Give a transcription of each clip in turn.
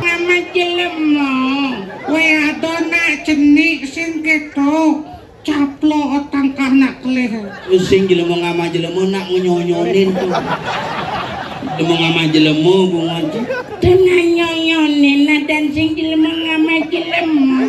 Nama jelema, we adona cenik sing ketok caplo otang karena keleh. Sing jelema ngama jelema nak nyonyonin tuh. Jelema ngama jelema bunga. Dengan nyonyonin dan sing jelema ngama jelema.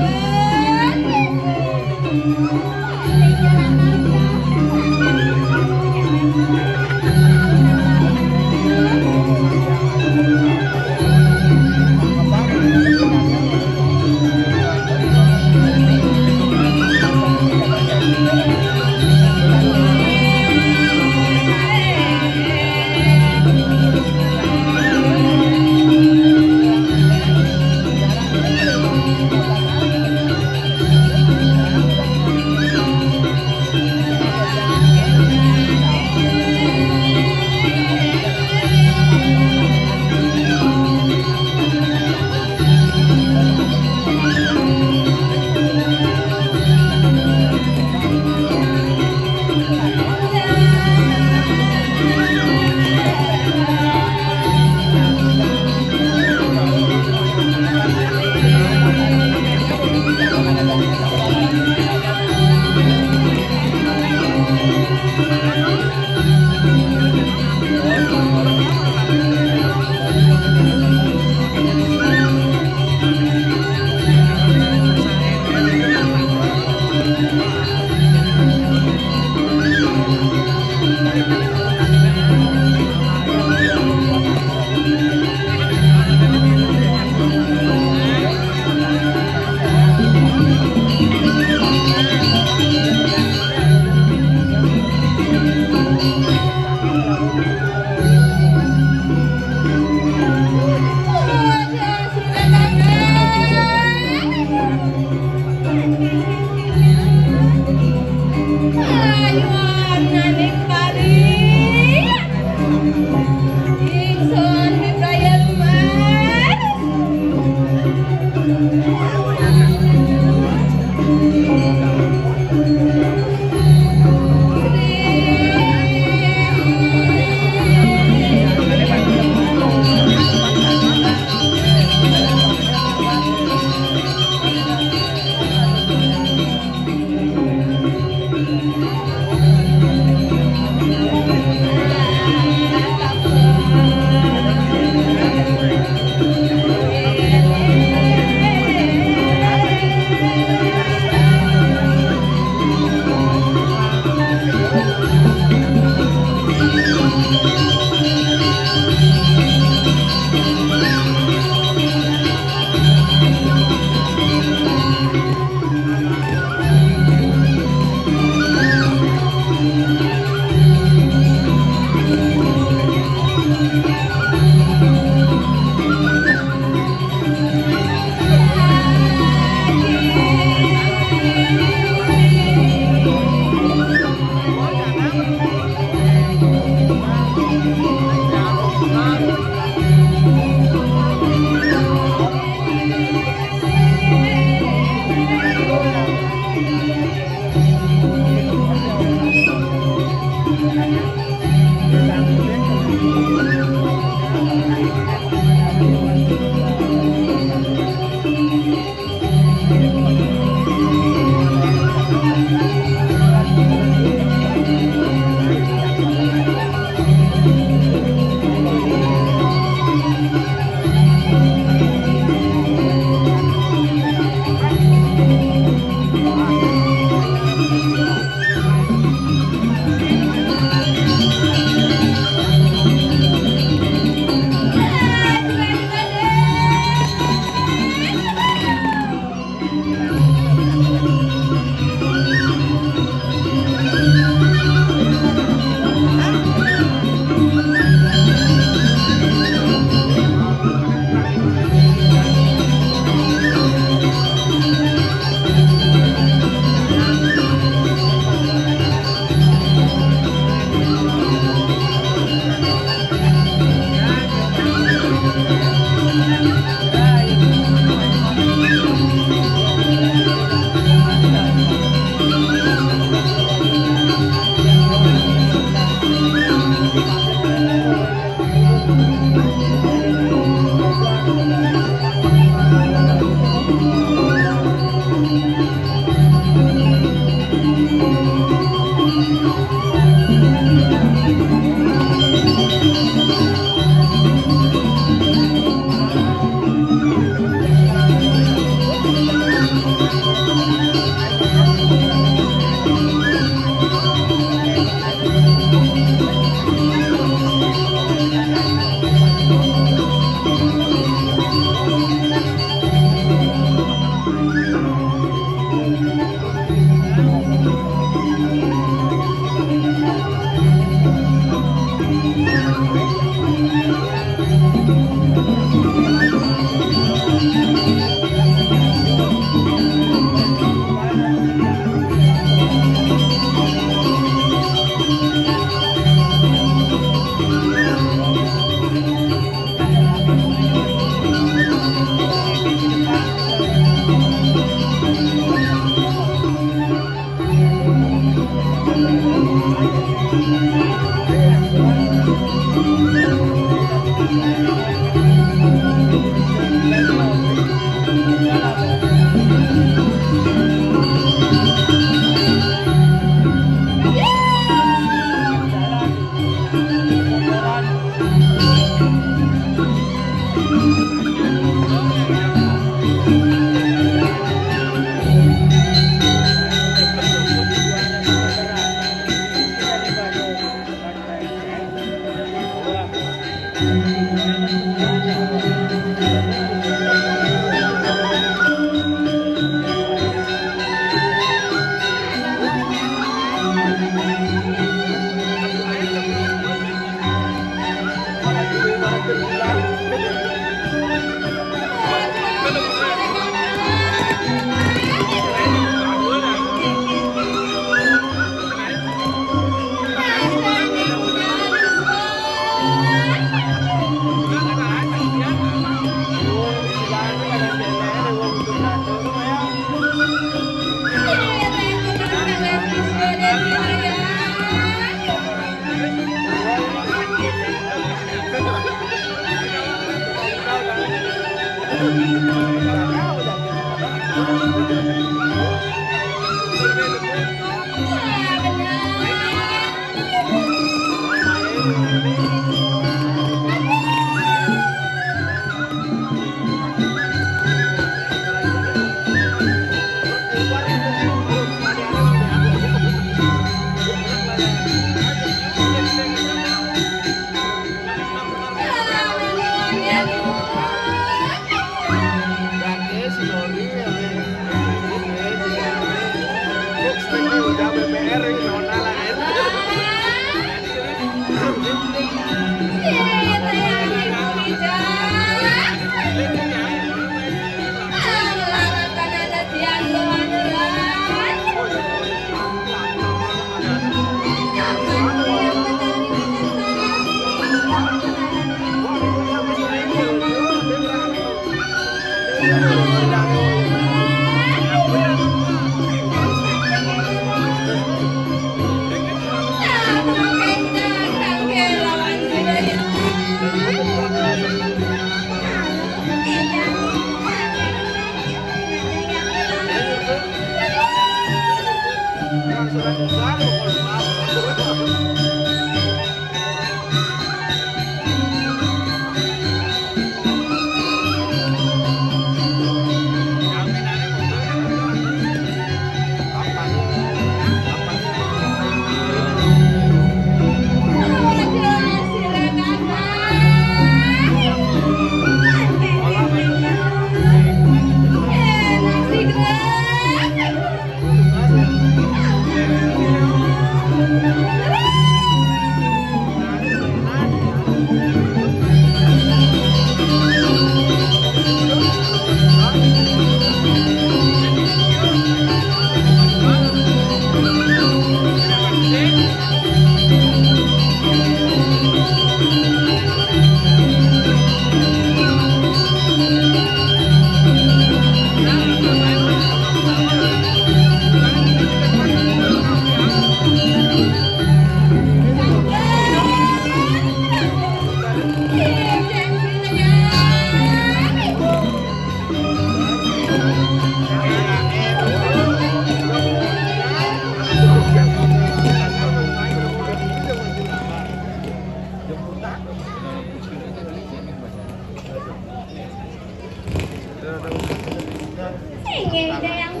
Ingin yang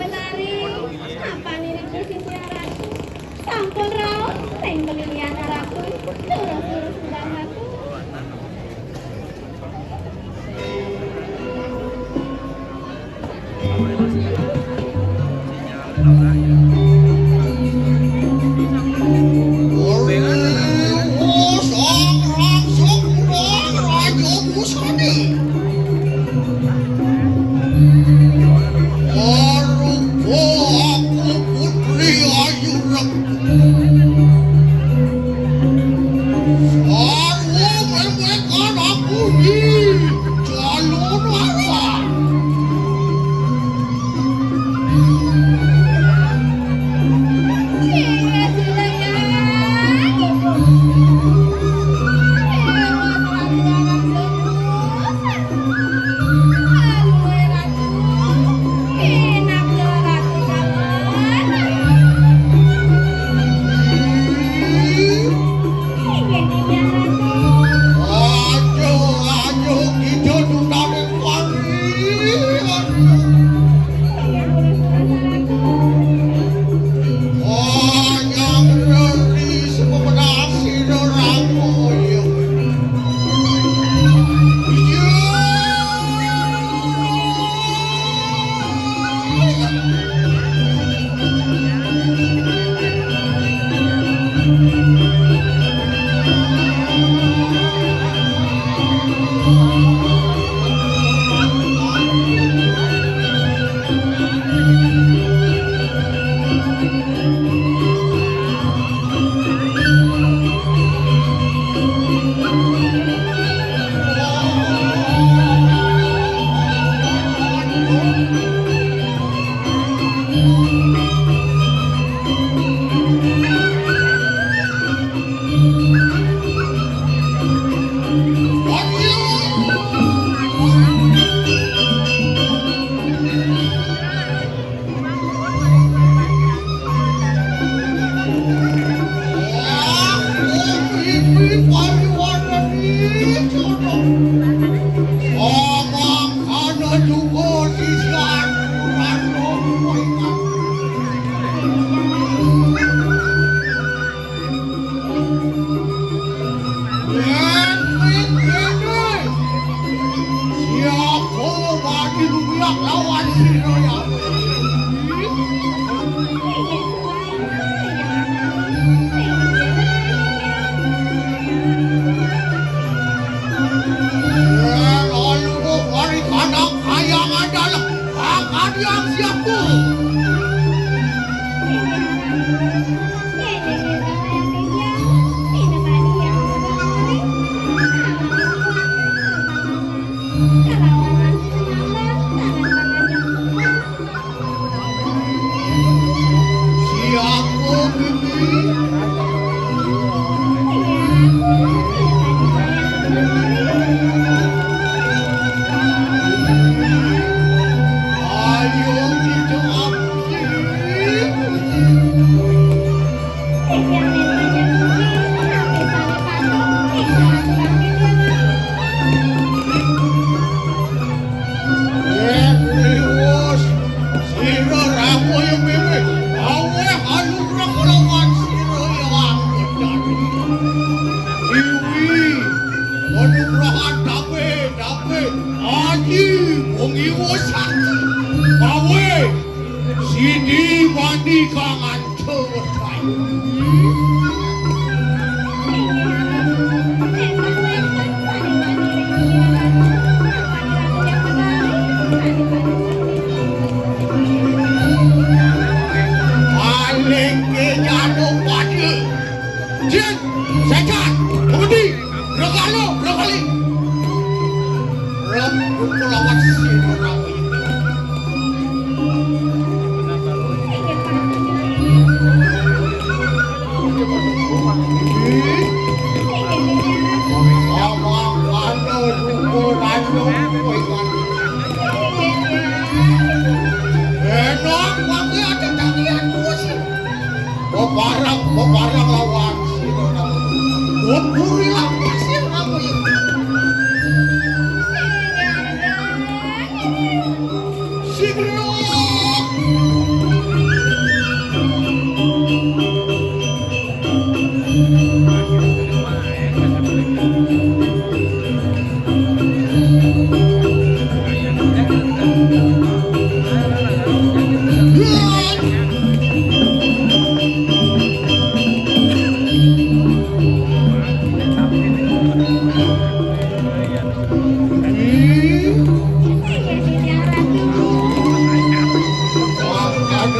Sintia Ratu. Sampun raos sing pelilian ratu. Terus sedang ratu.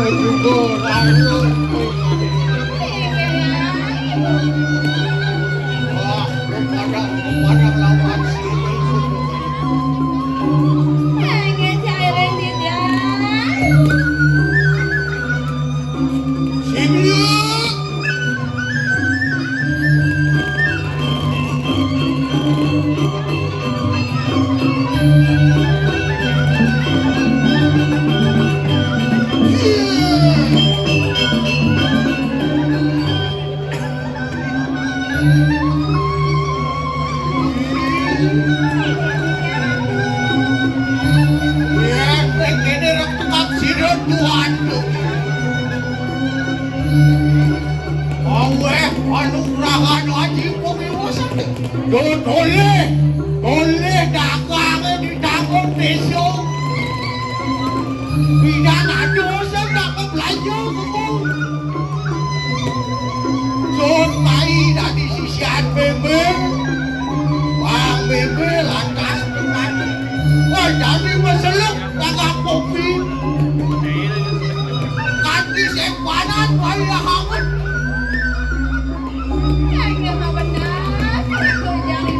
Pengen cairin tidak. Boleh dagangan di dagang besok. Bidang dosa tak belanja kamu. Sontai dari sisian bebel. Bang bebel atas dengan. Wah jadi masalah dagang kopi. Nanti sempanan bayar hangat. Pengen mah benar. Aku jadi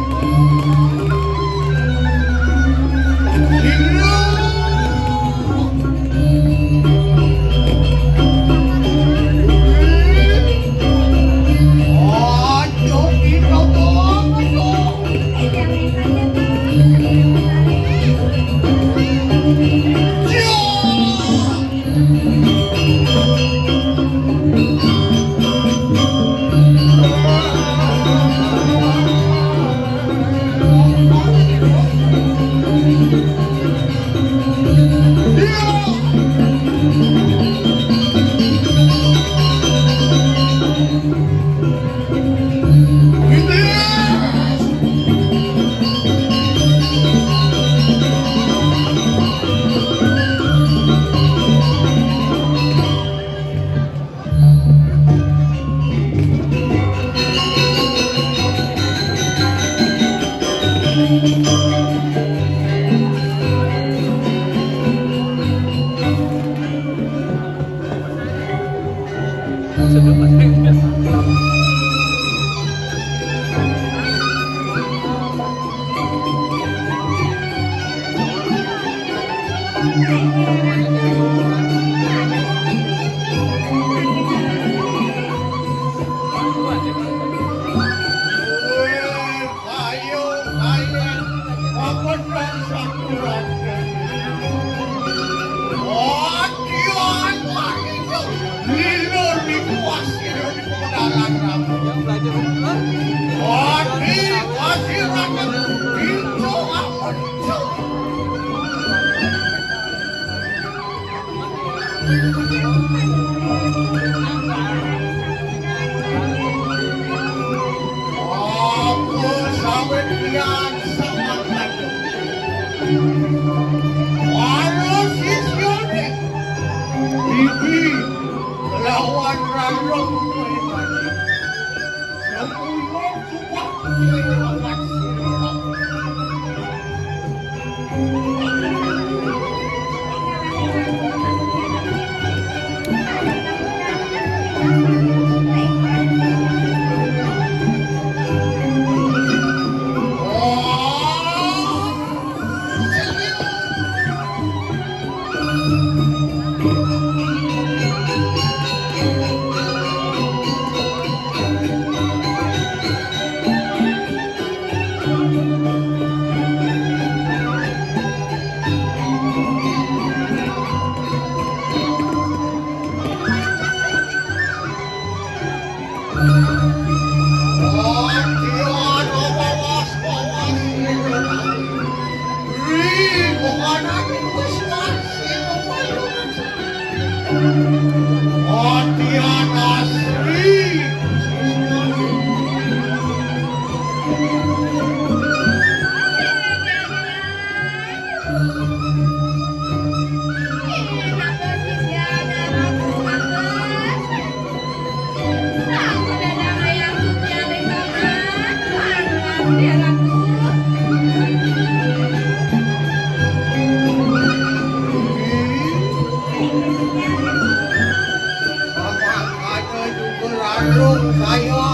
Sama ada juga larung saya.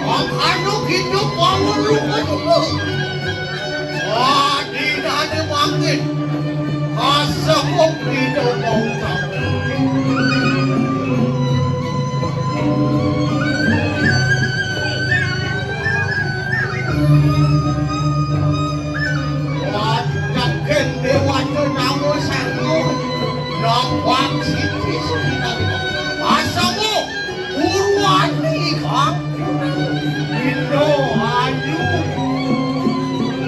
Ang ano hidup bangun lupa dulu. Di nane mangin. Asa kok tidak mau tahu. Wajahkan dewa tenamu sanggup. Nakwang siti sinari. Asamu urwani kang. Indo ayu.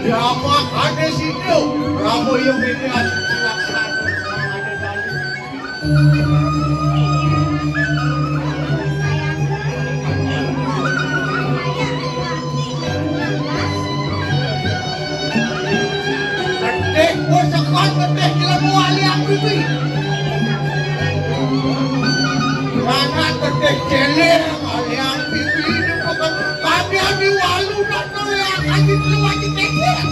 Yama ada situ. Ramu yang ini asal silaksana. Ada dari. Ketik mo sekat ketik dalam wali ang bibi. Mana ketik celeng aliang bibi ini bukan kami yang diwalu dan yang lagi wajib ketik.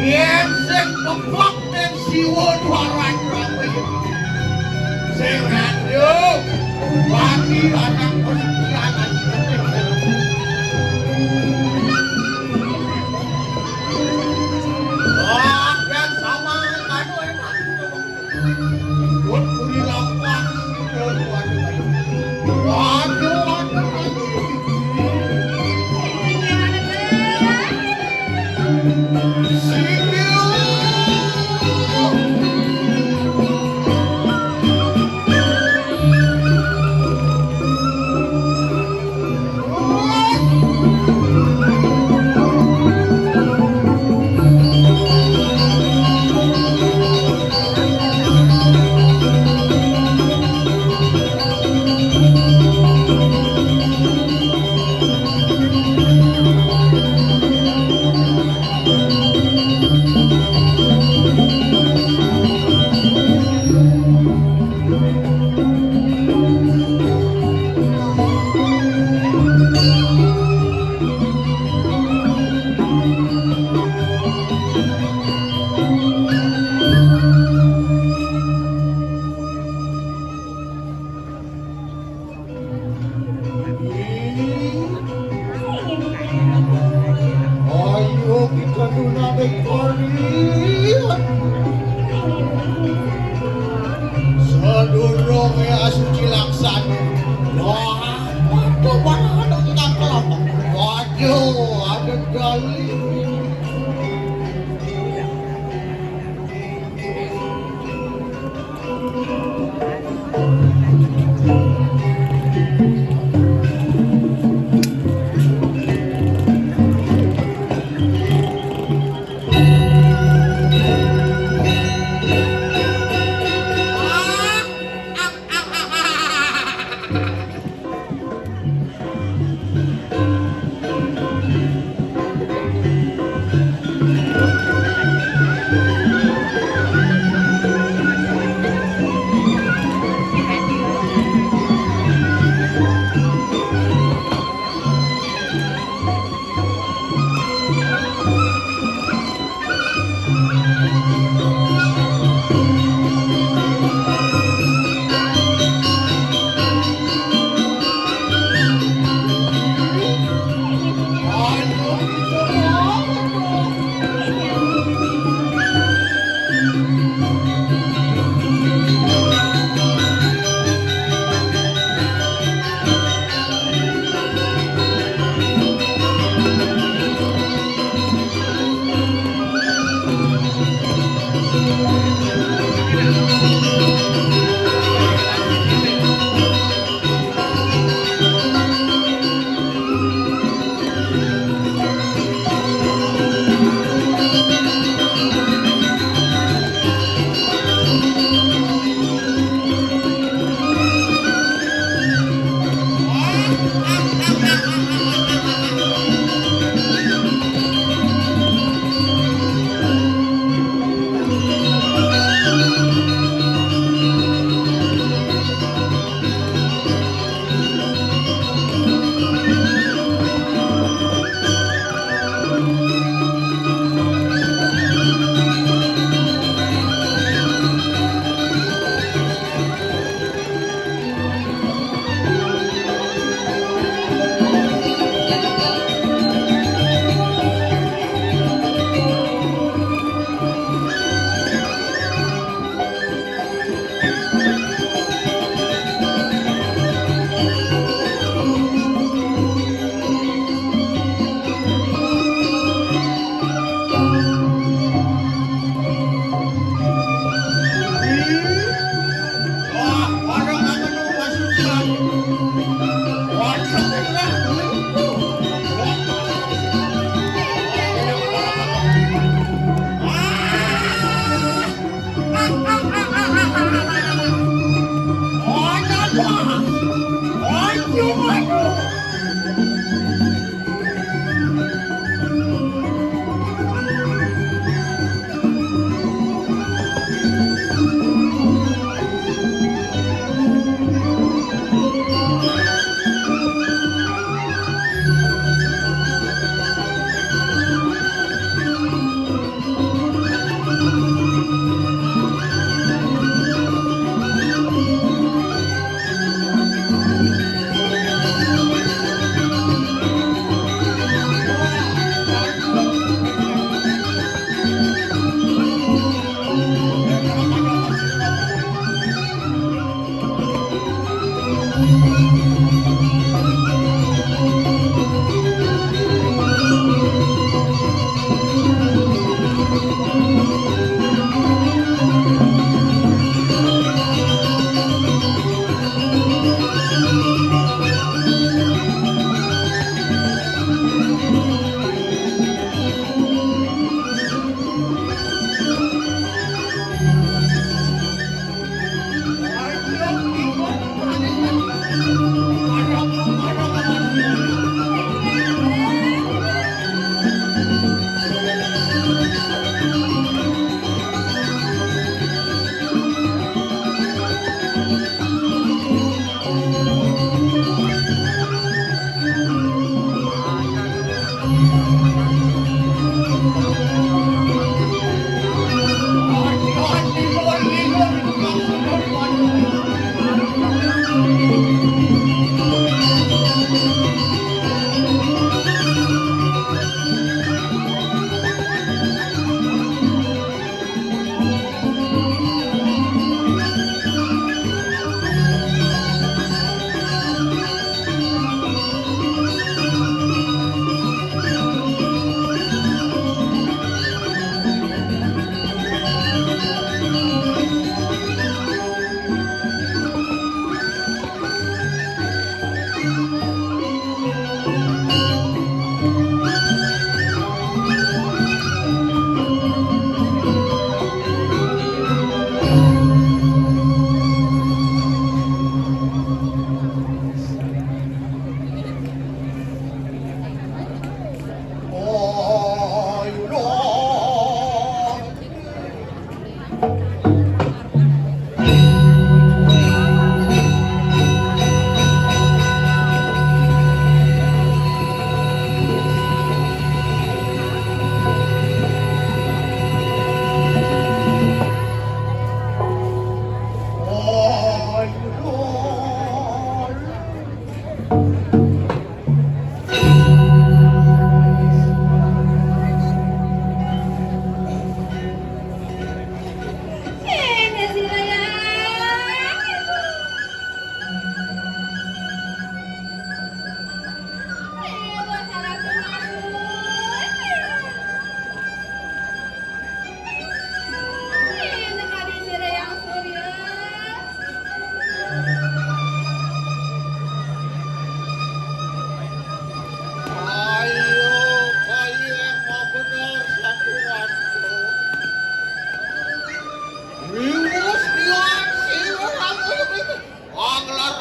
Yensek pepok dan siwon waran ramai. Sehat yuk, bagi anak persiapan ketik. Dan sama kado enak. Buat kuri lampang waduh. Ayo kita tunangan kalian. Sedurungnya suci laksana. Wah, waduh, mana ada kita kelompok. Waduh, ada dalil.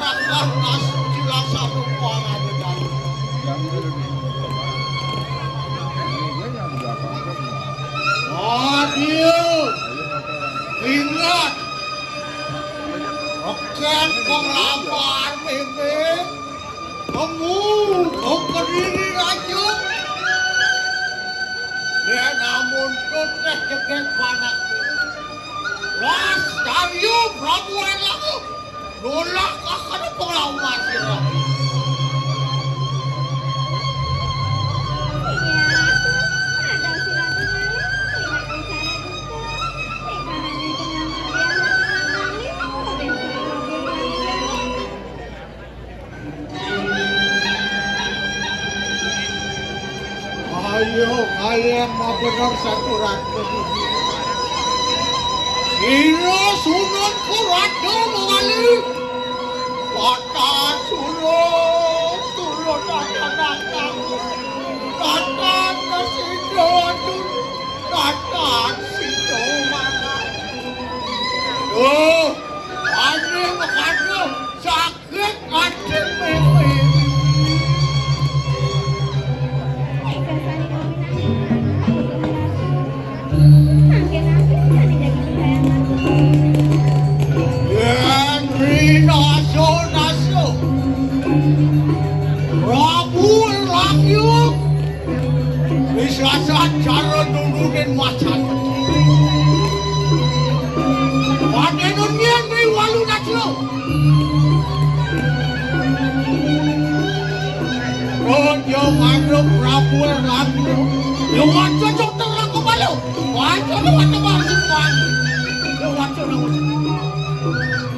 akan kasih silang satu kuangan dan adil ingat rekan penglapan mimpin kamu kediri raja dia namun konteks jeket panak ras kayu prabuan laku nolak akan penglawan sila ayo kalian mau benar satu ratu Ino sunut ku ratu mengalir Patan sunut turun datang-datang Patan kesidon Patan sido mana Ane makanya sakit hati mimpi Bisa cara nurunin macan panen nian ni walu naslo Rojo magro prabu lagi yo wajo jok terang kembali wajo lu wajo masuk pan yo wajo lu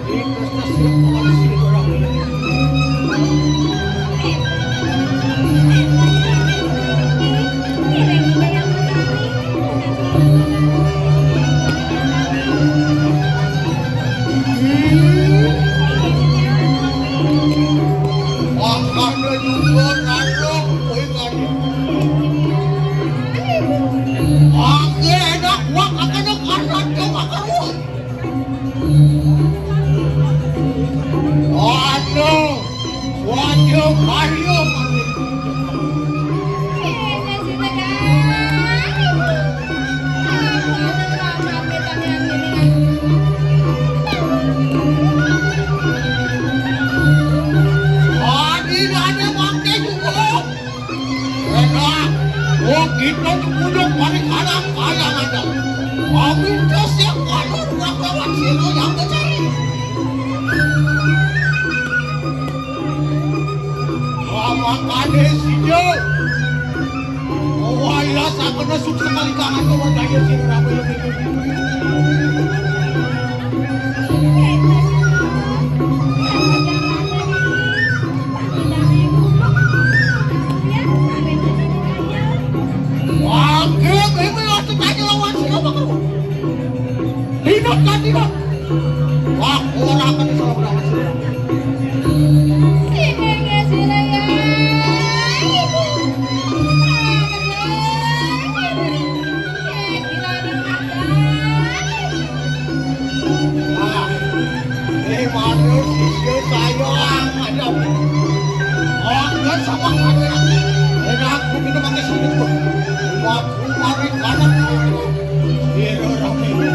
itu sesuk polisi orang kita ujung paling kanan ayam ada. Kami terus yang kalau lawan silo yang mencari. Makan sijo. Oh iya, saya kena sukses sekali kangen kau bertanya sih berapa yang itu. Hidup kan tidak? Wah, orang akan salah berawat sila. Sinengnya sila ya. Ini manusia sayang ada. Oh, kan sama ada. Dan aku kita pakai sedikit pun. Waktu kemarin kanan. Dia orang ini.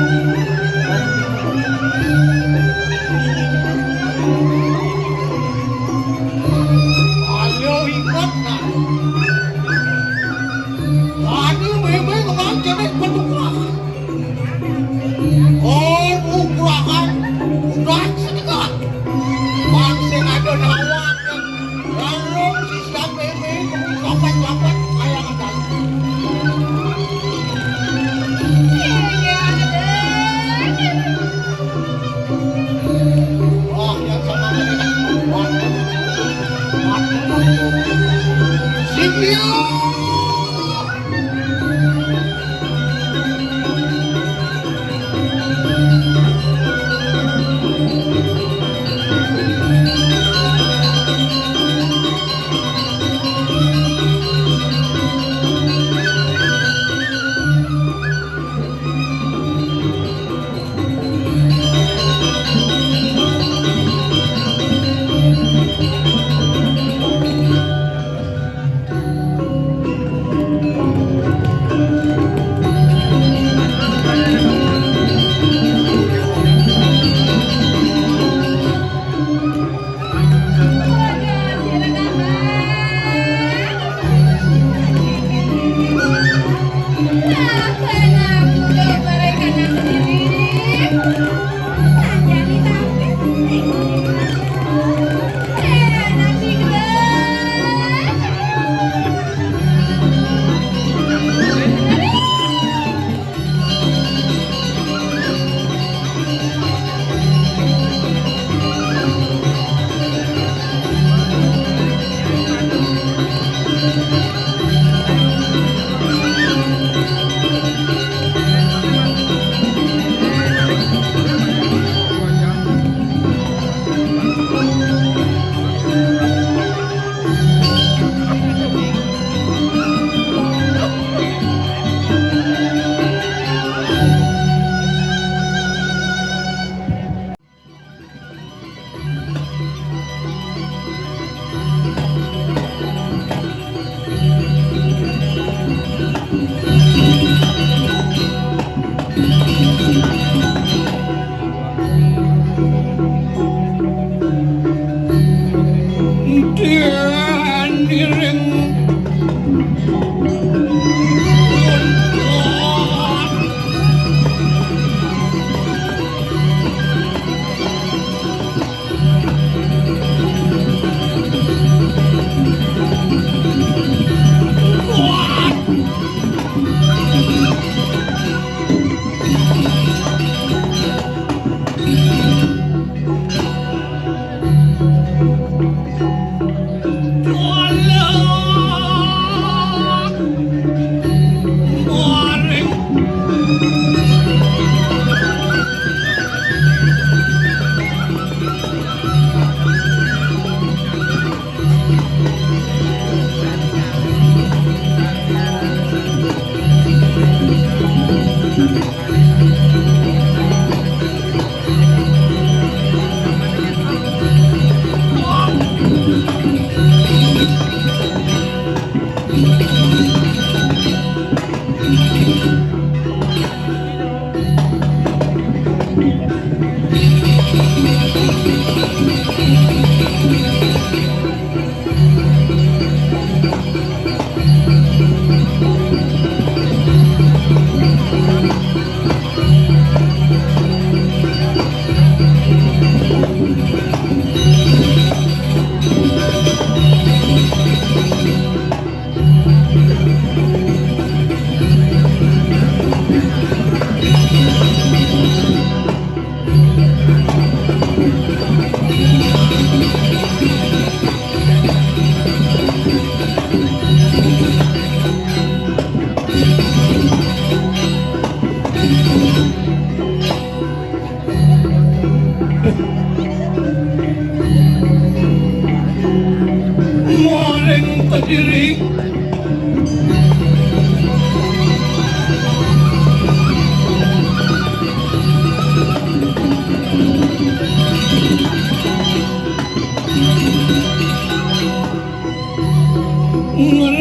Kediri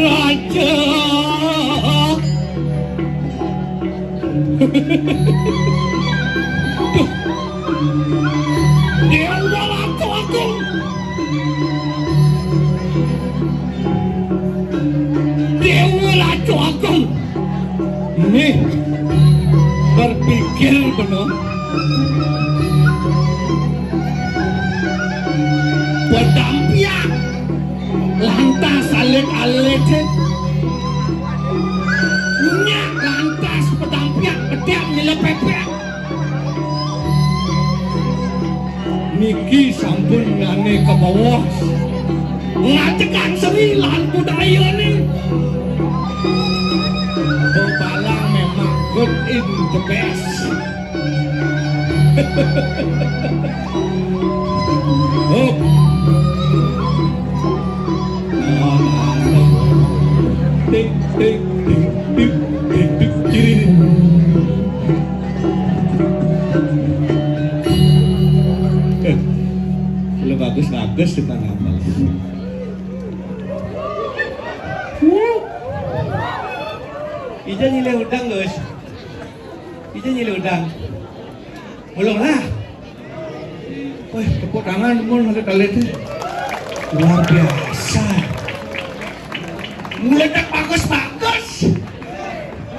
Raja Dia udah aku Dewa Ratu Agung ini berpikir benar pedampiak lantas alit-alit nyak lantas pedampiak pedang nyelepepek niki sampun ngane ke bawah ngacekan sembilan budaya nih Bebalang memang good in the best oh tik tik tik tik tik tik tik lu bagus-bagus kita ngapal Ija nyilih udang guys. Ija nyilih udang. Belum lah. Wih, tepuk tangan mun ada talit. Luar biasa. Meledak bagus-bagus.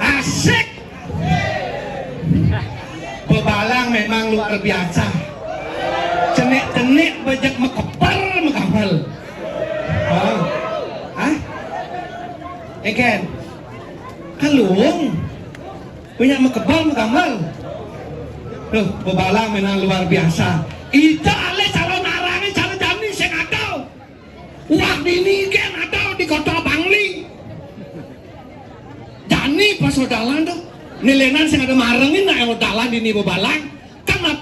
Asik. Bebalang memang luar biasa. Cenik-cenik bajak mekepar mekamal. Oh. Hah? Eken. Kalung banyak mekebal mekamal tuh bebalang memang luar biasa itu ale calon arangin calon jani sing atau wah dini kan atau di kota Bangli jani pas dalan tuh nilenan sing ada marengin nak yang dalan dini bebalang kan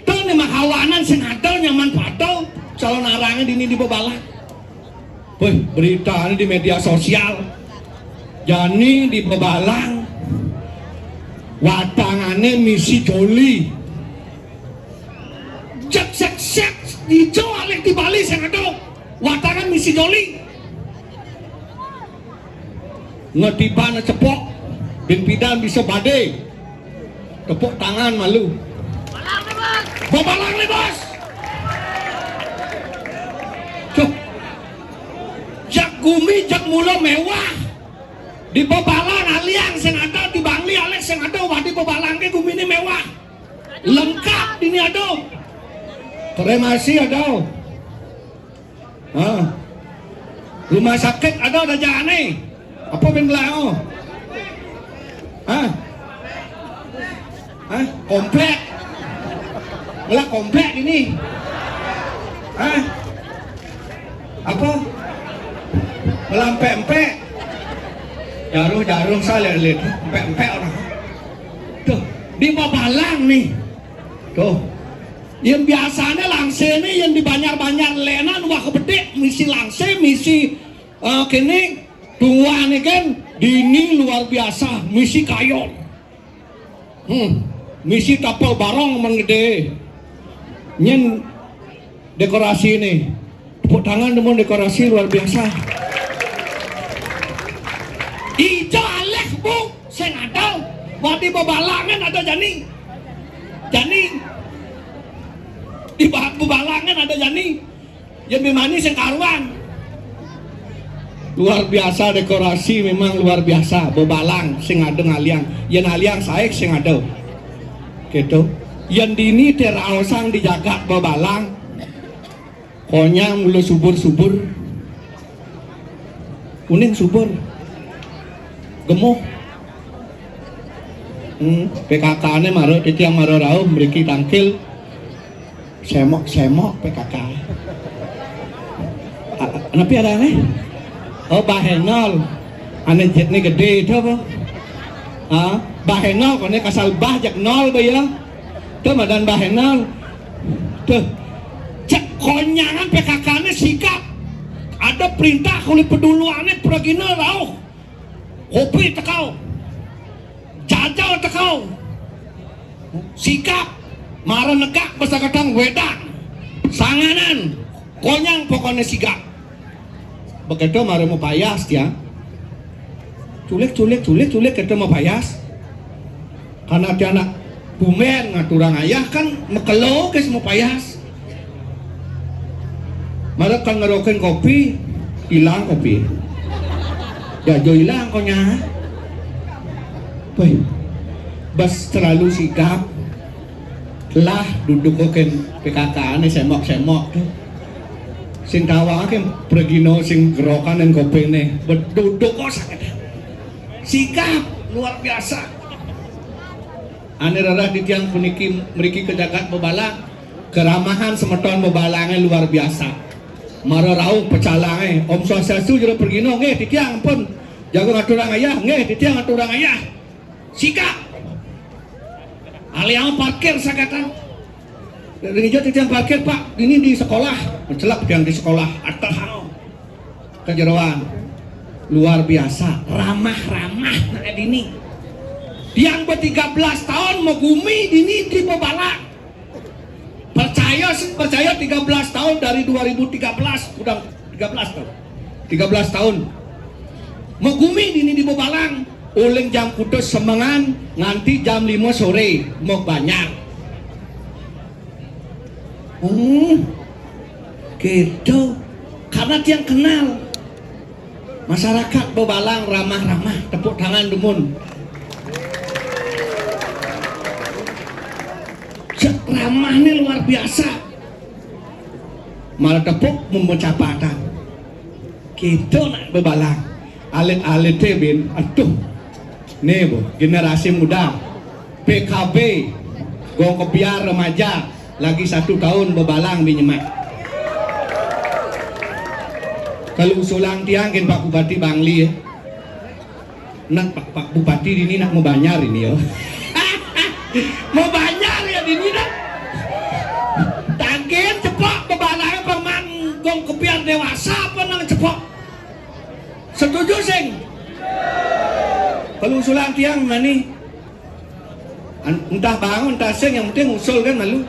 tuh nih makawanan sing ada nyaman pato calon arangin dini di bebalang wih berita ini di media sosial Jani di Bebalang watangane misi joli cek dijo alek di Bali sing ada watangan misi joli ngetiban cepok bin pidan bisa badai Tepuk tangan malu. Bebalang nih bos. Cuk. Jak gumi jak mula mewah. Di bebalang aliang sing ada di Bangli alek sing ada wah di bebalang ke gumi ini mewah. Lengkap ini ada. Kremasi ada. Rumah sakit ada jane. Apa benglao? Komplek. Lah komplek ini. Apa? Melampe-empe. Jarum saya lihat empe-empe orang. Tuh, di Babalang nih. Tuh. Yang biasanya langse nih yang di banyak-banyak lenan wah kebedek misi langse misi kini tua nih kan dini luar biasa misi kayo misi tapel barong menggede nyen dekorasi nih tepuk tangan dengan dekorasi luar biasa ijo alek bu sing ada wadi Babalangan ada jani di Babalangan ada jani yang bimani sing karuan luar biasa dekorasi memang luar biasa Babalang sing ada ngaliang yang ngaliang saik sing ada gitu yang dini teraosang dijaga Babalang konya mulu subur kuning subur gemuk PKK ane maro itu yang maro rau meriki tangkil semok PKK tapi ada nih oh bahenol ane jet nih gede itu apa bahenol kone kasal bah jak nol bayang tuh madan bahenol tuh cek konyangan PKK ane sikap ada perintah kulit peduluannya pergina rauh kopi tekau jajal tekau sikap marah negak basa kadang wedang sanganan konyang pokoknya sigap begitu marah mau payas dia culik kita mau payas karena dia anak bumen ngaturang ayah kan mekelo kes mau payas marah kan ngerokin kopi hilang kopi jajo hilang konya bas terlalu sigap lah duduk koken PKK ini semok tuh sing tawang kan pergino sing gerokan dan kopi nih berduduk kok sakit sikap luar biasa ane rarah di tiang puniki meriki kejagat Babalang keramahan semeton Babalangnya luar biasa maro rauh pecalangnya Om Swastiastu jero pergino nge di tiang pun jago ngaturang ayah nge di tiang ngaturang ayah sikap aliang parkir sakatan dari hijau titian parkir pak ini di sekolah mencelak yang di sekolah atas hano kejeroan luar biasa ramah nah ini yang ber-13 tahun mau gumi ini di Babalang percaya 13 tahun dari 2013 udah 13 tahun mau gumi ini di Babalang uling jam kudus semangan nganti jam 5 sore mau banyak gitu karena dia kenal masyarakat Babalang ramah tepuk tangan dumun ramahnya luar biasa malah tepuk memecah patah gitu nak Babalang alit-alit bin aduh nih bu generasi muda PKB gong kebiar remaja lagi 1 tahun Babalang binyemak kalau usulang tiangin Pak Bupati Bangli ya nak Pak Bupati ini nak mau banyar ini ya mau banyar ya ini nak tangkin cepok Babalang peman gong kebiar dewasa apa nang cepok setuju sing kalau usulan tiang mani entah bangun entah sing yang penting usul kan malu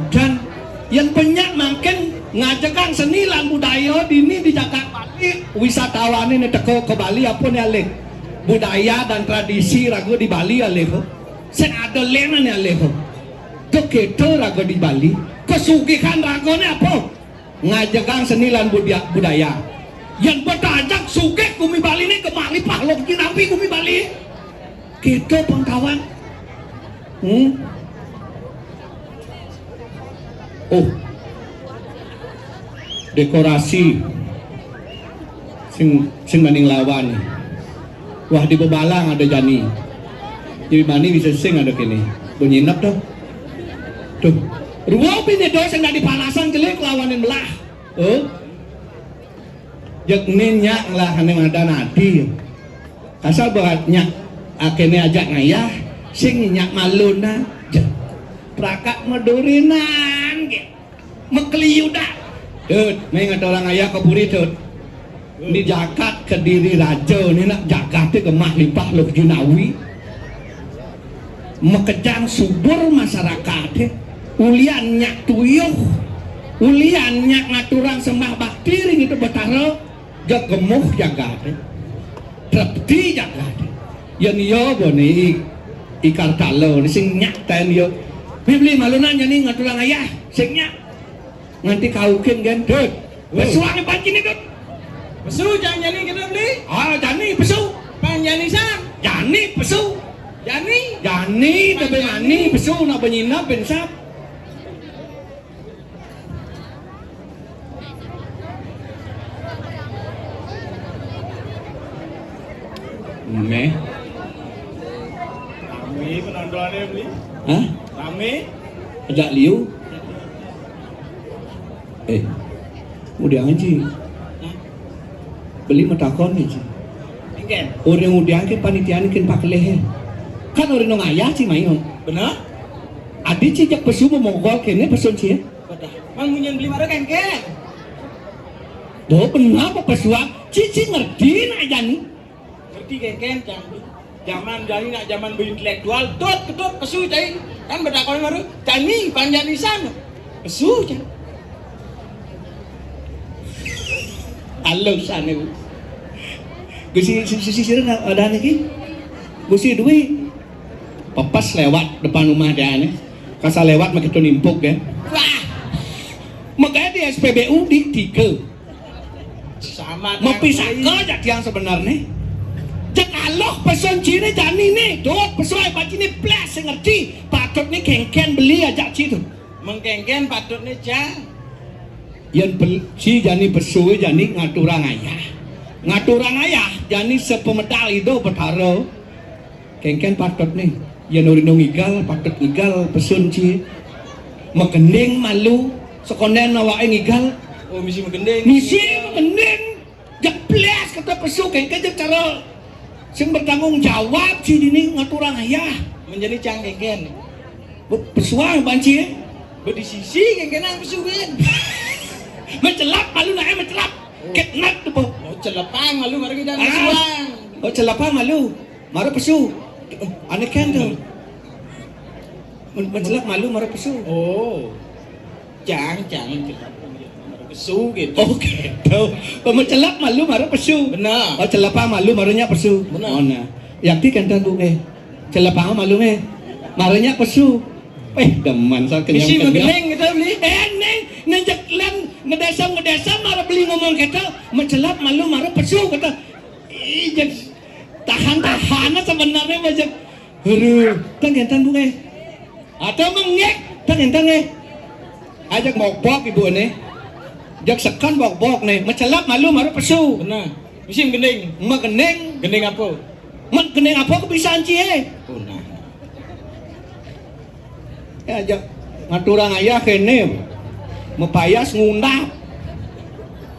dan yang banyak makin ngajakan seni lan budaya dini di Jakarta Bali wisatawan ini teko ke Bali apa nih alih budaya dan tradisi ragu di Bali alih Sing ada lenane aleho. Keketo raga di Bali, kesugihan ragone apa? Ngajagang seni lan budaya. Yang bertajak sugih kumi Bali ini kemari pahlok kinampi kumi Bali. Kita pengkawan. Oh, dekorasi sing maning lawan. Wah di Bebalang ada Jani. Di mana bisa sing ada kini. Benyinap tuh. Tuh. Ruang ini doh sing di panasan celik lawanin belah. Oh. Jak nyak lah haneng ada nadi. Asal buatnya akhirnya ajak ngayah sing nyak maluna. Prakak medurinan ge. Mekliu dah. Dut, main ada orang ayah keburi dut. Ini jakat Kediri Raja ni nak jakat ke Mak Lipah Lok Junawi. Mekejang subur masyarakat ulian nyak tuyuh ulian nyak ngaturang sembah bakti ring itu betara jak gemuh jagat trepti jagat yang yo boni ikar talo ni sing nyak ten yo beli malunan ni ngaturang ayah sing nyak nganti kaukin kan dut besuang panci ni dut besu jangan jani kita beli jani besu panjani san jani besu Jani tapi mani besu nak penyinap pensap. Me. Rame penontonnya beli. Hah? Rame. Ajak liu. Udah ngaji. Beli matakon ni. Ingin. Orang udah ke panitia ni kan pakai leher. Kan orang nong ayah sih main. Benar? Adik cicak pesu memogol kene pesun sih. Betul. Mang munyen beli mana kengkeng? Doh benar apa pesuang? Cici ngerti nak jani. Ngerti kengkeng zaman jani nak zaman berintelektual ketut pesu cai. Kan bertakon baru jani panjanisan. Pesu cai. Halo sana. Gusi sirna ada lagi. Gusi duit. Pepas lewat depan rumah dia nih. Kasar lewat makin nimpuk ya. Wah. Makanya di SPBU di 3. Sama. Mepisah ke yang sebenarnya. Cekaloh pesan cini jani nih. Dot pesuai baci nih plus ngerti. Patut nih kengken beli aja citu. Mengkengken patut nih cang. Yang beli si jani pesuai jani ngaturang ayah. Ngaturang ayah jani sepemedal itu bertaruh. Kengken patut nih. Ya nurino ngigal, patut ngigal, pesun ci megending malu, sekonden awake ngigal. Oh misi megending. Misi megending. Jeples kata pesu kengken cara sing bertanggung jawab ci dini ngaturang ayah. Menjadi cang kengken. Pesuang banci. Bedi sisi kengkenan pesuin. Mencelap malu nae mencelap. Ketnat tu po. Oh celepang malu mari kita pesuang. Oh celapang malu. Mara pesu. Anak kan tu mencelap malu marah pesu. Oh jangan pesu gitu. Oh gitu. Mencelap malu marah pesu. Benar. Oh celapang malu marahnya pesu. Benar. Oh nah. Yakti kan tu celapang malu marahnya pesu. Deman saya kenyang. Misi mengeling kita beli. Neng ngejek lem ngedesam marah beli ngomong kata mencelap malu marah pesu kata. Ih tahan-tahanan sebenarnya macam tang bunga atau mengek tang ajak bok ibu nih jak sekan bok nih mencelap malu maru pesu benar misi gending gending apa gending apa kebiasaan cie oh nah ya ajak ngaturang ayah kene mepayas ngundap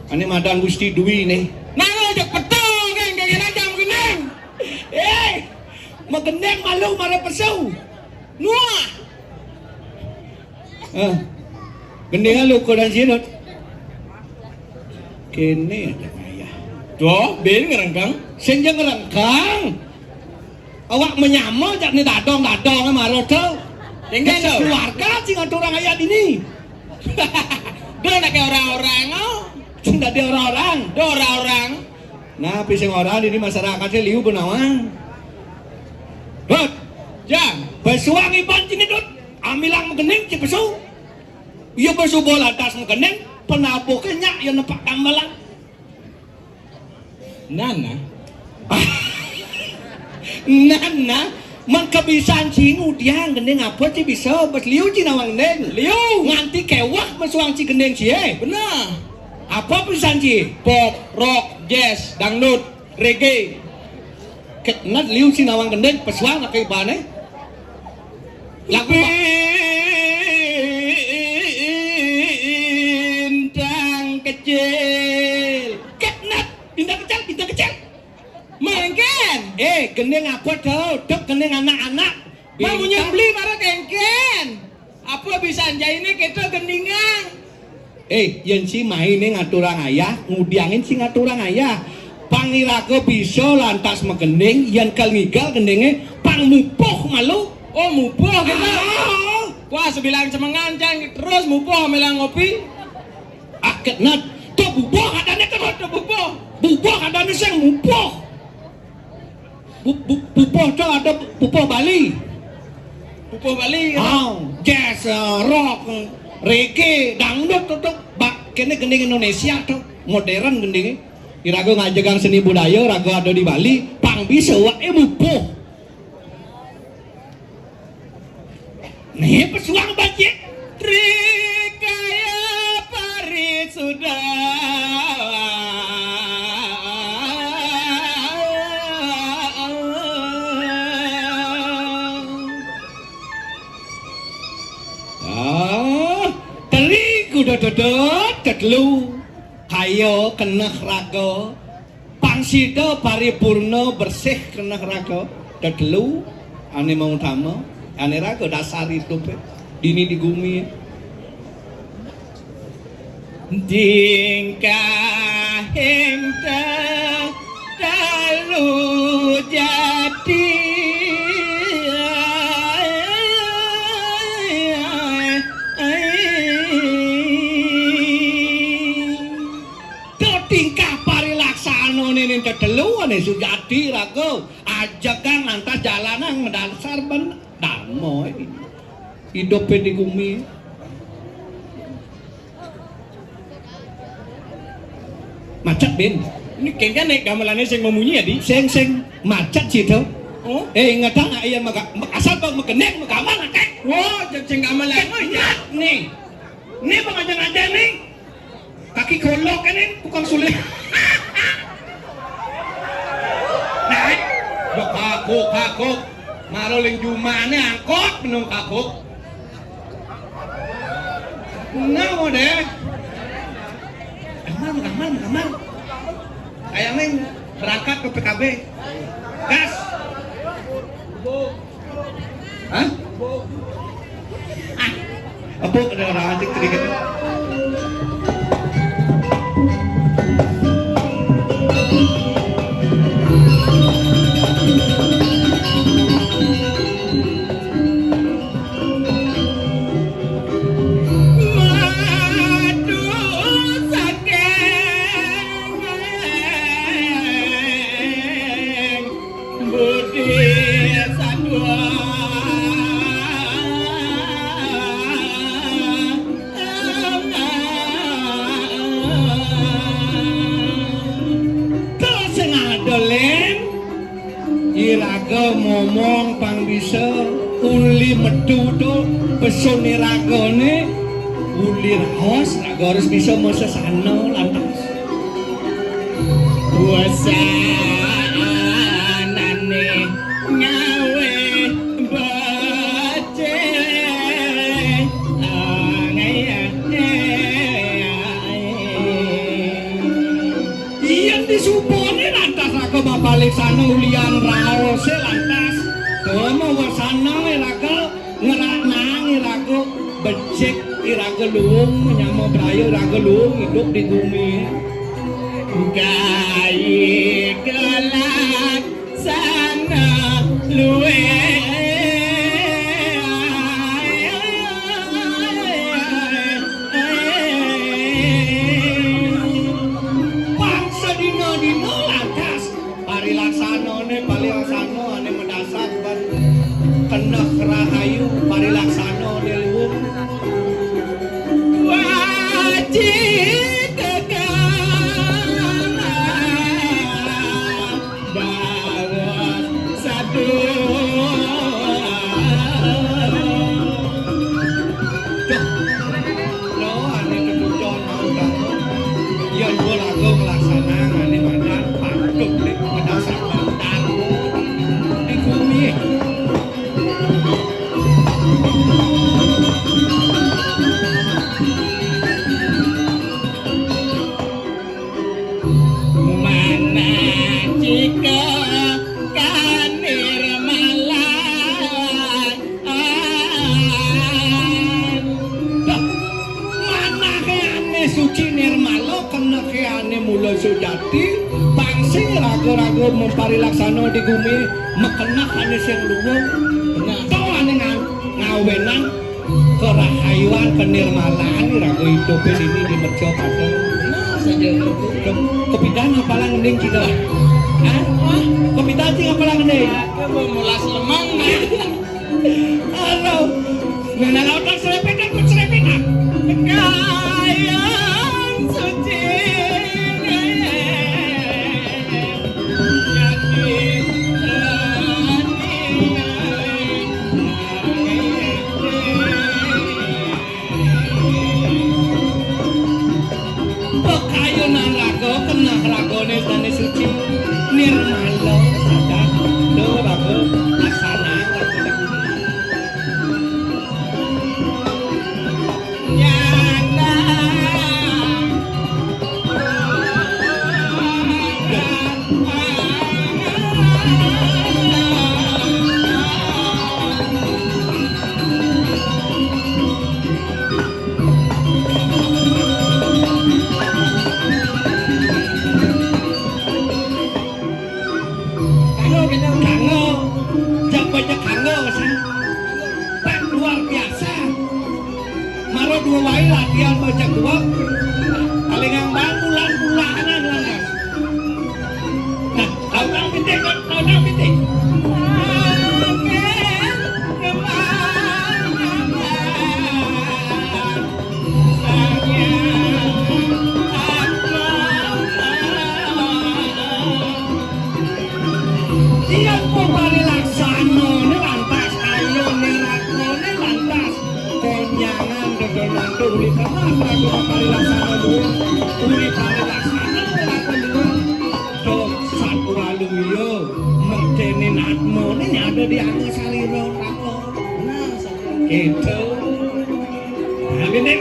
ane madan Gusti Dwi nih nah ajak petul magendeng malu marah pesu nuah gendeng lu kodan sirut kene ada ayah doh ben ngerengkang senja ngerengkang awak menyamo jak ni dadong marah tau Dengan keluarga sih ngaturang ayah ini dia nak ke orang-orang tidak ada orang-orang orang nah pisang orang ini masyarakatnya liu benawang jam Besuang iban cinidut, amilang megening ci besu. Iya besu bola tas megening, penabuh kenyak yang nepak kambalan. Nana, Nana, man kebiasaan cingu dia gendeng apa sih bisa bes liu cina wang gendeng. Liu nganti kewak besuang ci gendeng sih benar. Apa kebiasaan ci? Pop, rock, jazz, dangdut, reggae. Ketnat liu cina wang gendeng besuang nak ibane. Lagu bintang kecil. Ketnat bintang kecil. Mengken. Gendeng apa tau? Dok gendeng anak-anak. Mau nyembeli marah kengken. Apa bisa ini kita gendingan? Yang si mainin ngaturang ayah, ngudiangin si ngaturang ayah. Pangiraga bisa lantas megending, yang kalngigal gendengnya pangmupoh malu. Oh mupoh kita. Wah sebilang cemengancang terus mupoh melang ngopi. Aketnat, tuh buboh adanya terus tuh buboh. Buboh adanya sang mupoh. Bupoh tuh ada bupoh Bali. Bupoh Bali. Jazz, rock, reggae, dangdut tuh bak kene gending Indonesia tuh modern gendingnya. Irago ngajagang seni budaya, rago ada di Bali, pang bisa wae mupoh. Nih pesuang banjir Trikaya pari sudah terigu dodot tetelu kayo kenah raga pangsida paripurna bersih kenah raga tetelu ane mau utama ane raga dasar hidup dini di bumi tingkah hingga dalu jadi tingkah parilaksana nene tetelu ane sujati raga ajakan lantas jalanan mendasar ben damo hidup di bumi macet ben ini kengkan naik gamelannya sing memunyi ya di sing macet sih tau ngetang ayam asal bang megenek megaman akek wah sing gamelan nih pengajang aja nih kaki golok ini tukang sulit nah dok kakuk maroling jumane angkot penung kakuk nah mau deh aman kayaknya berangkat ke PKB gas hah? Apa ada orang antik sedikit ngomong pang bisa uli metu do pesone ragone uli raos raga harus bisa mesesano lantas puasanane ngawe bace yang disupone lantas raga balik sana ulian raos lantas mau wasana iraga ngeranang iraga becek iraga luung menyama brayo iraga luung hidup di bumi gai gelak sana luwe bangsa dino lantas pari laksana ne pali laksana ane mendasar ban kena rahayu parilaksana leluhur wajib tegana bawa satu lo ane ketujuan mau dah yang gua lagu melaksanakan ane mandan patuh di pedasar mandan di bumi mana jika kanir malan mana keane suci nirmala kena keane mula sujati pangsing raga-raga memparilaksana di bumi mekena ane sing luwung nah to ane ngawenan kerahayuan kenirmalaan raga hidup ini di merjo padang nah saja kepitan apalang ngending kita hah kepitan sing apalang ngending Aku mulas lemang halo nana lautan selepetan kut selepetan kayang suci pekayunan raga kena ragane dane suci nirmala sadar do raga laksana raga di bumi nyana kango jak baca kango kesan tak luar biasa maro dua wae latihan baca dua palingan bang bulan-bulanan langas nah tahu pitik tahu pitik Tiang pembali laksana ni lantas ayo ni rago ni lantas konyangan degenan uli karena rago pembali laksana dulu uli pembali laksana rago dulu dok satu waluyo mencenin atmo ni ada di angka saliro rago nah gitu nah gini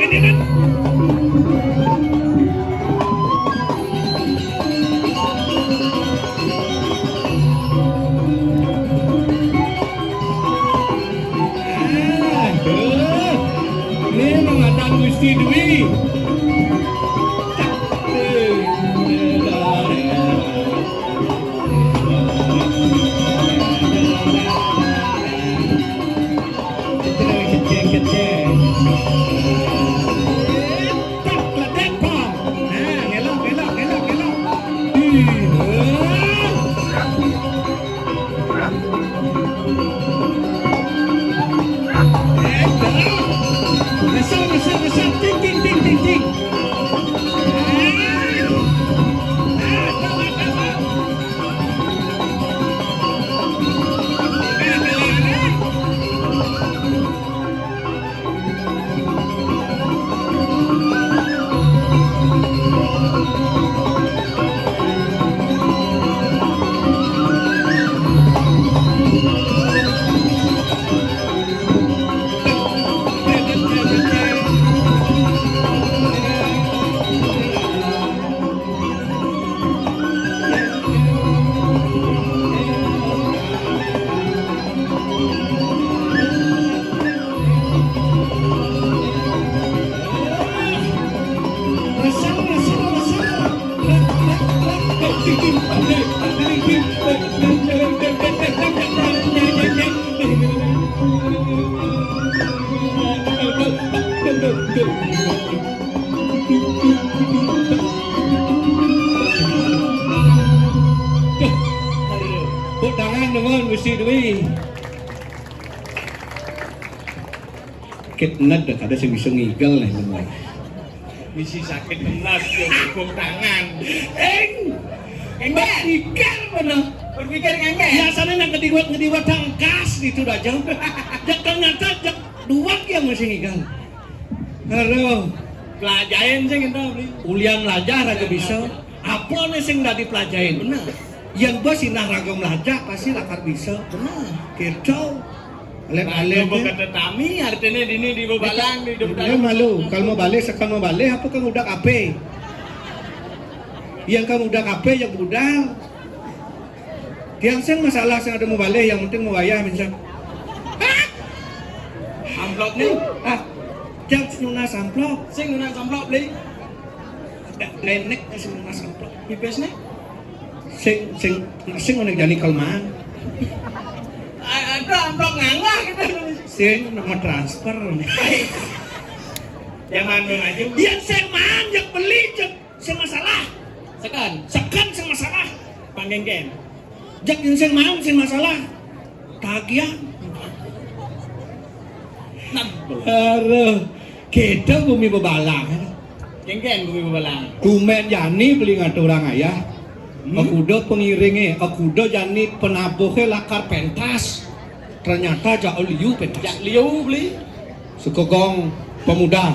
ini mengatakan Gusti Dwi Tepuk tangan dengan Gusti Dwi. sakit ned ada sing bisa ngigel nih semua. Misi sakit tenas yo hukum tangan. Berpikir bener. Berpikir ngengek. Biasanya nang ngediwat tangkas gitu dah jauh. Jak ternyata jak dua yang masih ngigel. Halo, Pelajarin sing ento beli. ulian belajar aja bisa. Apa nih sing udah dipelajarin? Bener. Yang bos sinah raga belajar pasti lakar bisa. Bener. Kacau. Alek-alek Alek-alek. kata tami artinya dini di balang di hidup Dia malu. Kalau mau balik, sekarang mau balik, apa kamu udah KP? Yang kamu udah KP, yang budal. Yang sen masalah sen ada mau balik, yang penting mau bayar misal. amplop nih. Jangan lunas amplop. Sing nuna amplop beli. Nenek sing lunas amplop. Pipes nih. Sing udah jadi kelman. Ada amplop ngangah gitu. Sing nomor transfer. Jangan aja. Yang sing man, yang beli, sing masalah. Sekan. Sekan sing masalah. Panggengken. Jak yang sing man, sing masalah. Tagihan. Aduh, kita bumi bebalang. Gengken bumi balang. Kumen Jani beli ngatur orang ayah. Aku udah pengiringnya, aku udah Jani penabuhnya lakar pentas. Ternyata jauh liu pentas. Jak liu beli. Sekogong pemuda.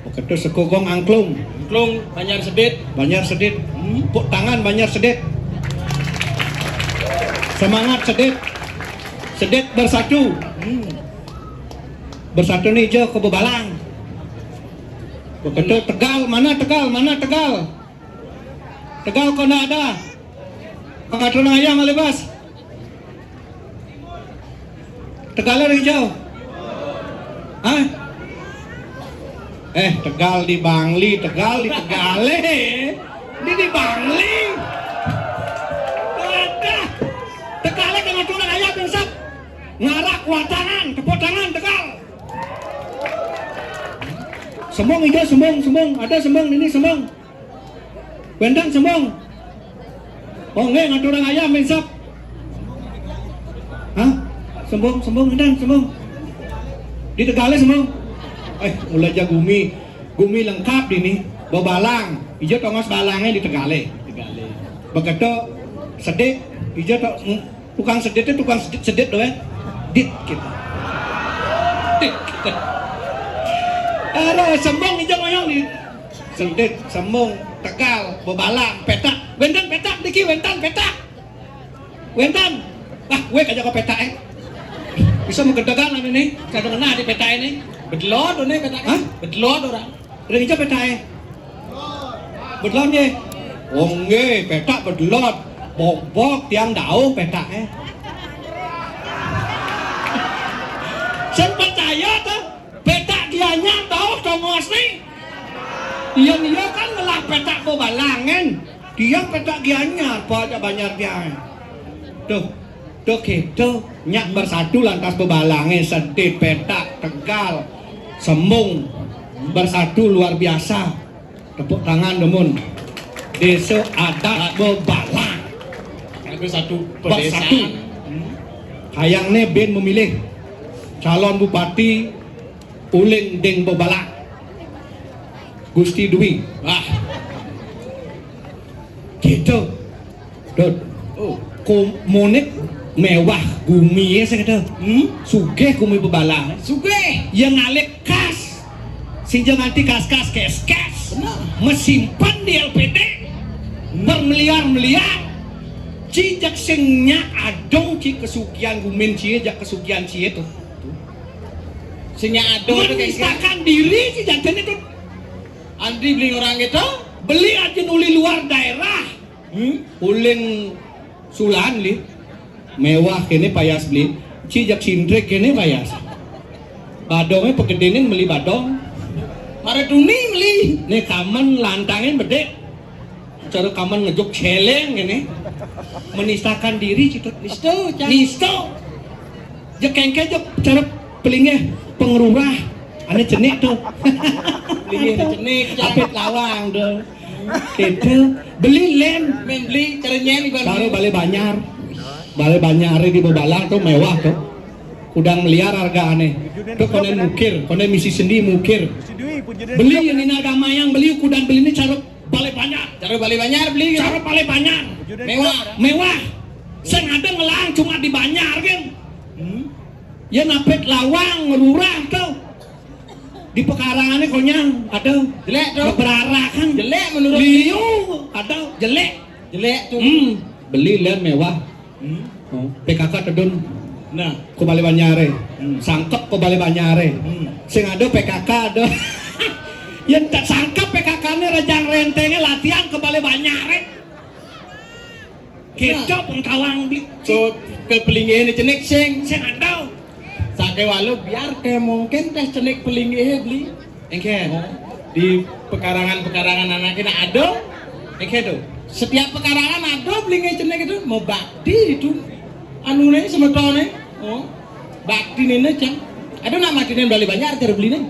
Begitu sekogong angklung. Klung banyak sedit. Banyak sedit. Puk tangan banyak sedit. Semangat sedit. Sedit bersatu. Bersatu nih jo ke bebalang. Begitu Tegal, mana Tegal, mana Tegal? Tegal kok nggak ada? Pengatur ayam malibas. Tegalnya hijau. Hah? Tegal di Bangli, Tegal di Tegale. Ini di Bangli. Ada. Tegale kan ngatur ayam pingsap. Ngarak watangan, tepuk tangan Tegal. Sembong hijau, sembong. Ada sembong, ini sembong. Bendang sembong. Oh nggak ngatur orang ayam pingsap. Hah? Sembong, bendang, sembong. Di Tegale sembong. Mulai aja gumi lengkap ini. Balang, hijau tongos balangnya di Tegale. Begitu sedit, hijau tukang seditnya tukang sedit doang. Dit kita. Ada sembong hijau moyong di sedit, sembong, Tegal, Balang, petak, wentan petak, diki wentan petak. Wentan. Gue aja ke petak bisa mengedegan ini, kadang kena di peta ini. Bedelot ini petak. Hah? Bedelot orang. Udah hijau peta bedelot nih. Oh nggih, petak bedelot. Bok tiang daun petak Saya percaya tuh, petak dianya tahu tongos nih. Iya kan ngelah petak balangan. Dia petak dianya apa aja banyak dia. Tuh gitu, nyak bersatu lantas bebalangnya sedih petak Tegal sembung bersatu luar biasa. Tepuk tangan demun. Desa adat bebalang. Itu satu Bersatu. pedesaan. Hayangnya Ben memilih calon bupati Uling Deng Bebalang. Gusti Dwi. Gitu. Komunik mewah gumi ya saya kata. Sugih gumi bebalang. Sugih. Yang ngalih kas. Sinjang anti kas kes. Mesimpan di LPD. Bermiliar-miliar. Cijak singnya adong ci kesugian gumin cie jak kesugian cie tuh. Singnya adong itu kayak Menistakan diri cijak itu. Andri beli orang itu. Beli aja uli luar daerah. Uling Sulan li. Mewah kene payas beli. Cijak sindrek kene payas. Badongnya pegedenin beli badong. Maraduni beli. Nih kaman lantangin bedek. Cara kaman ngejok celeng ini. Menistakan diri citu. Nisto. Jekengke jok cara pelingnya pengerurah. Ane cenik tuh. Beli cenik. Apit lawang tuh. Gitu. Beli lem. Men beli caranya nih Taruh balai banyar di Bebalang tuh mewah tuh. udang meliar harga aneh. Tuh konen mukir, konen misi sendi mukir. Beli yang ini agama yang beli kudan beli ini cara balik banyak. Cara balik banyak beli. Cara balik banyak. Mewah. Seng ada ngelang cuma di Banjar kan. Ya napet lawang ngerurah tuh. Di pekarangannya konyang ada Jelek tuh. berarah kan. Jelek menurut Liu ada jelek. tuh. Beli lihat mewah. Oh, PKK tedun. Nah, Ko balik Banyare. Sangkep ko balik Banyare. Sing ada PKK ada. Yang tak sangkep PKK-nya rejang rentengnya latihan ke balik Banyare. Kita pengkawang di so ke pelingin cenik sing ada. sake walu biar ke mungkin teh cenik pelingin beli. Engke. Di pekarangan anaknya ada. Engke tuh. Setiap pekarangan ada pelingin cenik itu mau bakti itu. Anu nih semetone. Oh. Bakti nih cang. Ada nak matinin balik banyak cara beli nih.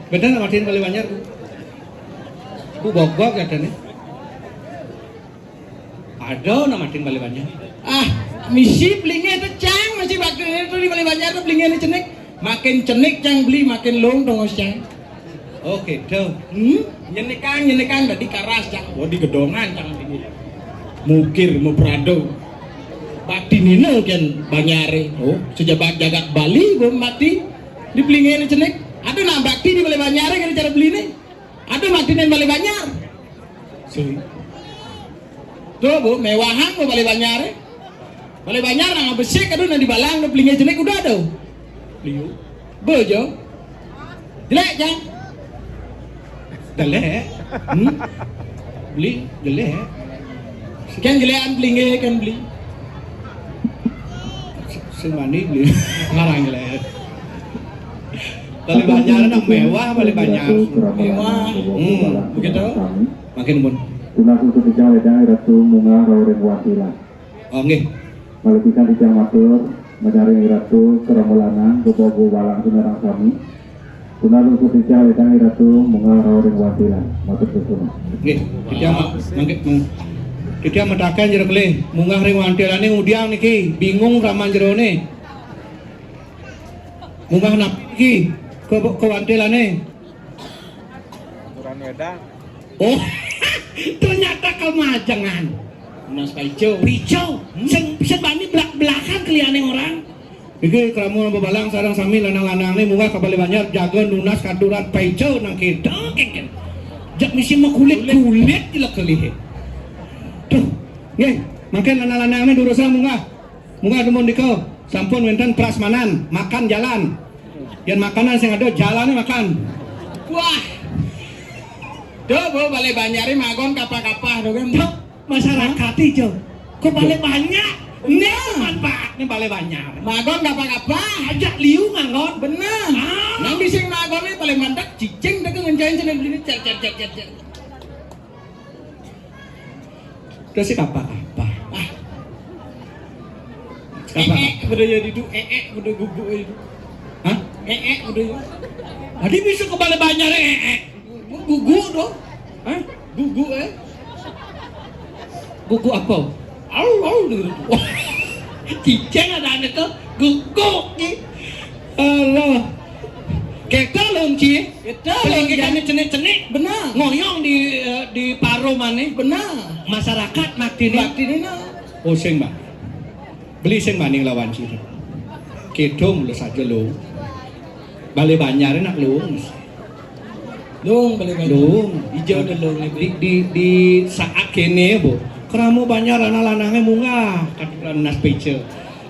Bener matiin balik Banyar. Ku bogok ya nih. Ada nama matiin balik Banyar. Ah, misi pelingin itu cang masih bakti itu di balik banyak tuh pelingin ini cenik. Makin cenik cang beli makin long dong cang. Oke, tuh. Nyenekan tadi karas cang. Wah di gedongan cang ini. Mukir mau prado. Bakti nina kan Banyare. Oh, sejabat jagat Bali belum mati. Di pelingin ini cenik. Ada nak bakti di Bali Banyare kan cara beli nih. Ada mati nih Bali Banyar. Tuh bu, mewahan bu Bali Banyare. Bali Banyar nang besek aduh nang dibalang di pelingin cenik udah ada. Liu. Bojo. Jelek cang. Jelek. Beli jelek. Kan jelekan pelingin kan beli. Semani beli. Ngarang jelek. Balik Banyar nak mewah balik Banyar. Mewah. Begitu. Makin pun. Tunas untuk dijawab dan ratu munga rawring wasila. Oh nggih. Malikikan ijang matur mencari ratu keramulanan bobo walang sunerang sami. Tunas untuk dijawab dan ratu munga rawring wasila. Matur susun. Nggih. Kita matakan jero kelih munggah ring wantilane udiang niki bingung raman jerone. Munggah nap iki ke wantilane. Oh, ternyata kemajangan. Nas paijo. Picau, sing bisa bani belak-belakan kelihane orang. Iki keramu nang balang sareng sami lanang-lanangne munggah ka Bali Banyar jaga nunas kadurat paijo nang kita kengken. Jak misi mah kulit dilek kelih. Tuh, nggih, mangke lanang-lanangne durusan munggah. Munggah demun diko, sampun wenten prasmanan, makan jalan. Yen makanan sing ada jalannya makan. Wah. Duh, bu Bali Banyare magon kapah-kapah do kan. Tuh, masyarakat ijo. Kok balik banyak? Nih manfaatnya balik banyak. Magon kapah-kapah. Ajak liu nganggon. Bener. Nang bising magone paling mandak cicing dah ngenjain cenah beli cek. Terus apa? Budaya itu budaya gubuk itu. Hah? Budaya. Adi bisa ke Bali Banyar Gugu dong. Hah? Gugu Gugu apa? Au gitu. Ciceng ada ane tuh gugu ki. Allah. Kita lungci. Kita Pelinggi kami cenik-cenik. Benar. Ngoyong di paro maneh. Benar. Masyarakat maktini. Baktinina. Oh sing mbak. Beli sing maning lawan ciri. Kedong lu saja lu. Bali Banyar nak lu. Dong Bali Banyar. Lu Hijau dan dong di saat kene bu. Keramu Banyar anak lanangnya munggah. Katiran nas pece.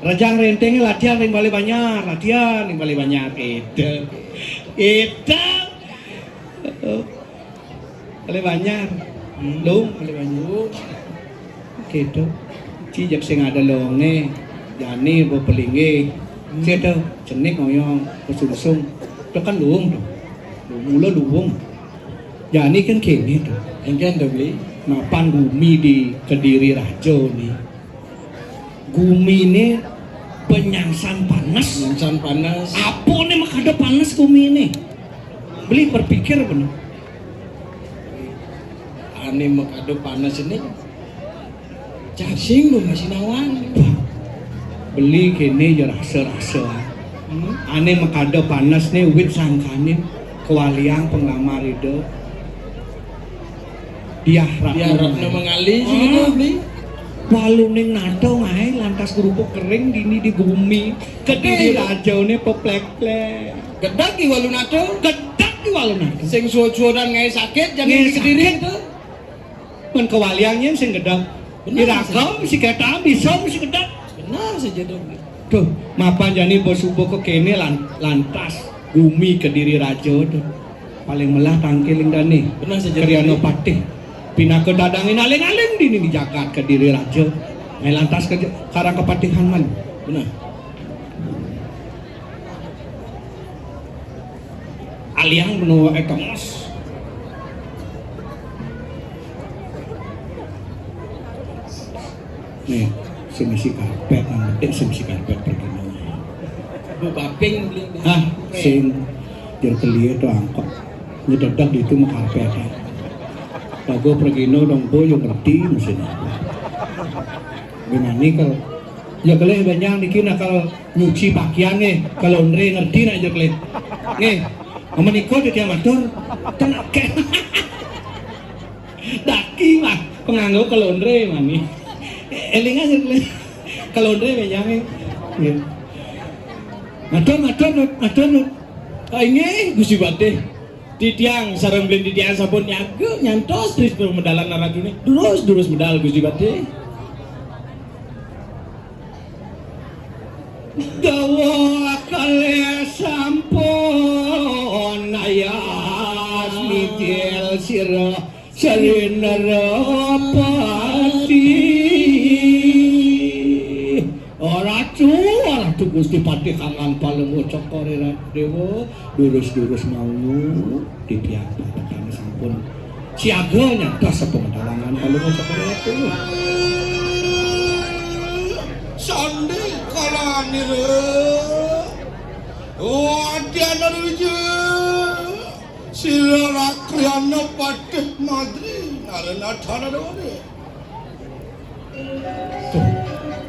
Rajang rentengnya latihan ring Bali Banyar. Latihan ring Bali Banyar. Itu. Bali Banyar. Lu Bali Banyar. Gitu. Cijak sing ada longe. Jani bo pelinggi. Gitu. Cenik ngoyong. Kesungsung. Itu kan luung tuh. Mula luung. Jani kan kene tuh. Engken dah beli. Mapan Gumi di Kediri Rajo nih. Gumi ini penyangsan panas. Mancan panas. Apa nih makada panas Gumi ini? Beli berpikir bener. Ane makado panas ini. Cacing dong masih nawan. beli kene ya rasa-rasa. Ane makado panas nih wit sangkane kewaliang penglamar itu. Diharapno mengali sih gitu beli. Walu ning nato ngae lantas kerupuk kering dini di bumi. Kediri rajane peplek-plek. Gedak di walu nato. Gedak di walu nato. Sing suwe-suwedan ngae sakit jangan Ngae di kediri sakit. itu. Men kewaliangnya sing gedak. Irakam si kata bisa si gedak. Benar saja dong. Tuh, mapan jani bos subuh ke kene lantas bumi kediri raja tuh. Paling melah tangkiling dani. Benar saja. Kriano patih. Pindah ke dadangin aling-aling dini di Jakarta kediri raja. Ngai lantas ke karang kepatihan man. Benar. Aliang menua etongos. Nih, semisi karpet, semisi karpet pergi mana? Bu Baping beli. Hah, sing jerkeli itu angkot. Nyedadak di itu karpet. Lagu pergi no dong po yang ngerti mesinnya. Gimana kalau ya kalian banyak dikira kalau nyuci pakaiannya kalau Andre ngerti nak aja kalian. Nih, menikah dia amatur, tenang ke. Daki mah penganggo kalau Andre mani. Eling aja kalian. Kalau Andre banyak. Ya. Matur. Ini Gusti Badhe. Titiang sareng beli titiang sabun nyago nyantos terus medalan naradune. Durus medal Gusti Badhe. Dawa kale sampun ayas mitil sira sarinara pati ora tu Gusti Pati kangen palemu cokore dewa durus mau titiang patane sampun siaga nyatos pemedalangan palemu cokore itu. Sandi kalanire. Adiana ruje. Sira kriana patih madri narena thana dore.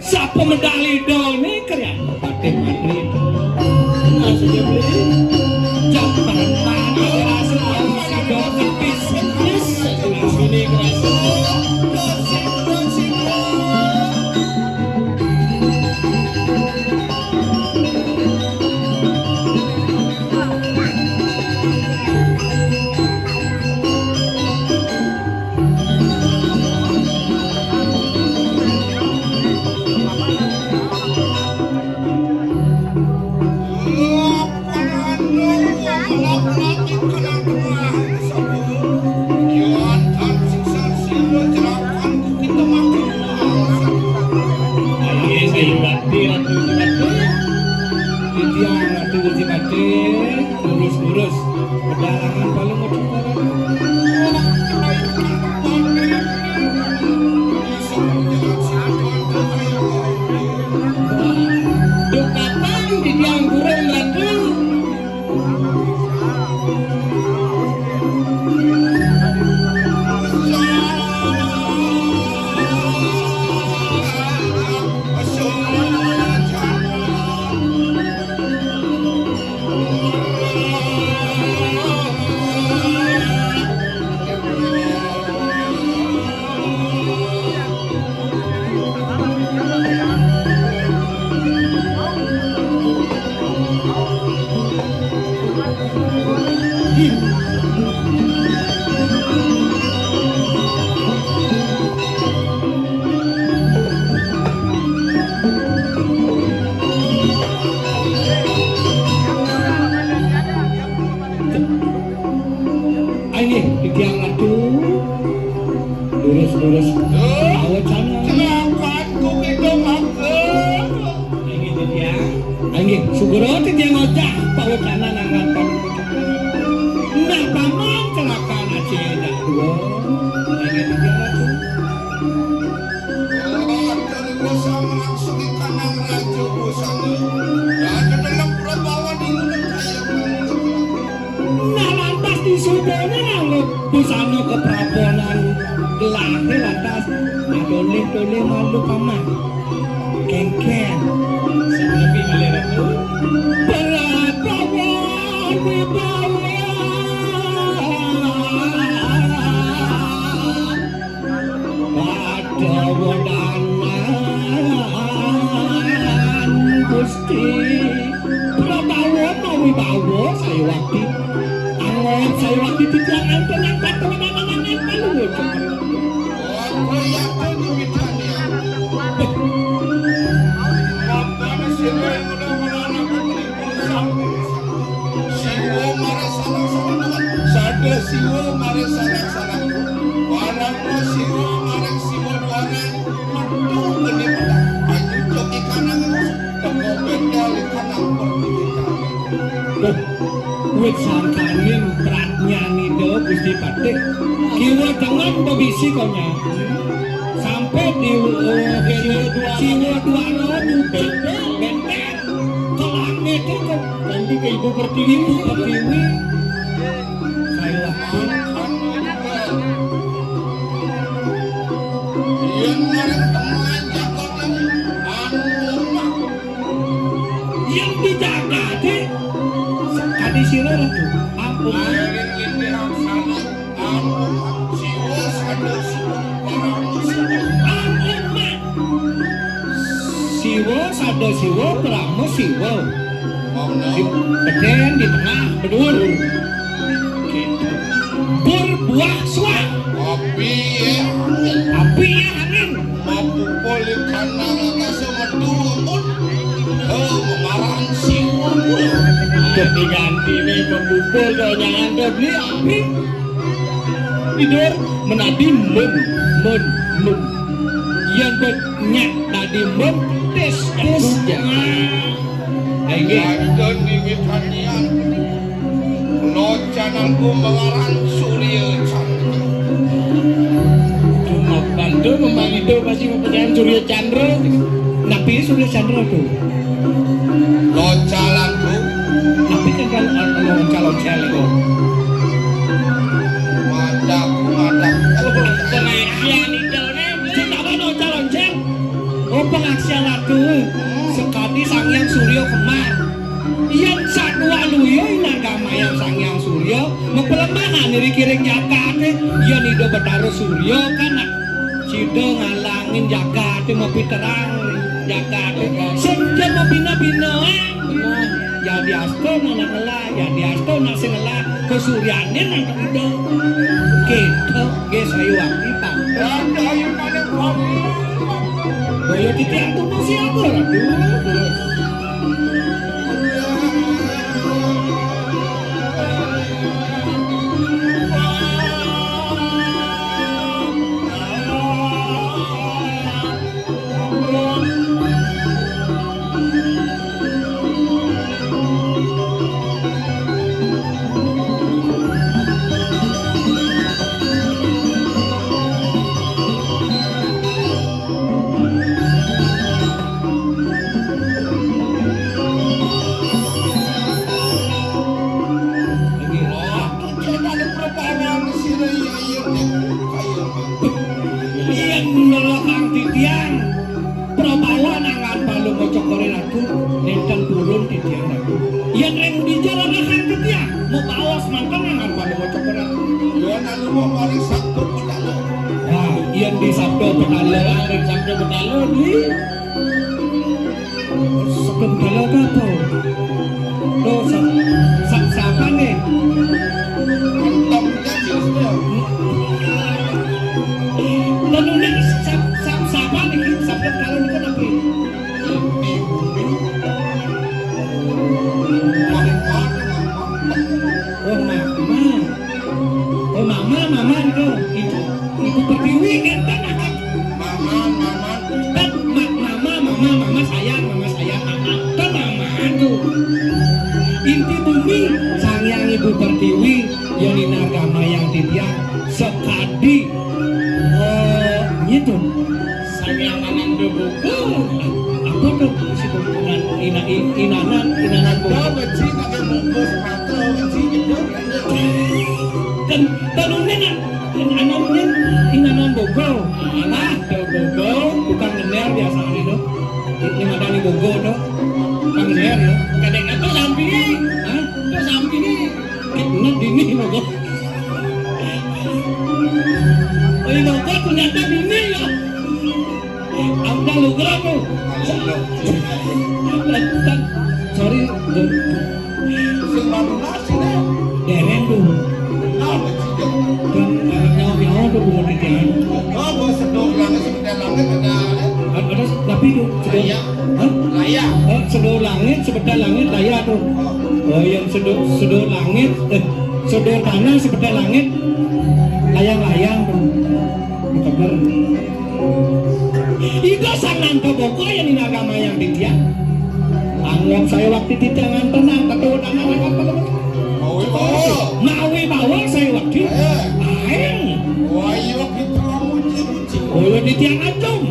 Siapa medali doni kalian pakai matri Saja beli. jangan mana rasa sudah tipis Sini kerasa. Lurus pedalangan paling Kapan titiang burung ratu? ini titiang ratu lurus awet sana Kenapa ku kita makan? ini titiang ini sugoro titiang ojah awet sana nangan paling nah paman kelakaan aja dah dua ini titiang ratu Dari bersama langsung kanan raja bersama. Dan dalam perbawan ini kaya nah lantas di sudahnya lalu busana keprabonan gelahnya lantas nah doleh malu paman kengken. Lebih malih ratu. Pelatawan wibawa pada wedangan Gusti Prabawa mawibawa saya waktu angon saya waktu titiangan tenang wedangan palu siwo mare sanak-sanak warang siwo mare siwo warang metu gede pedang ayo joki kanang teko bendal kanang pertiwikan wit sangkanin pratnya nido Gusti Patih kiwa dengan bebisi konya sampai di siwo dua rodu benteng kelangnya itu kan nanti ke ibu pertiwi saya yen marang teman jagoan yang dijaga deh sekali sira ratu ampun ayerin lindirang sana siwo sadar warang ampun mak siwo sada siwo pramu siwo mau beden di tengah bedur gitu berbuah suah kopi api ya angin mampu poli kanang atas metumun mengarang siwo diganti nih pembubul doanya anda beli api tidur menadi mun yang banyak tadi mun tes lagi dan wiwitanian lo canangku mengarang surya chandra Cuma bantu memang itu pasti mempercayai Surya Chandra. napi Surya Chandra tuh lo calangku napi kan calon celo madak Pengajian itu nih. kita mau calon cel oh pengaksian aku sekali sangyang Surya kemar yang sadua luyo inagama yang sangyang Surya mempelemahan dari kiring jakate yang itu bertaruh Surya kan Cida ngalangin jakate mau terang jakate senja mau bina-bina ya diasto anak ngelah ya diasto nasi ngelah kesuryane nang itu gitu guys ayo waktu pak ada yang mana kopi boyo titian tuh masih aku ratu yang di Sabdo Penalo di Sabdo Penalo apa? Tuh siapa nih? Lalu siapa nih? Sabdo Penalo itu apa? Mama itu ibu pertiwi kan mama sayang kan mama itu inti bumi sayang ibu pertiwi yang agama yang titian sekadi itu Sayang ananda buku. apa tuh si pembunuhan inanan dan talunnya anaknya inanan bogol bukan ngener biasa itu Ger ya. Kadang itu sampingi. Hah? Itu sampingi. Kita dini logo. Oh ini logo ternyata dini ya. Anda logo aku. Sorry, Sing baru nasi deh. deren tuh. Apa sih dia? Kan nyawa tuh bukan jalan. Oh, bos sedok langit sebentar langit ada. Ada tapi tuh Layak. Hah? Layak. Sedor langit, sebentar langit layak tuh. Oh yang sedor langit, sedor tanah sebentar langit, layang-layang tuh. Kabar. Itu sangan keboko yang ini agama yang dia. Anggap saya waktu di tangan tenang, ketemu tangan apa? Mawi bawa saya waktu. Aing. Wah, iya kita muncul. Oh di tiang acung.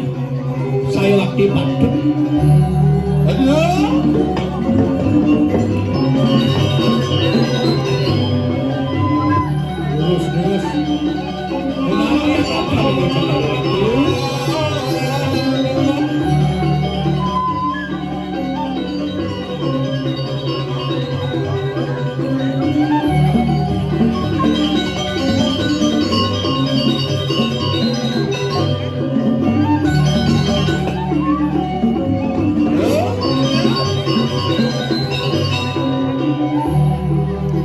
Saya waktu batuk. Aduh. Terus. Kenapa ya apa?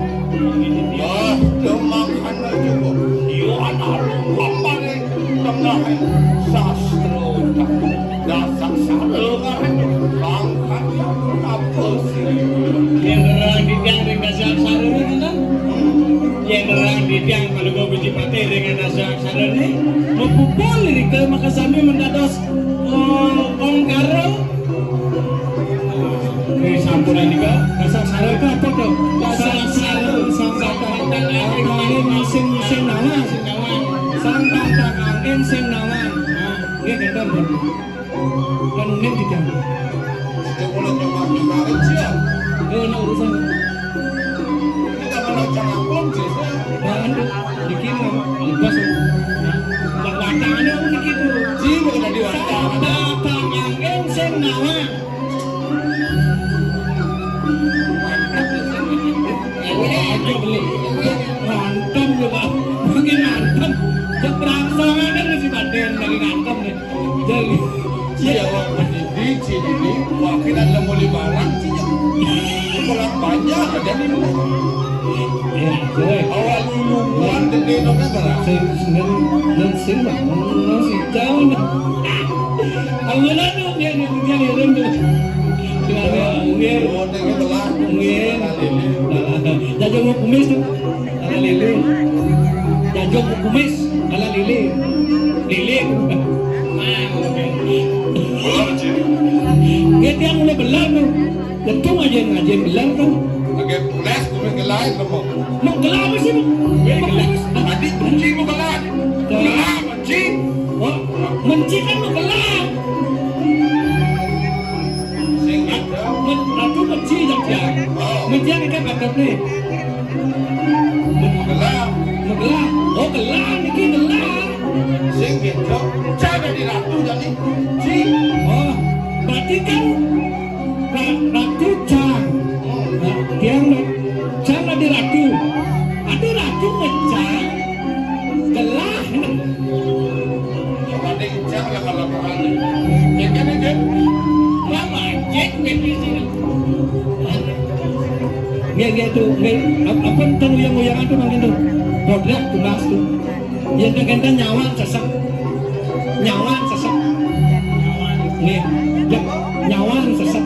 Wah, dia makan aja kok. Dia anak apa nih? Tengah sastra dasar sarangan langkah apa sih? Yang nerang di tiang dengan aksara ini kan? Yang nerang di tiang kalau gue biji pate dengan aksara ini mempukul diri ke Makasami mendados ongkaro. Ini sampuran juga. Aksara itu apa tuh? Aksara Sangkatan angin sing nawang. Sangkatan angin sing nawang. Iya kita kan unik di jam. Kita mulai nyoba aja. Nah urusan. Kita mulai cara kunci. Bahan tuh bikin lepas. Wacangannya unik itu. Jiwa udah diwacana. Sangkatan angin sing nawang. Aja belum. Ngantem juga. Makin ngantem. Keterangsangannya masih badan lagi ngantem nih. Jadi Jiwa biji ini wakilan lemuli barang sih. Kurang banyak ada di mana. ya gue. Awal luluan gede dongnya berapa? Sing bangun si jauh nih. Awalan tuh dia nih tuh. Oh, dengan belah. Jajong mau kumis tuh, ala lele. Jajong mau kumis, ala lele. Lele. Dia mulai belah tuh. Letung aja ngajen belah tuh. Oke, les gue gelai kamu. Mau gelah apa sih? Tadi benci mau gelai. Gelai benci. Oh, menci kan mau gelah. Sing ada. Aku menci saja. Menci kan kata nih. Gelai. Mau gelah. Oh gelah, ini gelah. Sing gitu. Cara di ratu jadi. Ci. Oh, berarti kan ratu cang. Tiang cang ada ratu. Ada ratu ngecang. Gelah. Ada ijak lah kalau kali. Ya kan itu. Mama cek di sini. Nggak tuh, apa tuh yang tuh makin tuh. Kodrak tunas tuh. Yang kagak nyawa sesak. Nyawa sesak. Nih, nyawa sesak.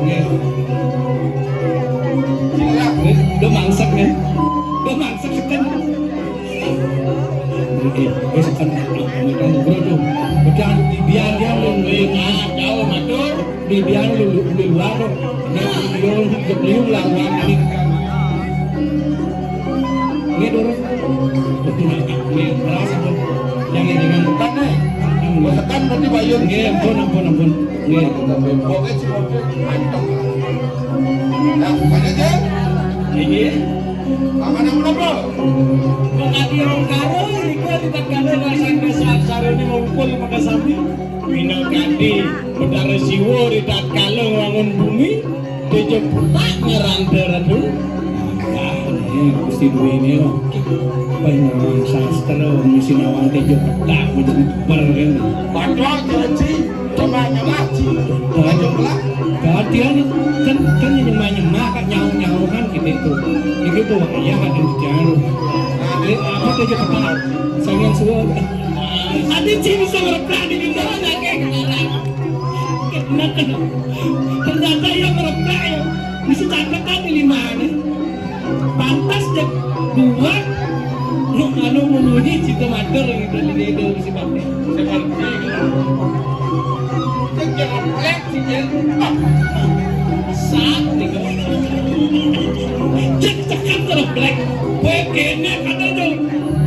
Nih. Udah mangsak nih. Udah mangsak sekan. Sekan. Kita ngobrol tuh. Udah biar dia Jauh matur. biar lu luar tuh. Beliau lawan ini. Ini dulu. Ini rasa tuh. Yang ini dengan Kan nih. Tekan berarti bayun. Nggih, ampun. Nggih. Pokoknya cuma anteng. Nah, bukannya aja. Ini Akan yang berapa? mengadi ongkaro ini kok tidak kada rasa aksara ini ngumpul Makasami. Minal Gadi. Bedare siwo ridat kalung wangun bumi Dejo putak ngeranda-randa Gusti duwe ini loh penyawang sastra misi nawang tejo petak menjadi kan Padahal janji coba nyelaji. Ayo lah. gantian kan nyemak kak nyaw kan gitu itu makanya kan yang dijalan apa tejo petak sangat suara ada ciri bisa mereplak di bintang kayak ternyata yang mereplak ya bisa catatan di mana pantas deh dua anu memuji cita mater gitu itu si Bakti Seperti jangan black sih jangan. saat tiga cek cekap terus black gue kene kata tuh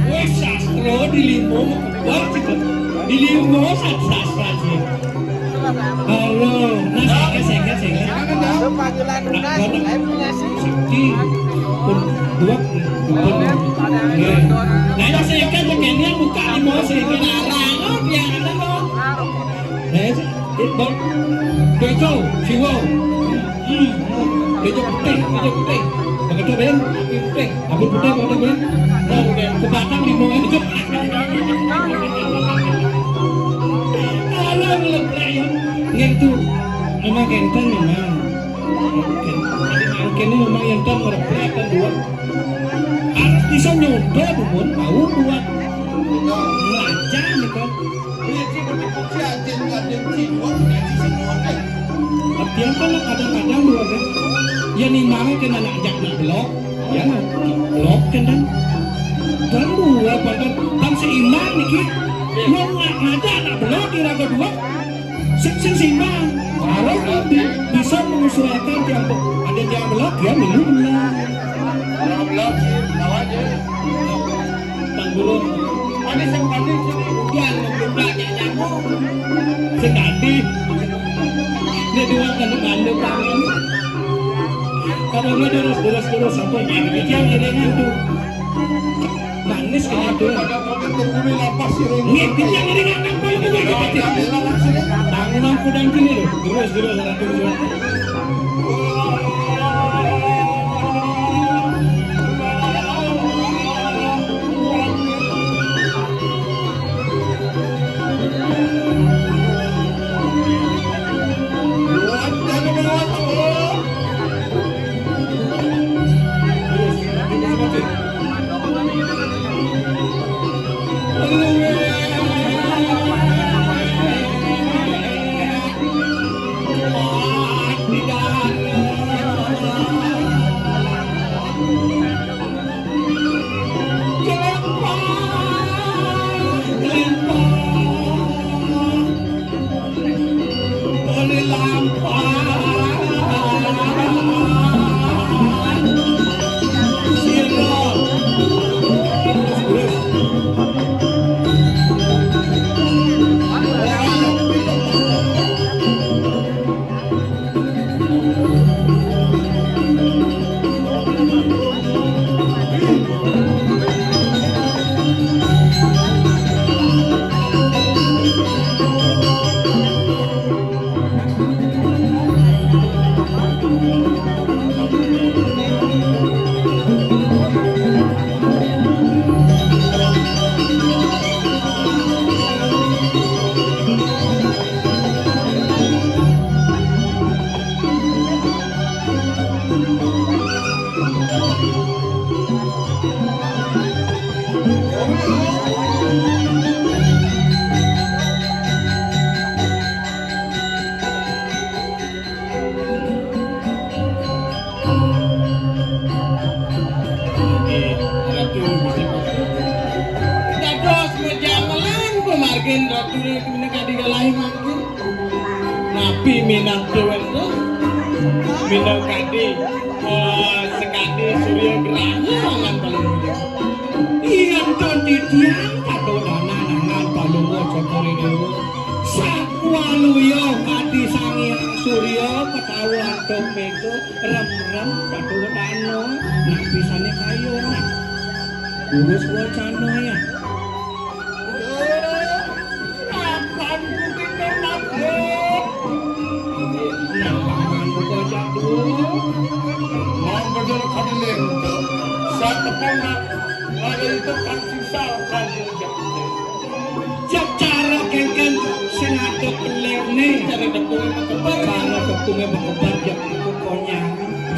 gue sastro di limo gue cita di limo sastra sih halo nah saya sakti pun dua nah itu saya kan kayaknya buka limo saya kan larang dia ada loh nah itu bejo siwo bejo putih begitu ben putih abu putih apa ben nah udah ke batang limo itu halo leplek itu memang kenten memang kene memang yang kan mereplek kan dua harus bisa nyoba bukan tahu buat belajar nih kan artinya kan kadang-kadang dua kan ya nih mana kan anak ajak nak blok ya blok kan dan dua bahkan kan seimbang nih mau ngajak nak blok kira kedua seimbang kalau bisa mengusulkan yang ada yang blok ya minum lah Kalau belum sih aja. tanggulun Ada sempati sini. yang membuatnya nyamuk sekali dia dua kan kandung tangan kalau nggak terus sampai yang dengan tuh manis kena tuh Pada mobil tunggu lapas sih. ngikut yang dengan apa itu tangan aku dan kini loh terus Nabi minang dewan tuh minang kadi sekadi surya gerhana ngan palungnya iya kan didiang kado dana nangan palungnya cokori dewa sakwaluyo kadi sangiang surya ketawa hadong mego rem-rem kado dana nak pisane kayo nak urus wacana ya Mau bedul kadileng tu. Sa tepang ada itu kan sisa kadil jakte. Cara kengken sing ada pelerne Cari tepung kebar. cara tepungnya bekebar jak itu konya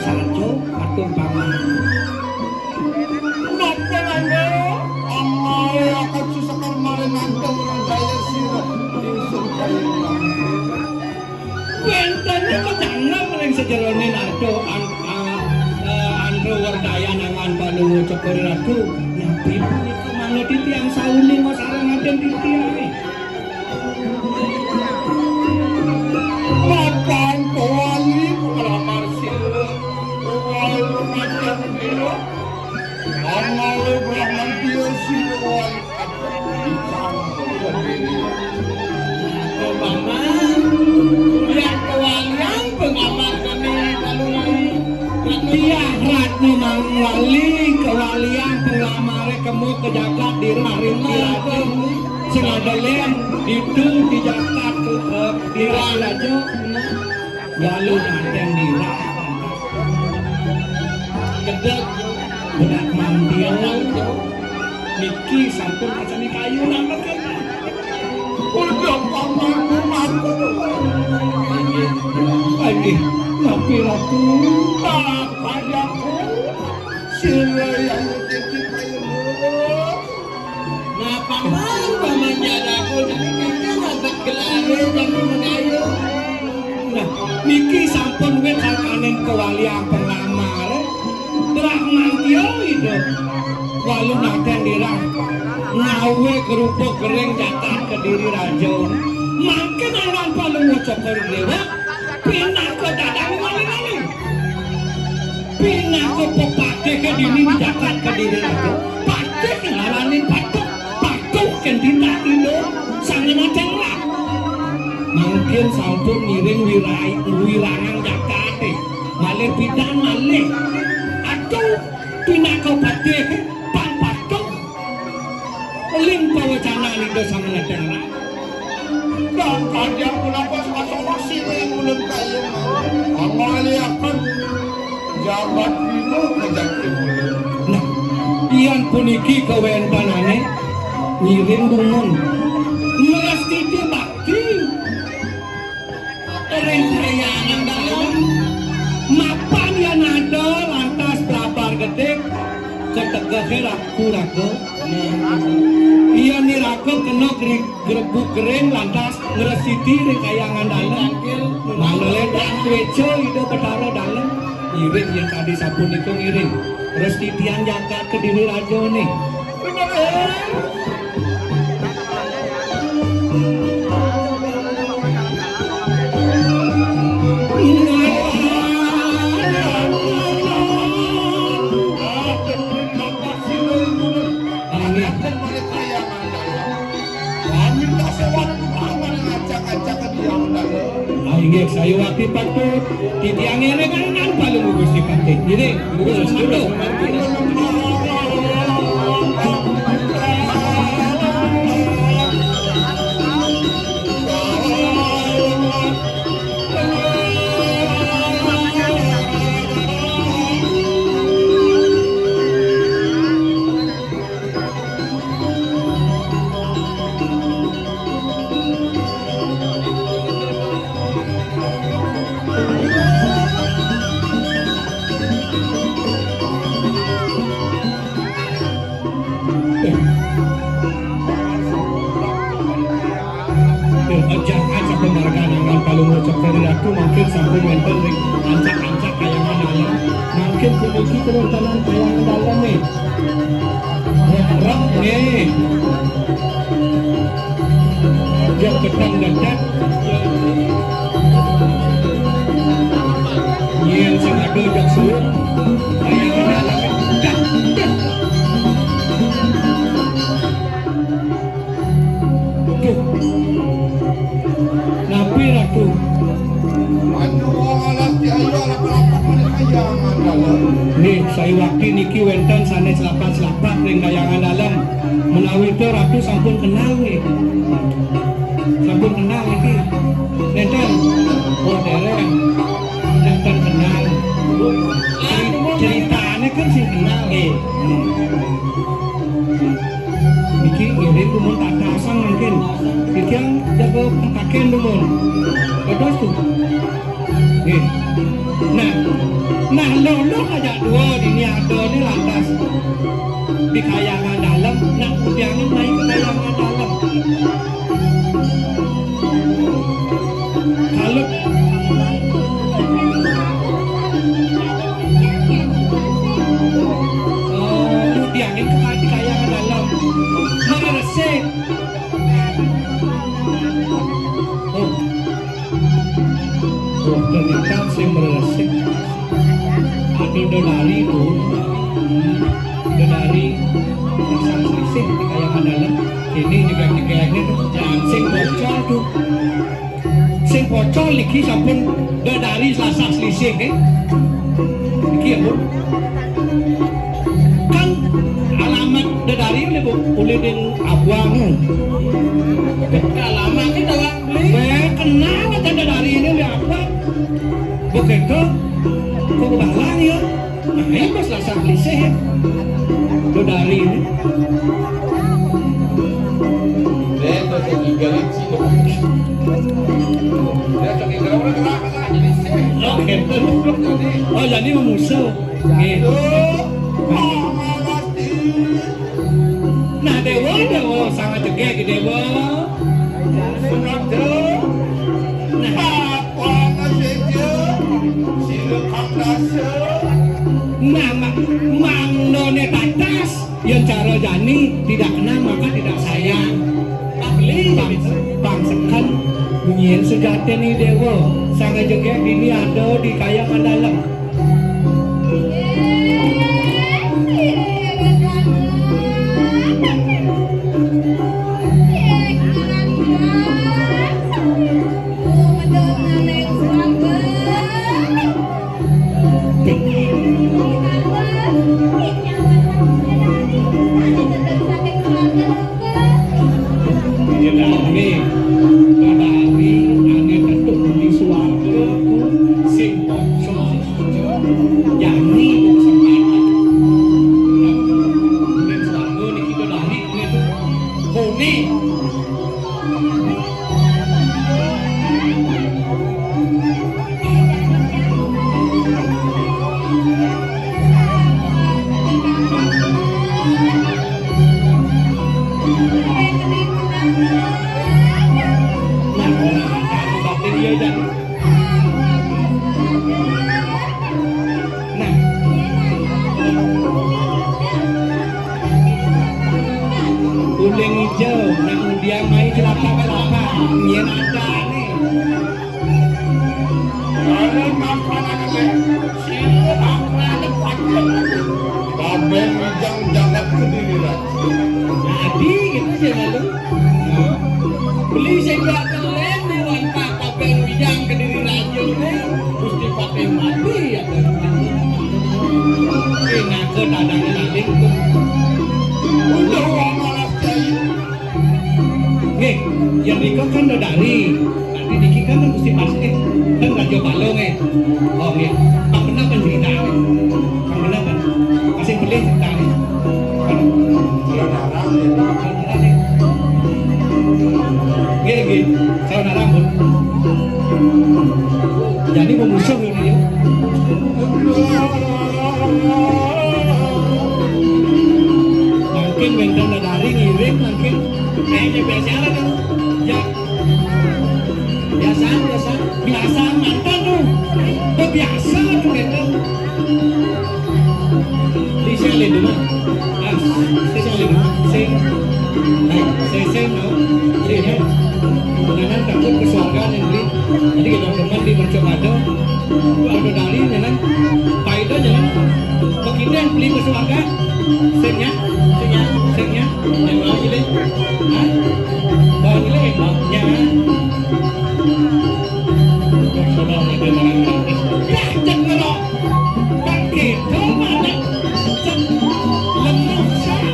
sarjo atur paman. Napa nanggo? Amal akan susah kemarin nangkep orang daya sirah. Insur kaya Wentene kejangan paling sejerone nardo andro werdaya nangan palu cokor ratu nabi punika manut titiang sauni mau sareng ngaden titiang makan tuali pengelamar sirah. Wali macam dia. Amal Brahman dia sirah wali akan Paman, lihat kewalian pengamat kami balungi. dia ratno mangwali kewalian pengamare kemu ke jagat di rarim raden sing adelen itu di jagat ke di rajo lalu naden dira Gedeg, budak mandiel niki sampun kacani kayu nama kena udah pamanku mampu. lagi tapi ratu Tak padaku sirah yang titip kayu. nah paman jadaku jadi kayaknya nggak gelare jadi mengayu. nah niki sampun wit sakanen kewalian pengamar berak mantio itu walu naden dira ngawe kerupuk kering jatat ke diri raja makin orang paling ngocokor dewa pinako dadang wali-wali pinako pepate ke dini jatat ke diri raja pate ngalanin patuk ke dina ilo sange macam lah mungkin sampun miring wirangan jakate malih pidan malih aduh pinako pate pan patuk limpa wacana nido sama netera Dan kalian kenapa sama sirah yang belum kayu? Amal akan jabat dino menjadi mulut. nah iyan puniki kewentanane ngiring dungun ngeresti di bakti rentayangan dalam mapan yan ada lantas pelabar gedek ketegake raku iya ni raku kena gerebuk kering lantas ngeresiti rentayangan dalam mangledak weco itu betara dalam iring yang tadi sabun itu ngiring terus titian jagat ke diri raja nih Inggih saya waktu patut titiang erengan paling Gusti Pati. Ini Gusti dulu. Ajak pembargaan dengan palung cokor ratu makin sampun wenten ring ancak-ancak kayangan dalam makin puniki kerentanan kayangan dalam nih rek nih dia ketang dadak yang sengadu jak suruh kayangan dalam dah napi ratu nih saya waktu niki wenten sanes selapat ring kayangan dalam menawi itu ratu sampun kenal nih sampun kenal niki nenten oh dereng nenten kenal Tiang jago kakek dumun. Terus tuh. Nih. Nah lo aja dua ini ada nih lantas di kayangan dalam. Nah tiangnya naik ke kayangan dalam. Kalau diangin ke kayangan dalam. Mana resik. Ternyata saya meresik ada dari itu dari pasang selisih di kayangan dalam ini juga di kayaknya jangan sing bocor tuh sing bocor lagi sampun dari selasa selisih lagi ya bu kan alamat dari boleh dengan abuang alamatnya dalam beli kenal ada dari ini oleh apa begitu kok balang ya nah ini selasa selisih ya dari ini Itu tiga licin. Ya jadi orang jadi oh gitu oh jadi memusuh gitu nah dewa sangat cegek dewa nah mang none batas yang cara jani tidak kenal maka tidak sayang bangsakan bunyian sejati nih dewa sangat jegek ini ada di kayangan dalam Uling hijau, nak dia main celaka-celaka, nyen ada nih. Ada makanan ada, sila makanan panjang. Babel hijau jagat sendiri lah. jadi gitu sih lalu beli sehingga kelen di wanita kabel bidang ke diri rajo nih mesti pakai mati ya nak ke dadang laling tuh Udah malas jadi. Nih, yang Riko kan udah dari, nanti Diki kan mesti pasti kan rajo balong oh nih, tak benar kan cerita nih, tak benar kan, masih beli cerita nih, Kalau narang ini. gini, kalau nak rambut, jadi memusuh ini ya. Mungkin bentang dari ngirim, mungkin kayaknya biasa lah kan, ya biasa mantan tuh, biasa tuh bentang. Di sini dulu, saya no, sini, dengan takut kesuargaan yang beli, jadi kita teman di Mercokado, ada dari dengan Paido jangan, begini yang beli kesuargaan, sengnya, yang mau gini, bawa gini, ya, saudara ada orang ya jangan lo, pakai kemana, lemah sah.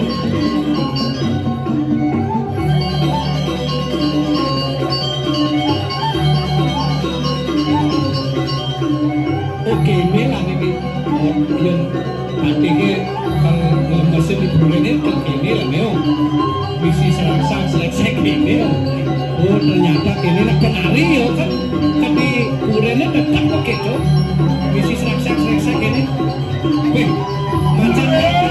Oke, ini lah nih, yang artinya kalau dalam bahasa di bulan ini kan ini lah meo, misi serasa seleksi ini. ternyata ini nak penari yo kan tapi kurene tetap kok gitu misi serak-serak ini wih macam sekat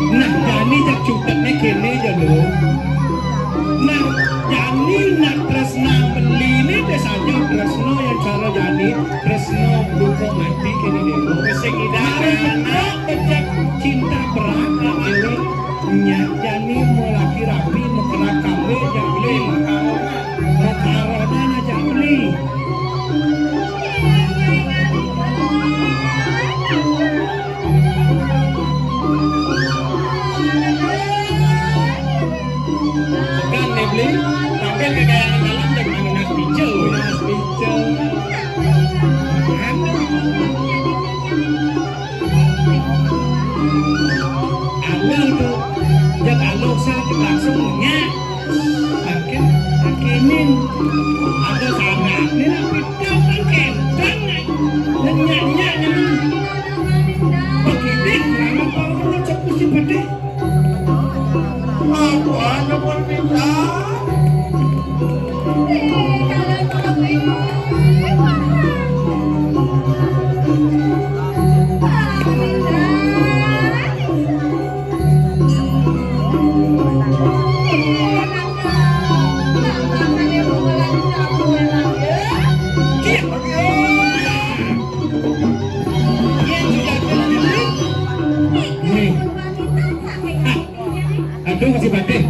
nah jani jak cuketnya kene aja lo nah jani nak tresna beli ini desanya tresno yang cara jani tresno buko mati kene deh kesing idaran bejak cinta berat ewe nya jani mau laki rapi mau kena kambe jak beli mau karona jak beli tampil kekayaan dalam dan mengenal hijau alur tuh jak alur saya langsung nyak makin akinin ada sana ini tapi tahu kan kendang dan nyak-nyaknya begini nama kalau cepu si pade Aku ada pun minta. Aduh masih batin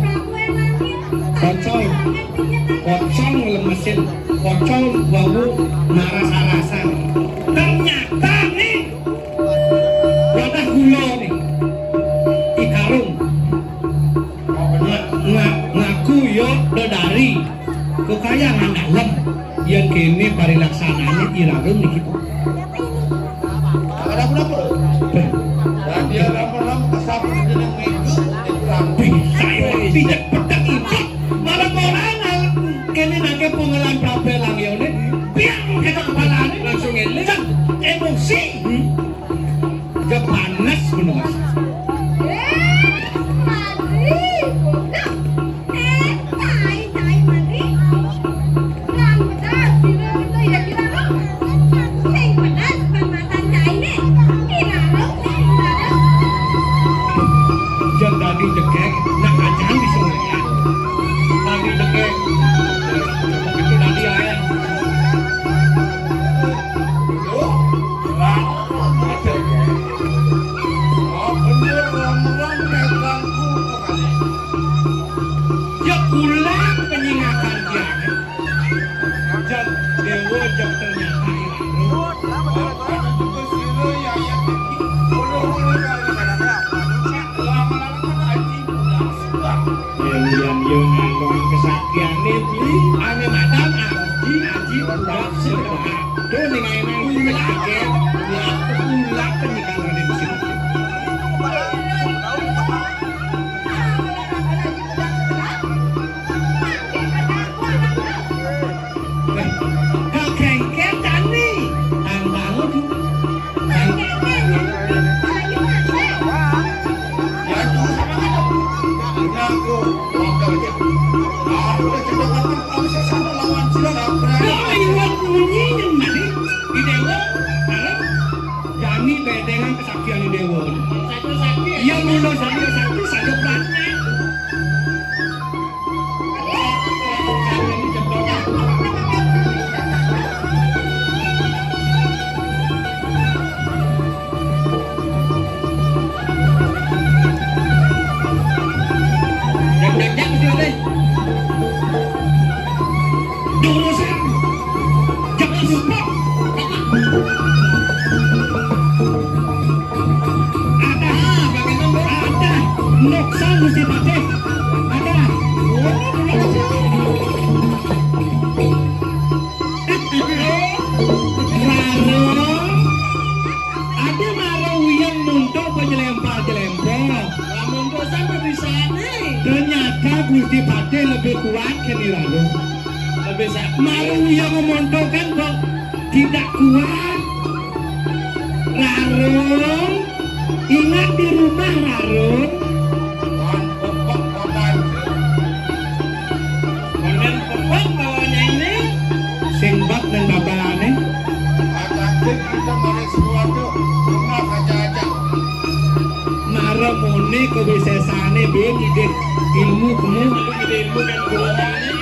kocong lemesin kocong bau marasa-rasa ternyata nih wadah gula nih ikarung ngaku yo dodari kekayangan dalam yang kini parilaksananya irarung nih kita Ada apa? Dan dia lama-lama kesap dengan minggu saya tidak pedang ini malah orang kini nangke pengelan prabelang ya ini biang kita kepala ini langsung ngelik emosi gak panas bener mas tadi dekek nak ajan di sungai tadi dekek itu tadi ayah ya pulang penyingakan dia jak dewa jak ternyata yang ngandung kesaktian nih beli ane madam aji udah sedekah tuh nih nang itu lagi pulang penyikalan di sini kekengken tani tanggal tuh kuat kan Raro. Lebih saya Mau yang memontokan kok tidak kuat. Rarung, ingat di rumah Rarung. konen pokok bawahnya ini. Sing bab dan babane. Kita mari sesuatu rumah aja. Mara mone kebisesane ben ide ilmu kamu. Ide ilmu kan golongannya.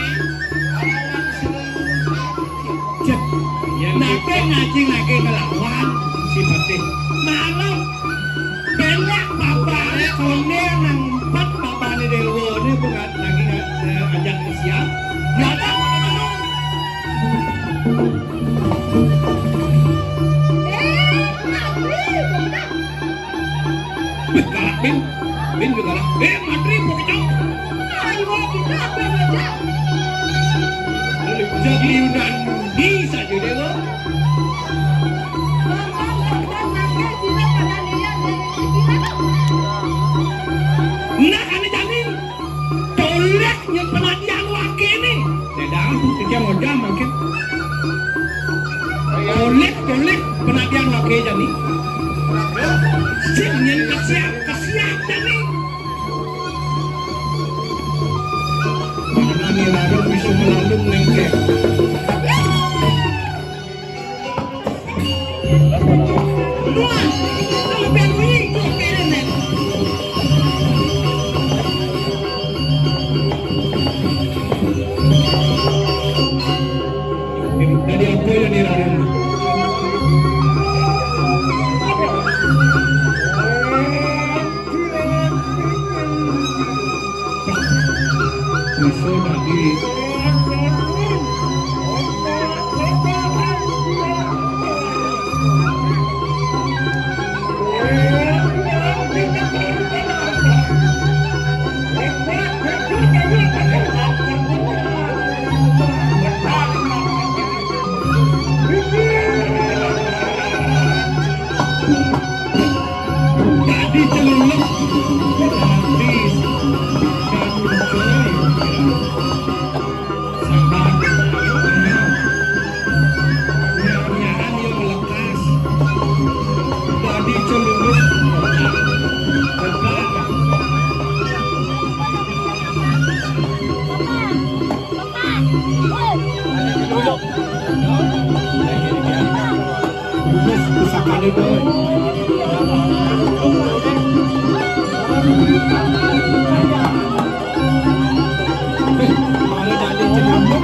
Cek. Yang Nake ngaji lagi melawan si Fatih. Malam banyak babane kone nang empat babane dewa ini bukan lagi ajak siap. Ya tak. Madrid, Bin, bin juga lah. Madrid mau kecok. ayo kita apa yang aja? Jadi udah nudi saja dewa. Nah kan jamin toleknya penadian wake ini. Dedang kerja modal makin. Tolek penadian wake jadi. Singin kesiap jadi. Mana nih lalu bisa melalui nengke. Dua, kalau berwing, oke nih. Dari apa ya nih Raden? Miso tadi. Tadi celuluk. Habis. Kamu coy. Sabar. Nyahan yang melekas. Tadi celuluk. Bubes pusaka itu. Kalau dari celuluk.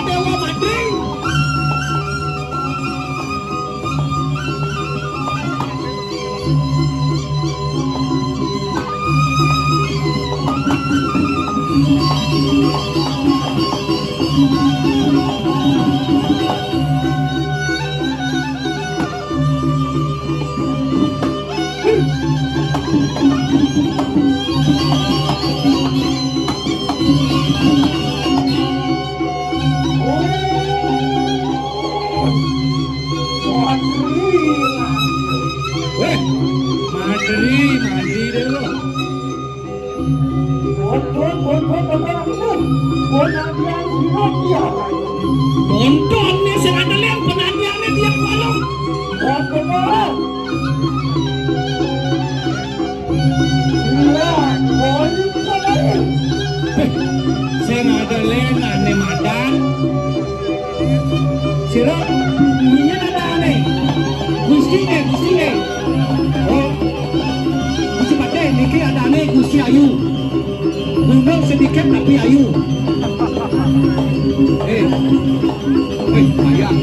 Dewa Madrid. Madrid Dewa. Tonton nih serada lihat penadiannya dia kolong. Iya, sira nyen ada aneh. Gusti nih. Oh. Gusti Pate niki ada aneh Gusti Ayu. Gunung sedikit tapi ayu. Ayah.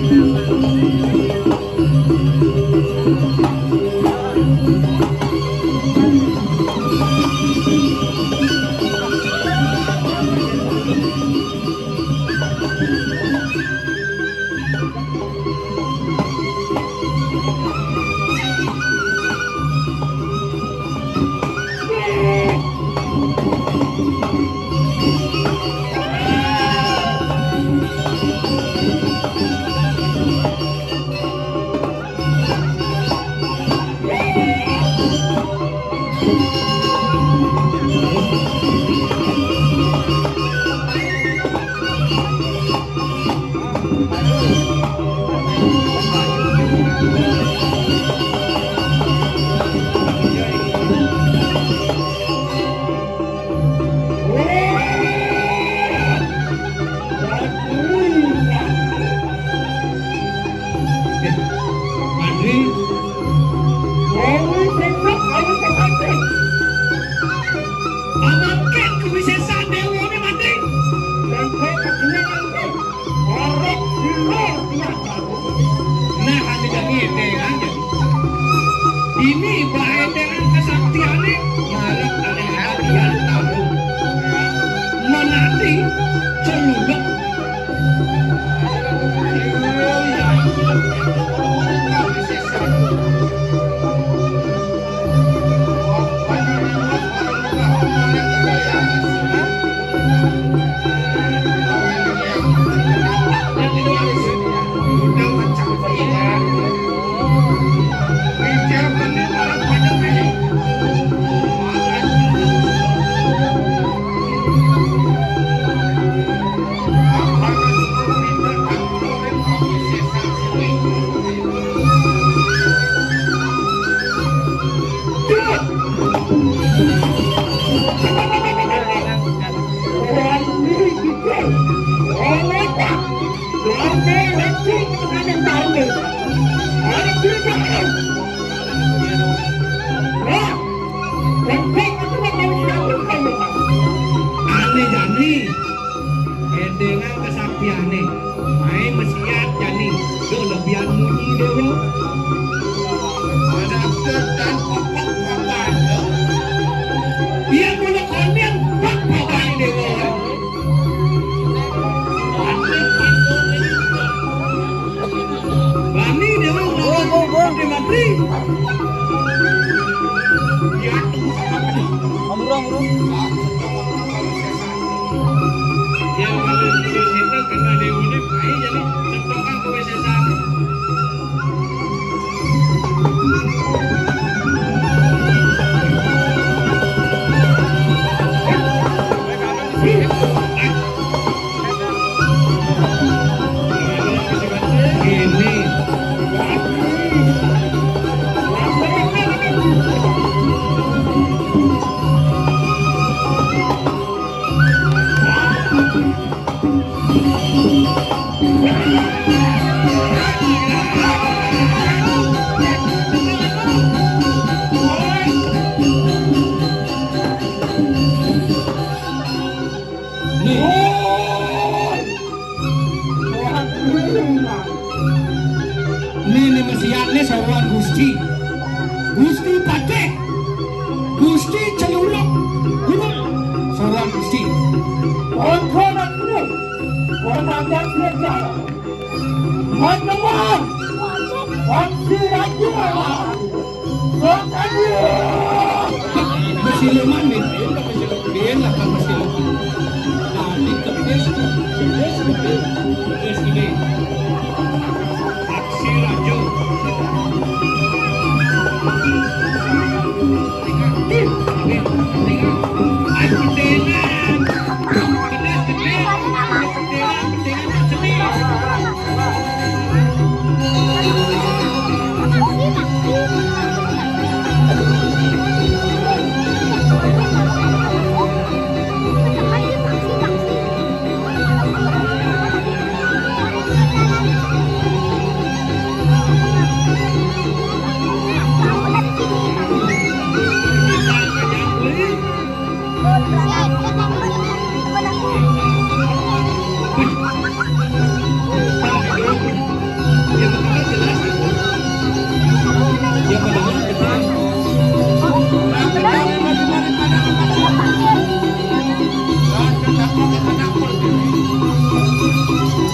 Ini mesiannya seorang Gusti Pate, Gusti Celuluk, seorang Gusti. Kontrol penuh, komandan serta, teman-teman, Waksi Raja, Sokanya. Bersiluman nih, dia lah kan bersiluman. Nah, di kepes ini. Aksi Raja.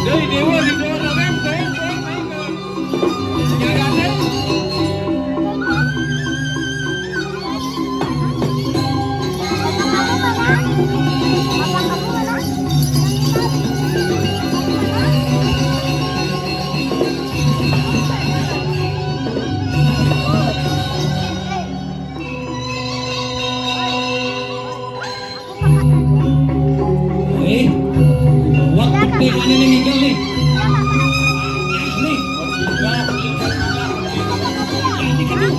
Dari dewa di dewa kan, jalannya. Waktu pentingan ini minggal nih. Nih. Jadi kan tuh.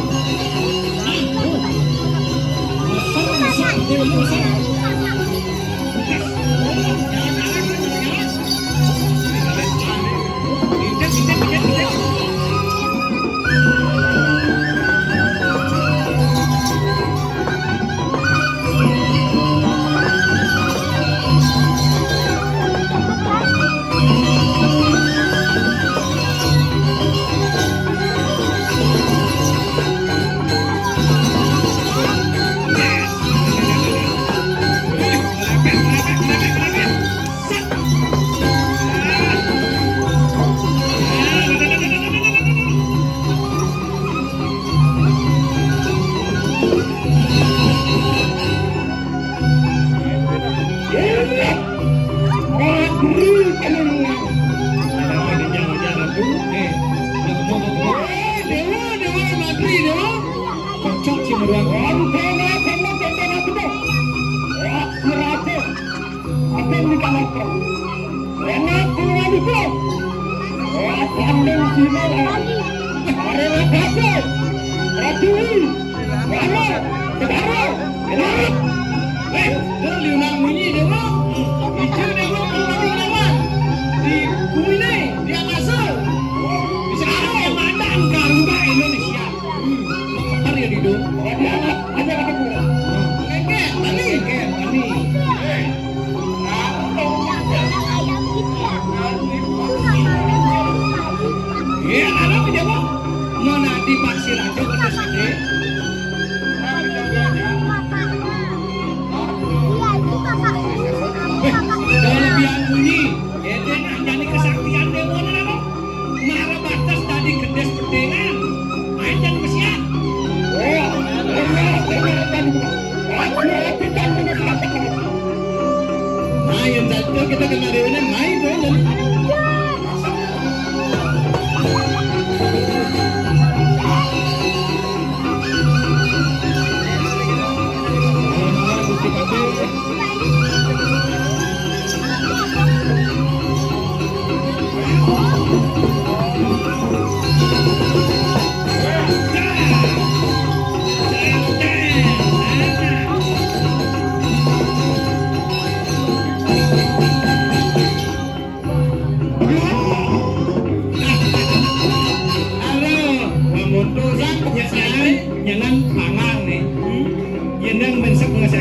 Kita kena dewan main dong.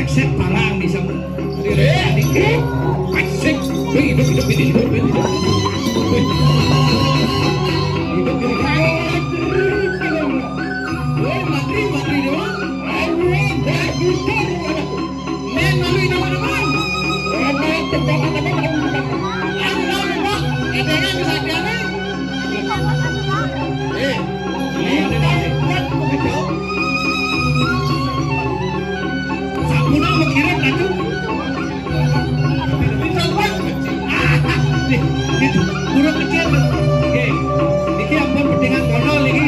Sek parang di sana. Sek, hidup. Burung kecil. Oke. Iki ampun pentingan kono iki.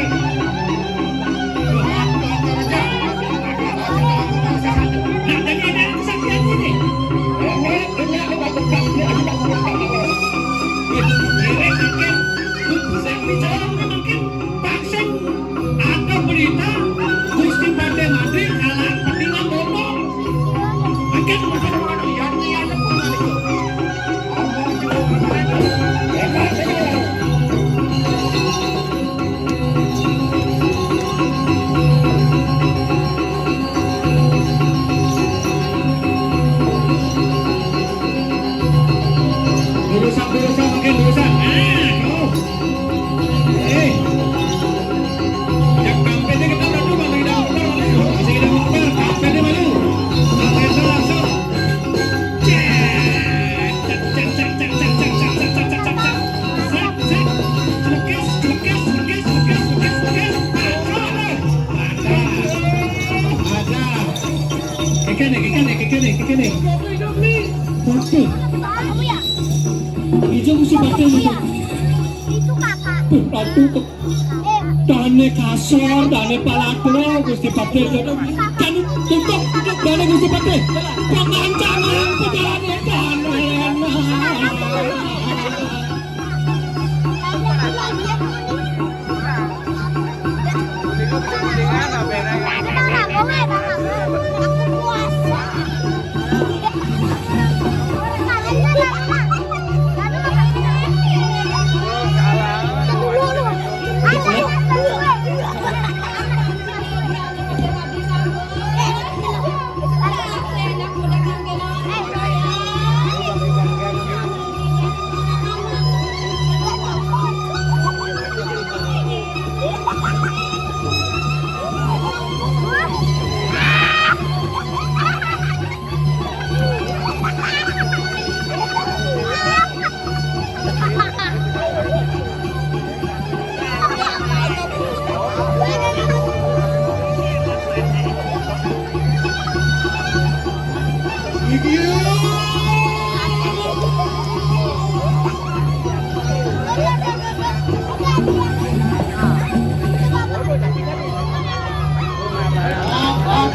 Nah, jadi ada kesaksian ini. Ijo Gusti Patih itu. Itu kakak. Aduh, dane kasar, dane palakro Gusti Patih itu. Kan tutup dane Gusti Patih. Pengancangan pejalan dane.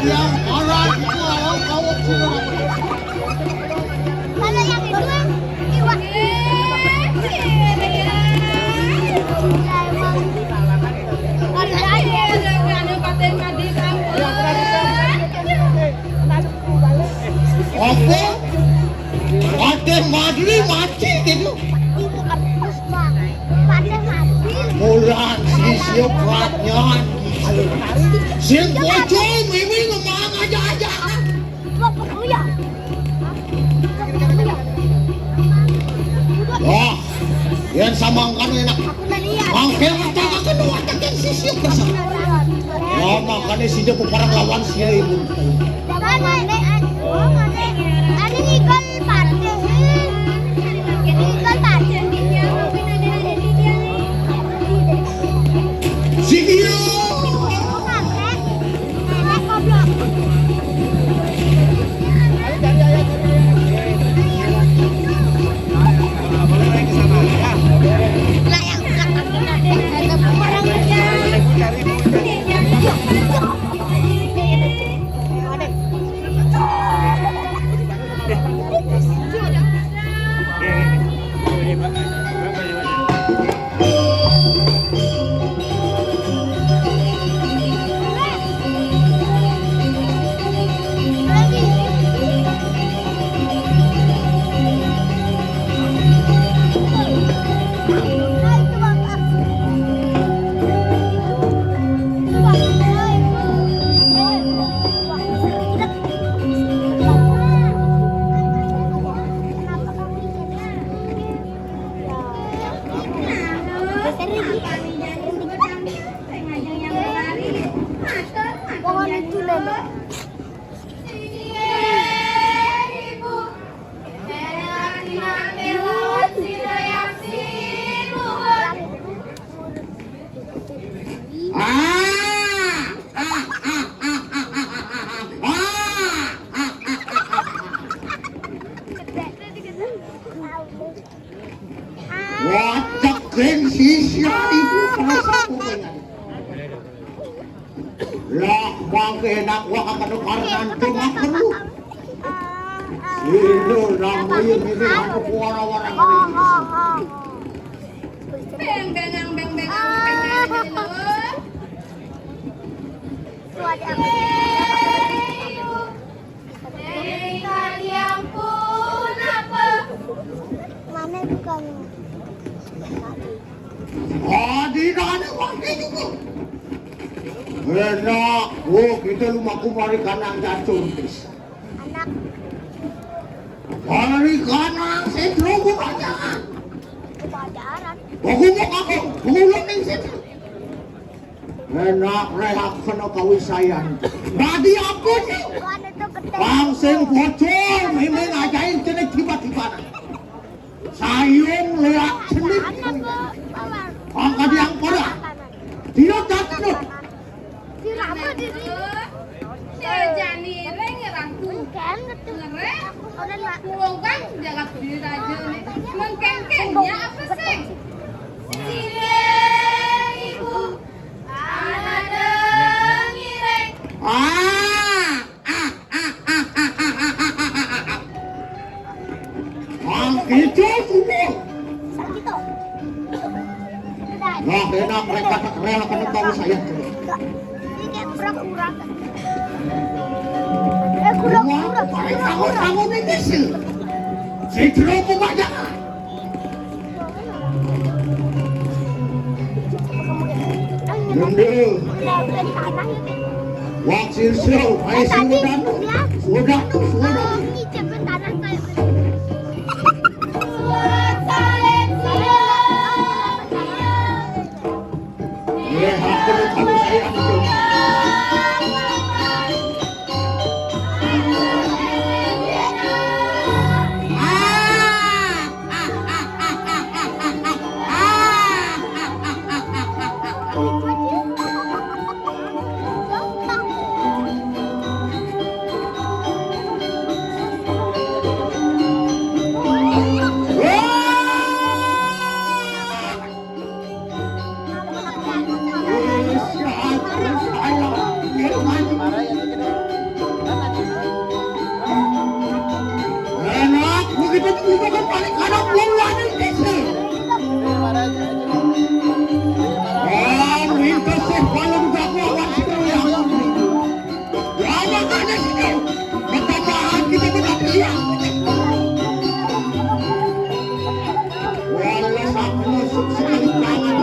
Yang marah itu orang kau curang. Kalau yang itu iwak. Apa? Ada madri mati gitu. Itu kan puspa. Pada mati. Mulan si siap ratnyan. Sing bocor mimi ngomong aja. Bapak kuya. Wah, yan samangkan enak. Aku nalian. Mangkel kata akan watakan si siap kasar. Ya makanya si dia parang lawan si ibu. Ada ikan pate. Ikan pate. Si dia. Pohon itu nenek. Wajak gengsi siapa ibu merasa kumengan. Lah bangke enak wak akan nanti makan lu. Ini ramai ini aku warna-warna Mana bukan? di sana bangke juga. Enak, oh kita rumah kumari kanang jantuntis. Anak. Hari kanang sentro bukannya. Kebajaran. Aku ngulung ning sentro. Enak rehat kena kawisayan. Tadi aku nih. Bukan itu gede. Langsung bocor, memang ngajain cenek tiba-tiba. Sayung leak cenik. Angkat yang pada. Tidak jatuh. Apa di sini? Sejani rengeraku Kan gitu. ngere Udah enggak. pulau kan jaga diri aja nih mengkengke Ya apa sih? Cireng ibu, anak dengireng. Gitu semua. Gitu. Nah, enak mereka tak rela karena tahu saya. Ini kayak kurang-kurang. Kamu ini sih. Saya terlalu banyak. Mundur. Waktu show, ayo sudah. Ngicipin tanah kayak Ya, aku saya. Enak, begitu juga kan paling kanan bulan ini sih. Itu sih kalau juga kawan sih yang ya makanya sih ketabahan kita benar dia. Walau aku sekali tangan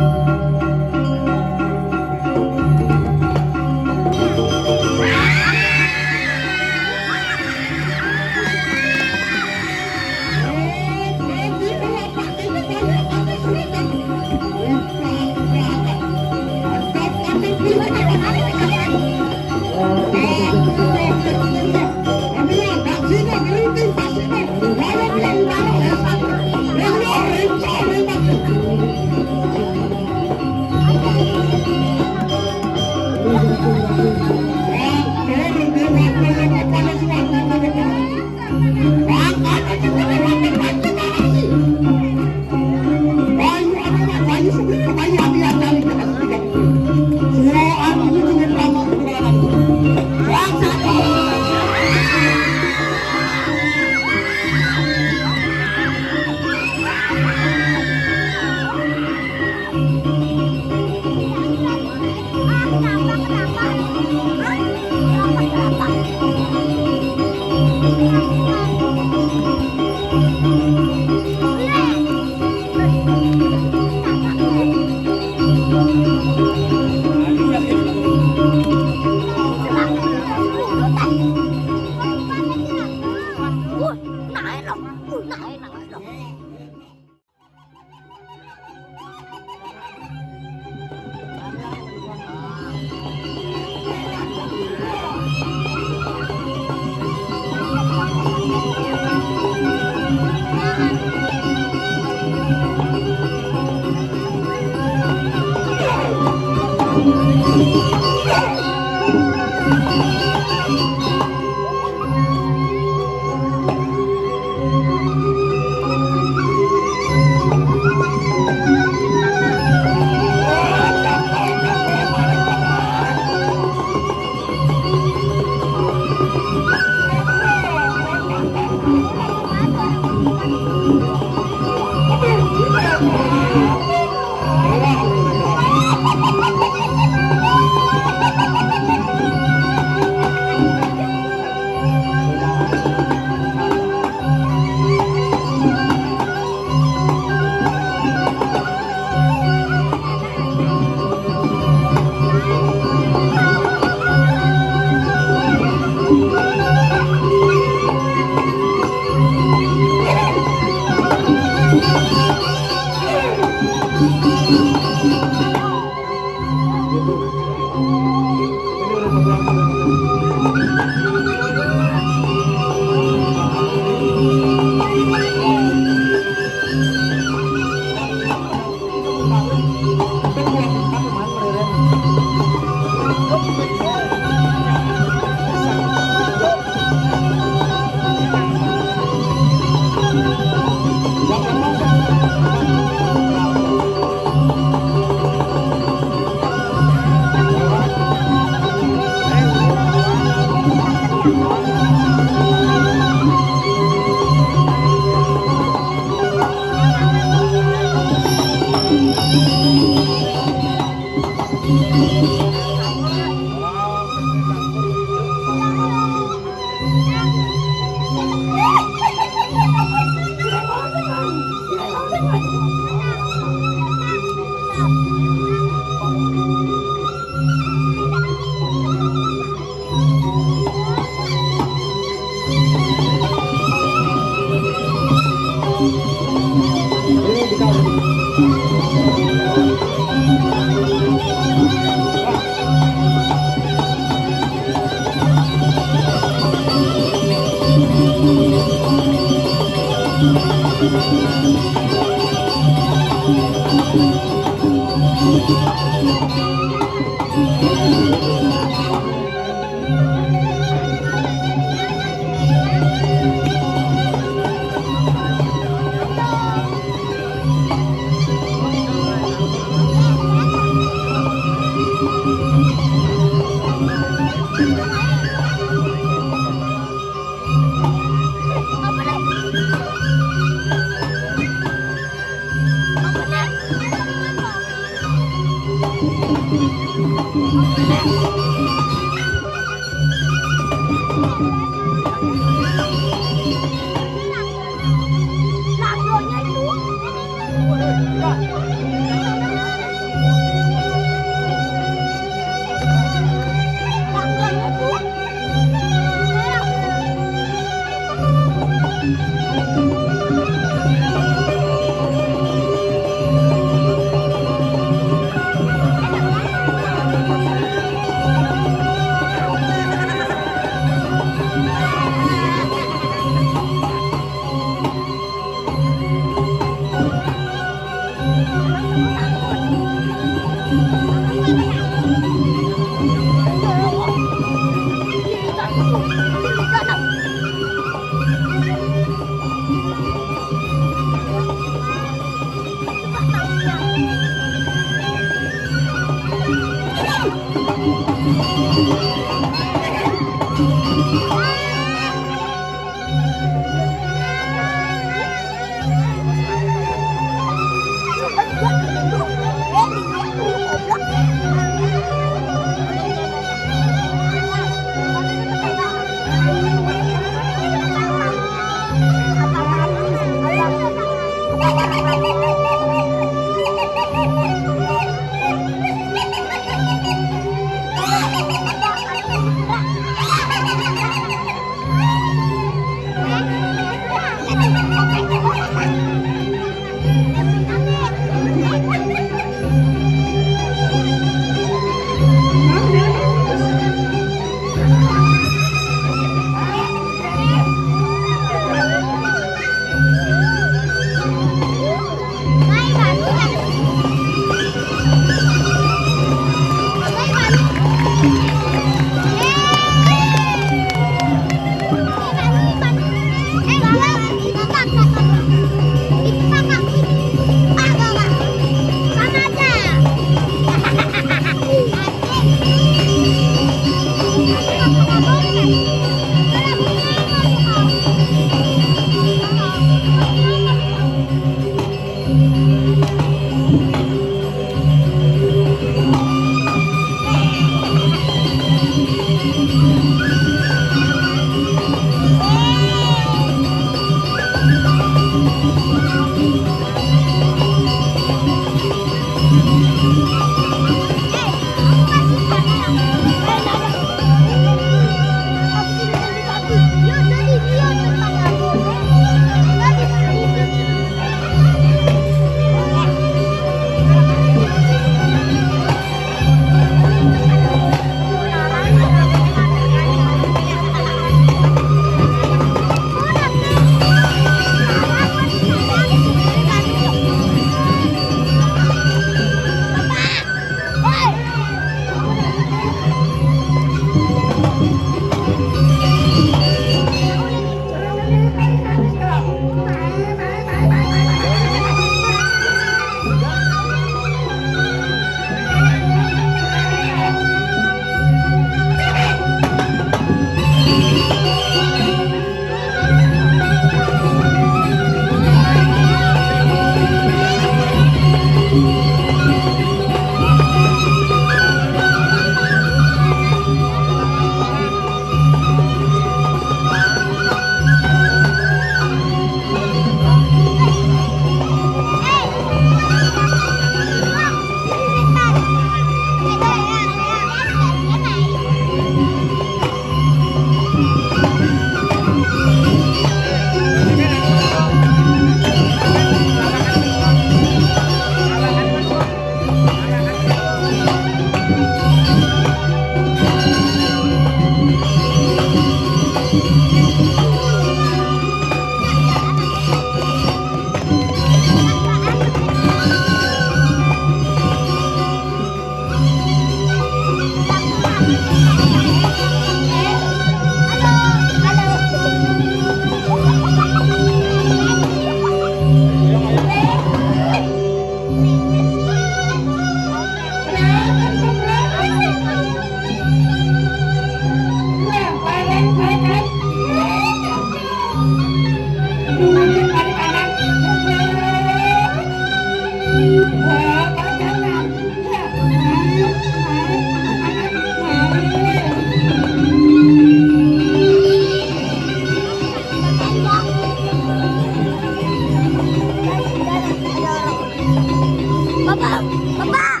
Bapak, bapak,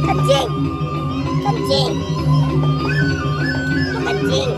kencing, kencing, kencing.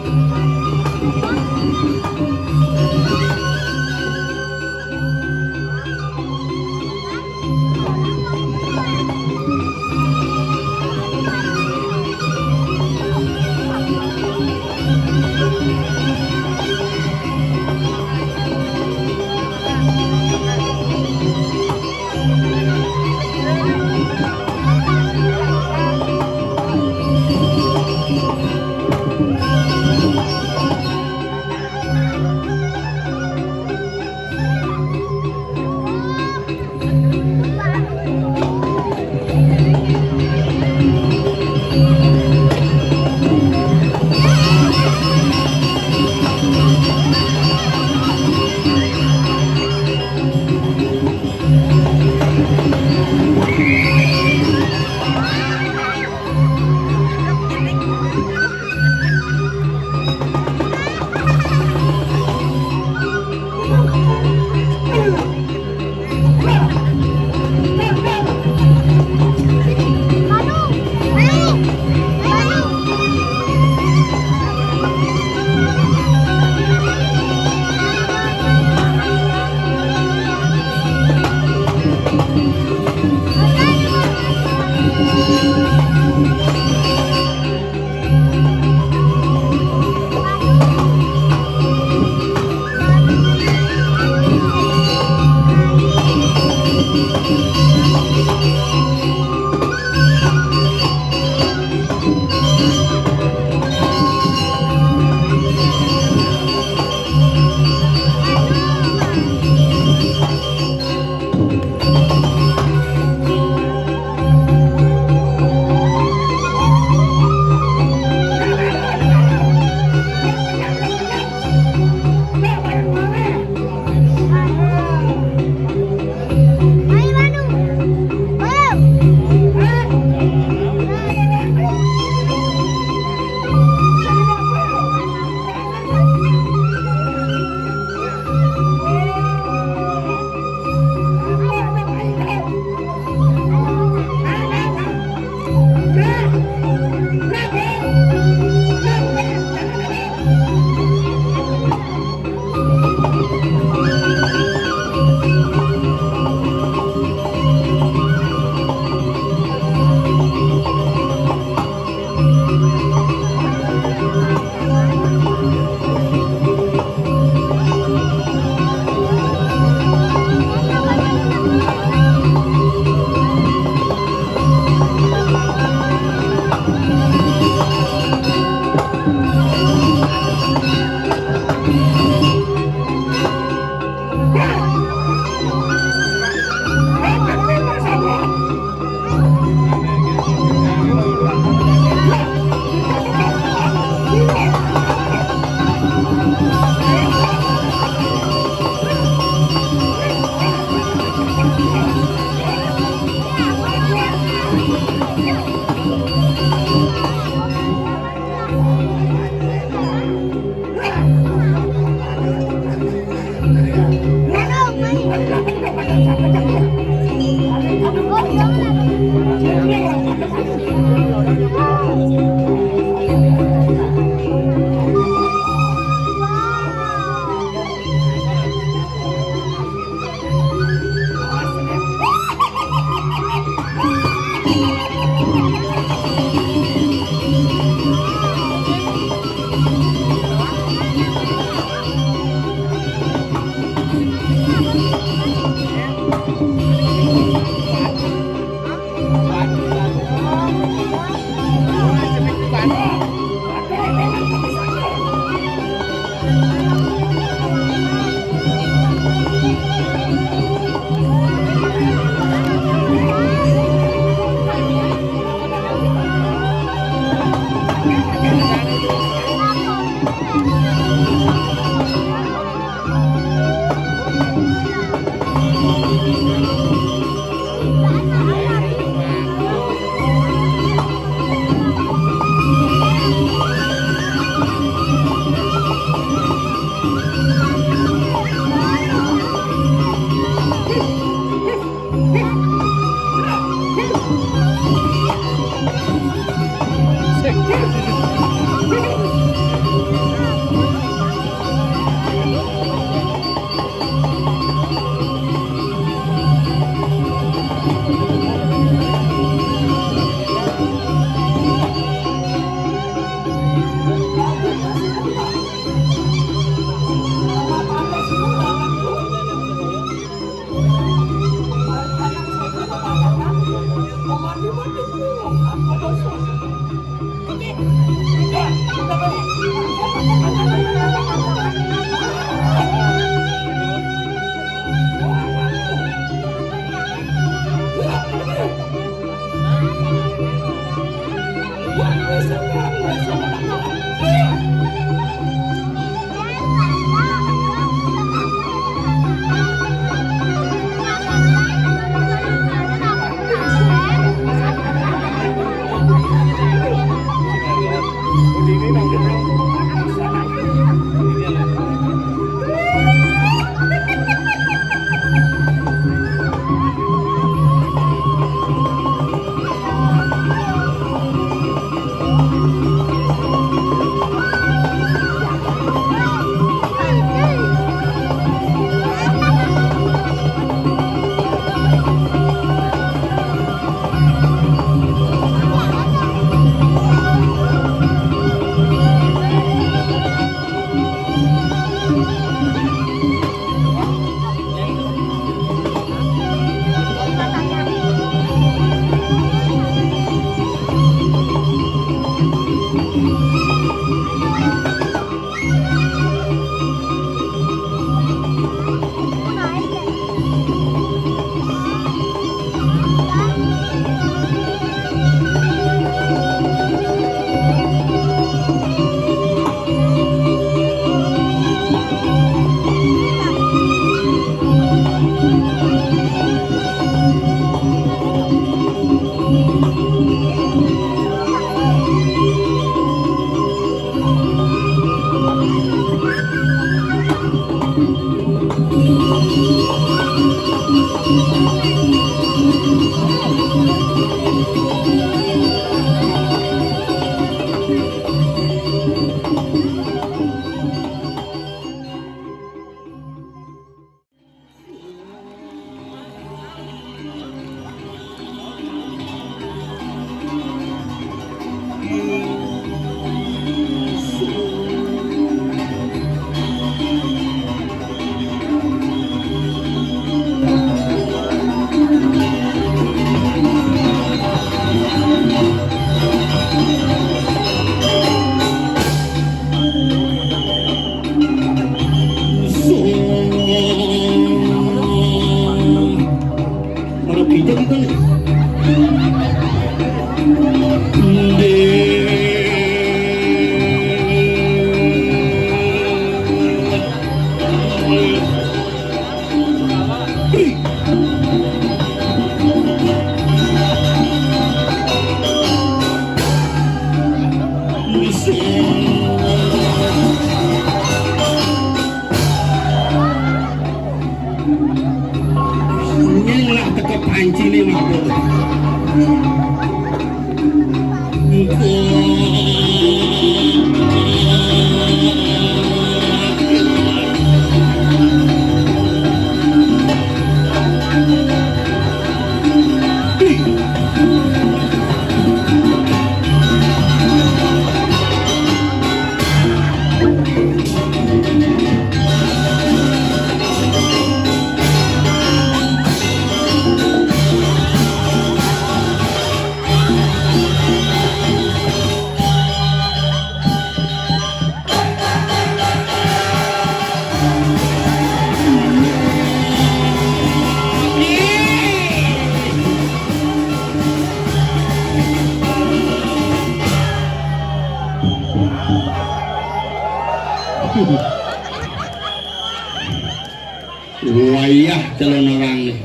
Wayah calon orang nih.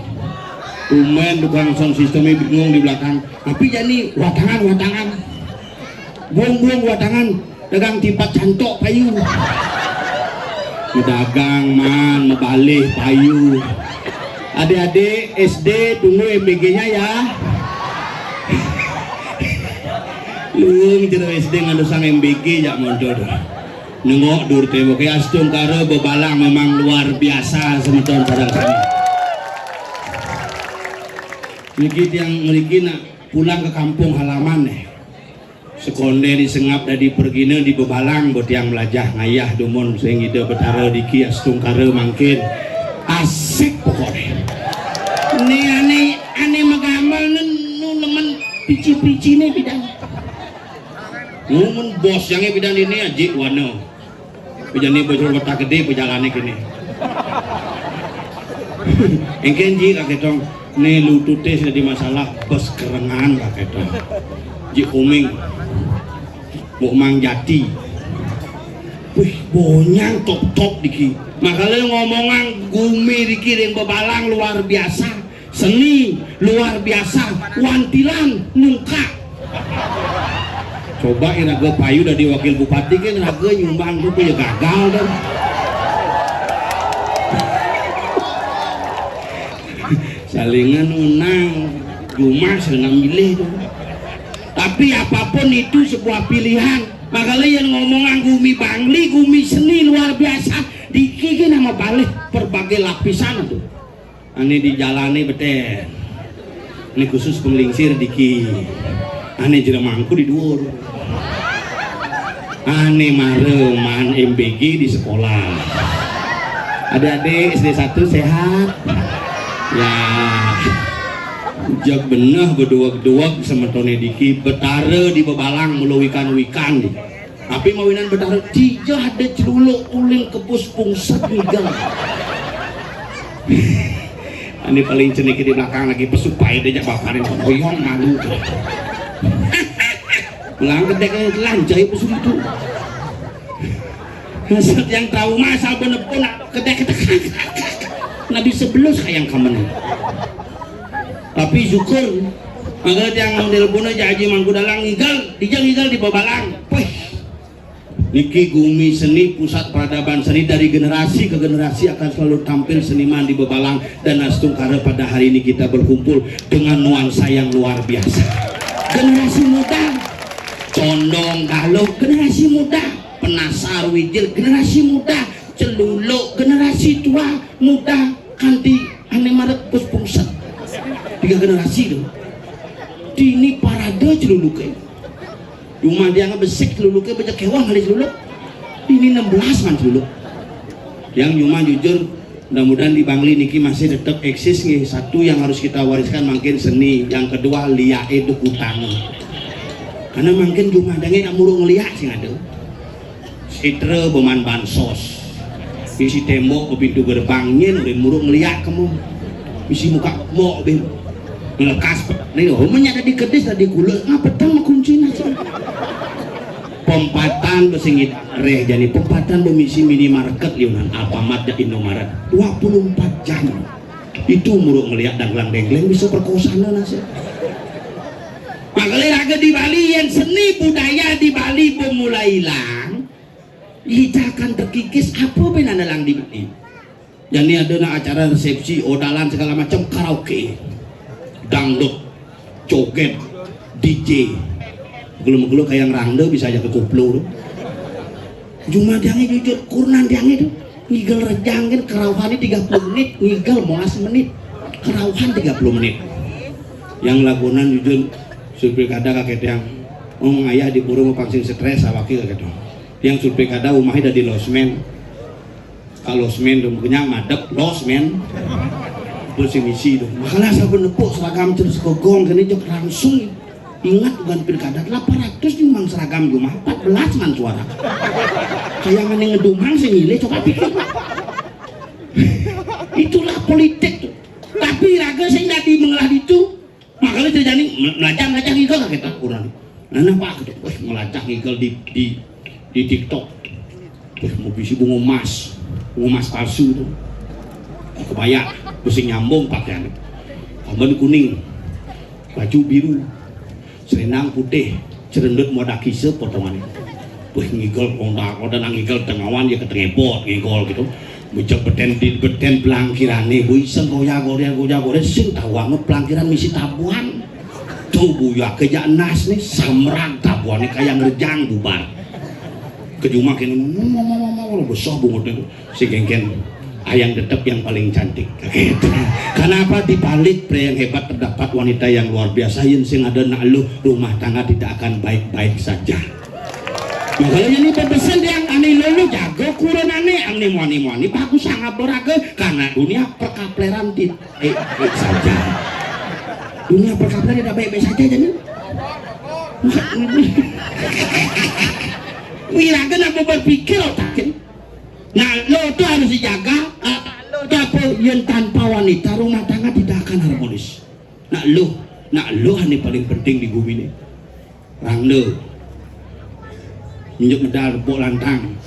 Umen tukang sound systemnya bingung di belakang. Tapi jadi watangan. Buang watangan. Dagang tipat cantok payu. Medagang man, mebalih payu. Adik-adik SD tunggu MBG-nya ya. Lung cerita SD ngadusang MBG jak mondor. Nengok dur tembok ya astung karo bebalang memang luar biasa semeton pada kami. Niki yang ngeriki nak pulang ke kampung halaman nih. Sekonde disengap dari pergina di bebalang buat yang melajah ngayah dumon sehingga betara diki astung karo mangkin asik pokoknya. Ini aneh magamal nu nemen pici-pici nih bidang. Ngomong bos yang bidang ini aja wano. Bidang ini bocor kota gede perjalanan kini. Engken ji kakek tong ne lutute sudah di masalah bos kerengan kakek tong. Ji uming mau mangjati. Wih bonyang top diki. Makanya ngomongan gumi diki yang bebalang luar biasa, seni luar biasa, wantilan nungka. Coba iraga payu dari wakil bupati kan raga nyumbang tuh ya gagal dan. Salingan unang cuma senang milih tuh. Tapi apapun itu sebuah pilihan. Makanya yang ngomongan gumi bangli, gumi seni luar biasa, diki nama balik berbagai lapisan tuh. Ini dijalani beten. Ini khusus penglingsir diki. Ini jeremangku di dhuwur. Ini mareman MBG di sekolah. Adik-adik SD 1 sehat. Ya. Jak benah bedua-bedua semetone diki betare di bebalang mulu wikan-wikan. Tapi mawinan betare tiga ada celuluk uling kepus pungset ngigal. Ini paling ceniki di belakang lagi pesupai dia baparin koyong malu. Ulang kedek lanjai pesu itu. Hasad yang trauma asal bener-bener kedek nabi sebelus kayang kamen. Tapi syukur maka yang model pun aja haji mangkudalang ngigal di bebalang. Wih niki gumi seni pusat peradaban seni dari generasi ke generasi akan selalu tampil seniman di bebalang dan astungkara pada hari ini kita berkumpul dengan nuansa yang luar biasa. Generasi muda condong galuh, generasi muda penasar wijil, generasi muda celuluk, generasi tua muda kanti ane maret pus pungset. 3 generasi tuh. Dini parade celuluknya. Rumah dia ngebesek celuluknya banyak kewang kali celuluk. Ini 16 man celuluk. Yang cuma jujur mudah-mudahan di Bangli niki masih tetap eksis nih. Satu yang harus kita wariskan mungkin seni, yang kedua liak itu utang. Karena mungkin cuma adanya yang murung liak sih ada. Sitre beman bansos. Isi tembok ke pintu gerbangnya udah murung liak kamu. Isi muka mau bim. Ngelekas nih homenya ada di kedis tadi gula ngapetang kuncinya pempatan besingit reh jadi pempatan domisi minimarket liunan Alfamart dan Indomaret 24 jam itu muruk ngelihat danglang-dengkleng bisa perkosaan nasi. Makanya raga di Bali yang seni budaya di Bali mulai hilang kita akan terkikis apa benar dalang di Bali. Jadi ada acara resepsi odalan segala macam karaoke dangdut, joget, DJ, gelum-gelum kayak rangda bisa aja ke kuplo. Cuma dia jujur kurnan dia itu ngigel rejangin kerauhan 30 menit, ngigel 15 menit, kerauhan 30 menit. Yang lagunan jujur survei kada kakek yang ayah di burung pangsing stres awaki kakek dong. Yang survei kada umahnya ada di losmen. Kalau losmen dong kenyang madep losmen. Bersih misi dong. Makanya saya menepuk seragam terus kogong kini jok langsung ingat bukan pilkada 800 nyumbang seragam cuma 14 man suara. Kayak mana ngedumang sih milih coba pikir. Itulah politik tuh. Tapi raga saya tidak mengelah itu. Makanya terjadi melacak ngigel kita kurang. Nah pak, wah melacak ngigel di TikTok. Wah mau bisi bunga emas palsu tuh. Kebaya, pusing nyambung pakaian, kamban kuning, baju biru, selendang putih, cerendut moda kise potongannya. Wih ngigol kondak nang ngigol tengawan ya ketengepot ngigol gitu. Bujak beten pelangkirane, bu iseng goya sing tahu banget pelangkiran misi tabuan. Tuh buya keja nas nih samrak tabuannya kayak ngerjang bubar. Kejuma kini ngomong besar bungut itu si gengken. Ayang tetap yang paling cantik gitu. Kenapa dibalik pria yang hebat terdapat wanita yang luar biasa yang sing ada nalu rumah tangga tidak akan baik-baik saja. Makanya ini pesan yang aneh lulu jago kurun aneh wani bagus sangat beraga karena dunia perkapleran tidak baik-baik saja. Dunia perkapleran tidak baik-baik saja jadi Wiraga apa berpikir otaknya. Nah lo tuh harus dijaga. Lo tuh apa yang tanpa wanita rumah tangga tidak akan harmonis. Nah lo ini paling penting di bumi ini. Rang lo menjadi medal bok lantang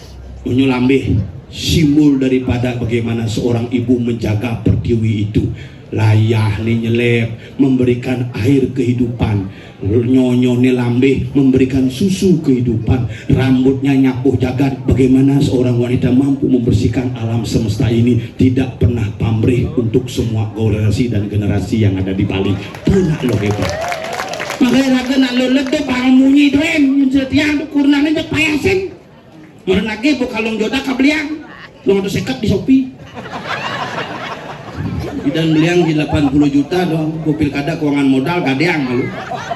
unyu lambe simbol daripada bagaimana seorang ibu menjaga pertiwi itu. Layah nih nyelep memberikan air kehidupan, nyonyo nih lambe memberikan susu kehidupan, rambutnya nyapuh jagat. Bagaimana seorang wanita mampu membersihkan alam semesta ini, tidak pernah pamrih untuk semua generasi yang ada di Bali. Pernah lo hebat. Makanya raga nak lo ledek pangamunyi doen mencetiang tu kurnane jek payasin. Meren lagi bu kalung jodoh kabliang lo ada sekat di Shopee. Dan beliang di 80 juta dong, ku pilkada keuangan modal gadeang malu.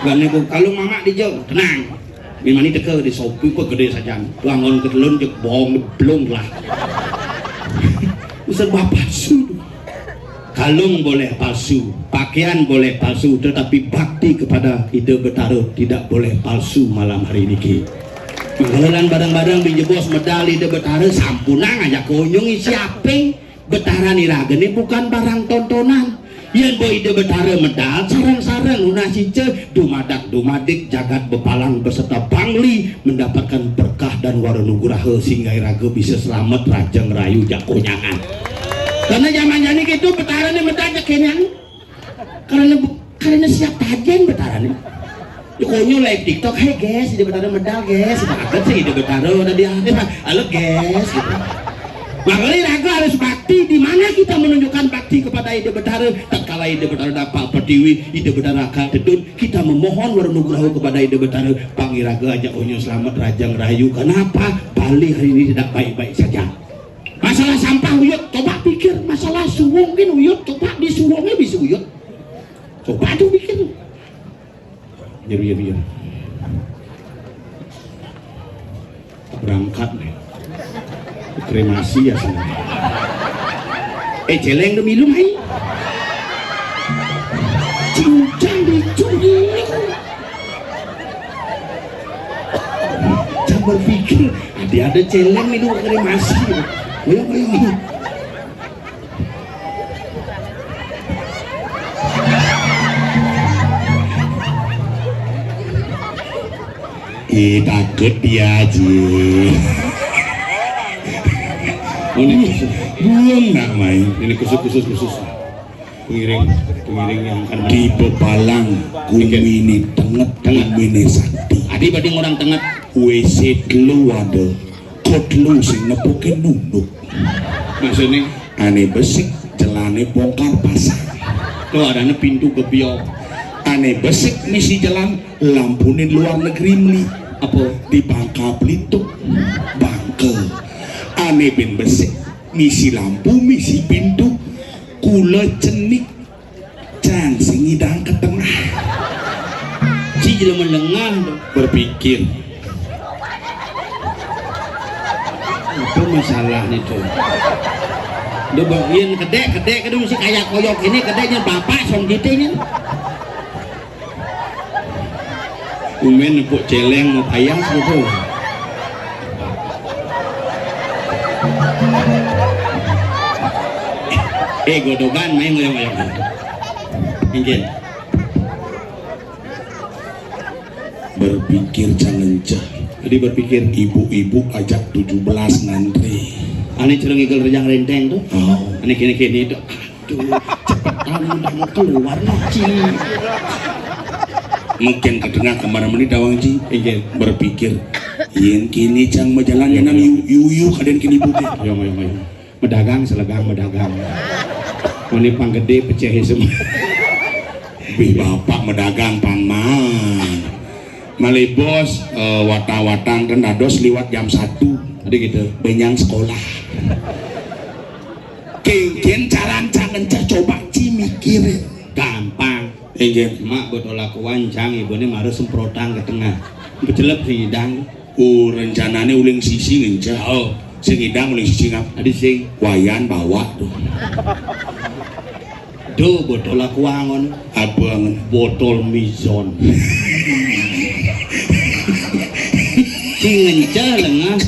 Gane ku kalung mama di jauh, tenang. Mimani teke di Shopee ku gede saja. Wangon ketelun jek bohong belum lah. Serba palsu. Kalung boleh palsu, pakaian boleh palsu, tetapi bakti kepada Ide Betara tidak boleh palsu malam hari ini. Mengalalan barang-barang dijebos medali Ide Betara sampunang aja konyong isi apeng. Betara niraga ini bukan barang tontonan. Yang boy Ide Betara medal sarang-sarang lunasice dumadak-dumadik jagat bepalang beserta bangli mendapatkan berkah dan warunugraha sehingga iraga bisa selamat rajang rayu jakonyangan. Karena zaman jadi gitu Betara ini medal jakenyang. Karena siap tajen Betara ini. Konyo live TikTok, hey guys, Ide Betara medal guys. Banget sih Ide Betara udah dia. Halo guys gitu. Makanya raga harus bakti. Di mana kita menunjukkan bakti kepada Ide Betara? Tatkala Ide Betara dapat pertiwi, Ide Betara akan tedun, kita memohon warunugraha kepada Ide Betara. Pangiraga aja onyo selamat rajang rayu. Kenapa? Bali hari ini tidak baik-baik saja. Masalah sampah uyut, coba pikir. Masalah suwung kan uyut, coba di suwungnya bisa uyut. Coba tuh pikir. Biar. Berangkat nih. Kremasi ya sebenarnya. Celeng demi lu hai. Cincang dicuri. Jangan berpikir ada celeng nih dua kremasi. Goyang. Takut dia aja. Belum nak main. Ini khusus pengiring yang akan di bebalang gumini tenget gumini sakti adi bading orang tenget WC lu ada kot lu sing nepukin nunduk maksudnya ane besik jelane bongkar pasang tuh adanya pintu gebiok ane besik misi jalan lampunin luar negeri meli apa di Bangka Belitung Bangka ane bin besik misi lampu misi pintu kula cenik can sing ngidang ke tengah si jelema lengah berpikir apa masalah nih tuh udah bagian kedek kedua mesti kayak koyok ini kedeknya bapak song ditenya umen nepuk celeng mau payas gitu godogan main ngoyong-ngoyong ingin berpikir jangan jadi berpikir ibu-ibu ajak 17 ngantri aneh cereng igel rejang renteng tuh aneh kini tuh aduh cepetan udah mau keluar noci mungkin kedengar kemana-mana dawang ji ingin berpikir yen kini cang majalannya nang yu kaden kini bukit ngoyong medagang ini pang gede pecah semua bi bapak medagang paman malih bos watang-watang dan dados liwat jam 1 ada gitu benyang sekolah kengken caran-caran coba ci mikir gampang ingin mak buat olah kewancang ibu ini marah semprotan ke tengah becelep si hidang rencananya uling sisi ngencah sing hidang uling sisi ngap ada sing wayan bawa tuh botol aku angon abang botol mizon Cingenca lengah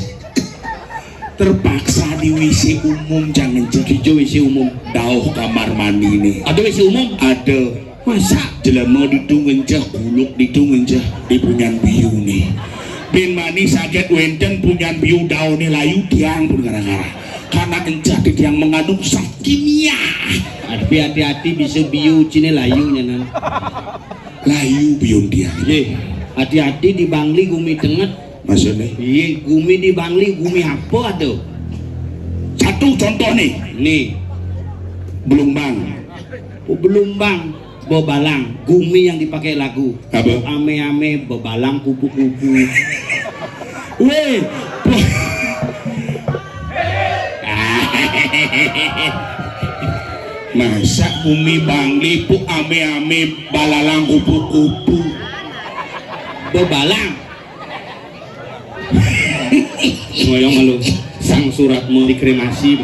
terpaksa di WC umum jangan jadi hijau WC umum. dauh kamar mandi nih Ada WC umum? ada Masa? jelema didungenjah guluk didungenjah di punyan biu nih bin mani sakit wenten punyan biu dauh nih layu tiang pun gara-gara karena encah di tiang mengandung zat kimia Tapi hati-hati bisa biu cine layunya nan. layu biun tiang Ye, hati-hati di Bangli gumi tenget. maksudnya Iya, gumi di Bangli gumi apa ada? satu contoh nih Nih, belum bang belum bang, bebalang, gumi yang dipakai lagu. Apa? Ame-ame, bebalang, kupu-kupu. weh masa bumi bangli pu ame-ame balalang kupu-kupu Bebalang. Ngoyong malu, sang suratmu dikremasi.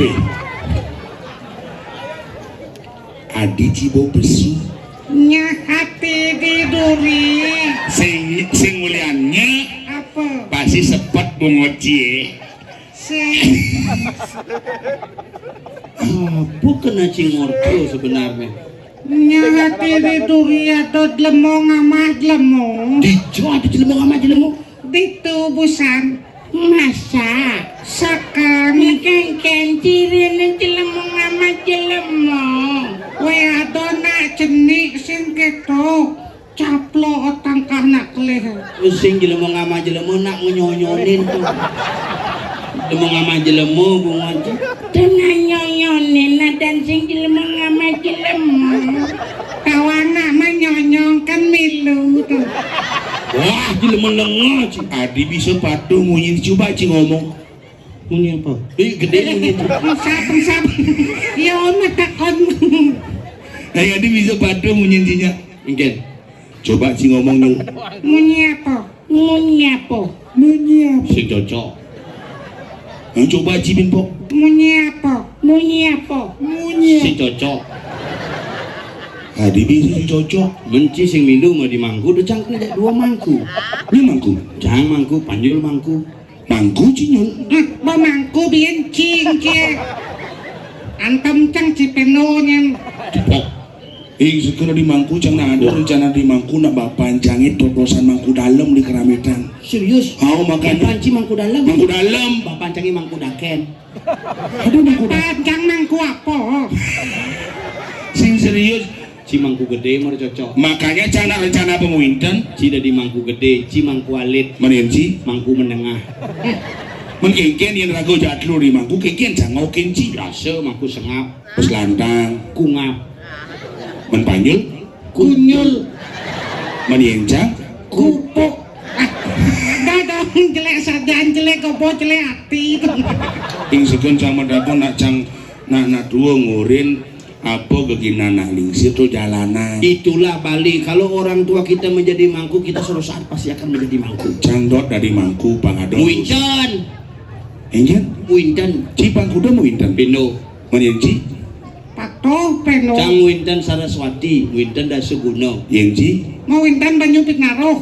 weh adi cibo besu Nya hati di duri. sing muliannya Apa? pasti sepet bungoci Apa kena cingorto sebenarnya? Nya hati di duri atau lemong amah lemong. Dijo ada jelemo sama jelemo. Di tubusan. Masa? Sakang kan cirin lemong amah lemong. We adona cenik sing ketok. Caplo otang kana keleh. Sing jelemo sama jelemo nak ngenyonyonin tuh. Jelemo sama jelemo bunga. Tengah nyonyonin dan sing lemong amah lemong. Kawana menyonyong kan milu tuh. wah jelema lengo ci adi bisa patuh munyin coba ci ngomong Punya apa? Gede yang gitu. Sap. Ya mata kon. adi bisa patuh munyin cinya Ingin. coba ci ngomong nyung Munyi apa? Munyi apa? Munyi apa? Sing cocok. coba ci bin pok Munyi apa? Munyi apa? Sing cocok. adi bisa cocok Benci sing minum mau dimangku, udah cangkir ada 2 mangku. ini mangku Jangan mangku, panjul mangku. mangku ci nyung Bamangku bien cing cie. Antam cang cipenonya. pok sekarang di mangku jangan ada rencana di mangku nak bapancangin totosan mangku dalam di keramitan Serius? makanya Panci mangku dalam. mangku dalam Bapak canggih mangku daken. aduh mangku dalam Panjang mangku apa? sing serius Ci mangku gede mau cocok. makanya cana rencana pemewinten Ci dari mangku gede, ci mangku alit, menenci mangku menengah. mengkengken yang ragu jatlu di mangku kengken jangan kenci Rasa mangku sengap, pas lantang kungap, menpanjul kunyul, meniencang Kupuk. Dadang jelek sajan jelek gobo jelek hati. ing sekon sama dako nak cang nak dua ngurin apa gegina nak lingsir tuh jalanan Itulah Bali. Kalau orang tua kita menjadi mangku, kita suatu saat pasti akan menjadi mangku. cangdot dari mangku pangadon Winten, enjen Winten, cipang kuda mewinten Pino, menienci Patuh peno. Cang Winten Saraswati, Winten Dasuguna. yenci Mau wintan banyu pinaruh.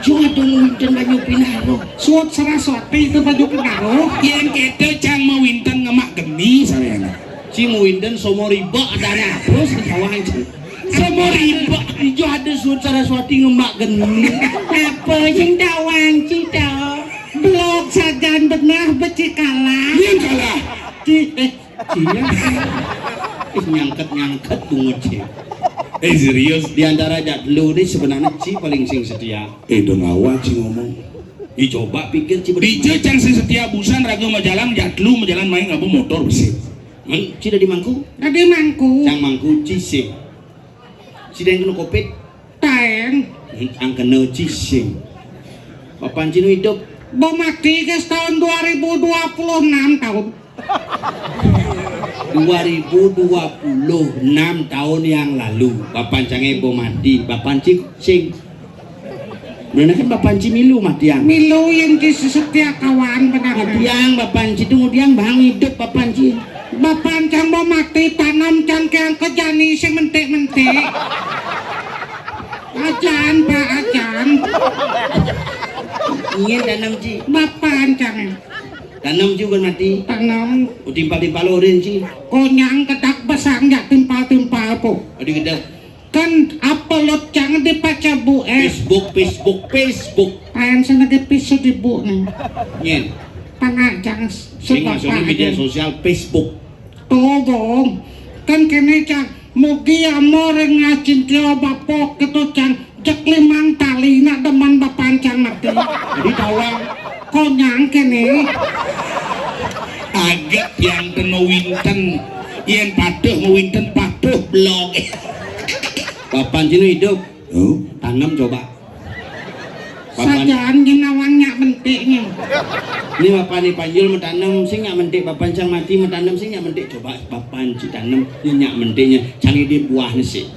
Cuma dong Winten Banyu Pinaro. Suat Saraswati itu banyu pinaruh. yang kete cang mewinten ngemak geni sarena Si Winten Somoriba adanya terus di sawah itu. Somoriba itu ada suat Saraswati ngemak geni. Apa yang dawang cita? Blok sajan benah becikalah. yang kalah Cia, nyangket bungut sih. serius Di antara jadlu deh sebenarnya Ci paling sing setia. dong awal ci ngomong Dicoba pikir Ci Dije cang sing setia busan ragu majalan jatlu majalan main ngabu motor bersih Ci dari mangku, Tadi mangku. cang mangku Ci sing. Ci yang kena kopit, Taeng. ang kena Ci sing. Papan Ci nu hidup. Bo mati ke tahun 2026 tahun. 2026 tahun yang lalu Bapak Cange bo mati Bapak Ci sing bener kan Bapak Ci milu mati yang Milu yang di setia kawan benar. yang Bapak Ci tunggu diang bang hidup Bapak Ci Bapak cang bo mati tanam cang keang kejani sing mentik-mentik. Acan Pak Acan. Ingin tanam Ci. Bapak Acan. Tanam juga mati. Tanam Timpal-timpal oren Ci. konyang kedak besang ya timpal-timpal po. Adi kita Kan upload jangan dibaca bu Facebook. Ayan sa nag-episode di bu nih. Nyen. Tanga jangan Sing masuk di media sosial Facebook. Tolong kan kene cang mugi amor ngacin kyo bapok gitu cang jek limang tali nak deman bapancang mati. Jadi tawang Konyang kene. agak yang kena winten yang paduh winten paduh blog papan sini hidup. oh Tanam coba. Papan Sajaan ginawangnya mentiknya. ini papan ini panjul mentanam sing nyak mentik papan cang mati mentanam sing nyak mentik coba papan si tanam nyak mentiknya canggih di buah nasi.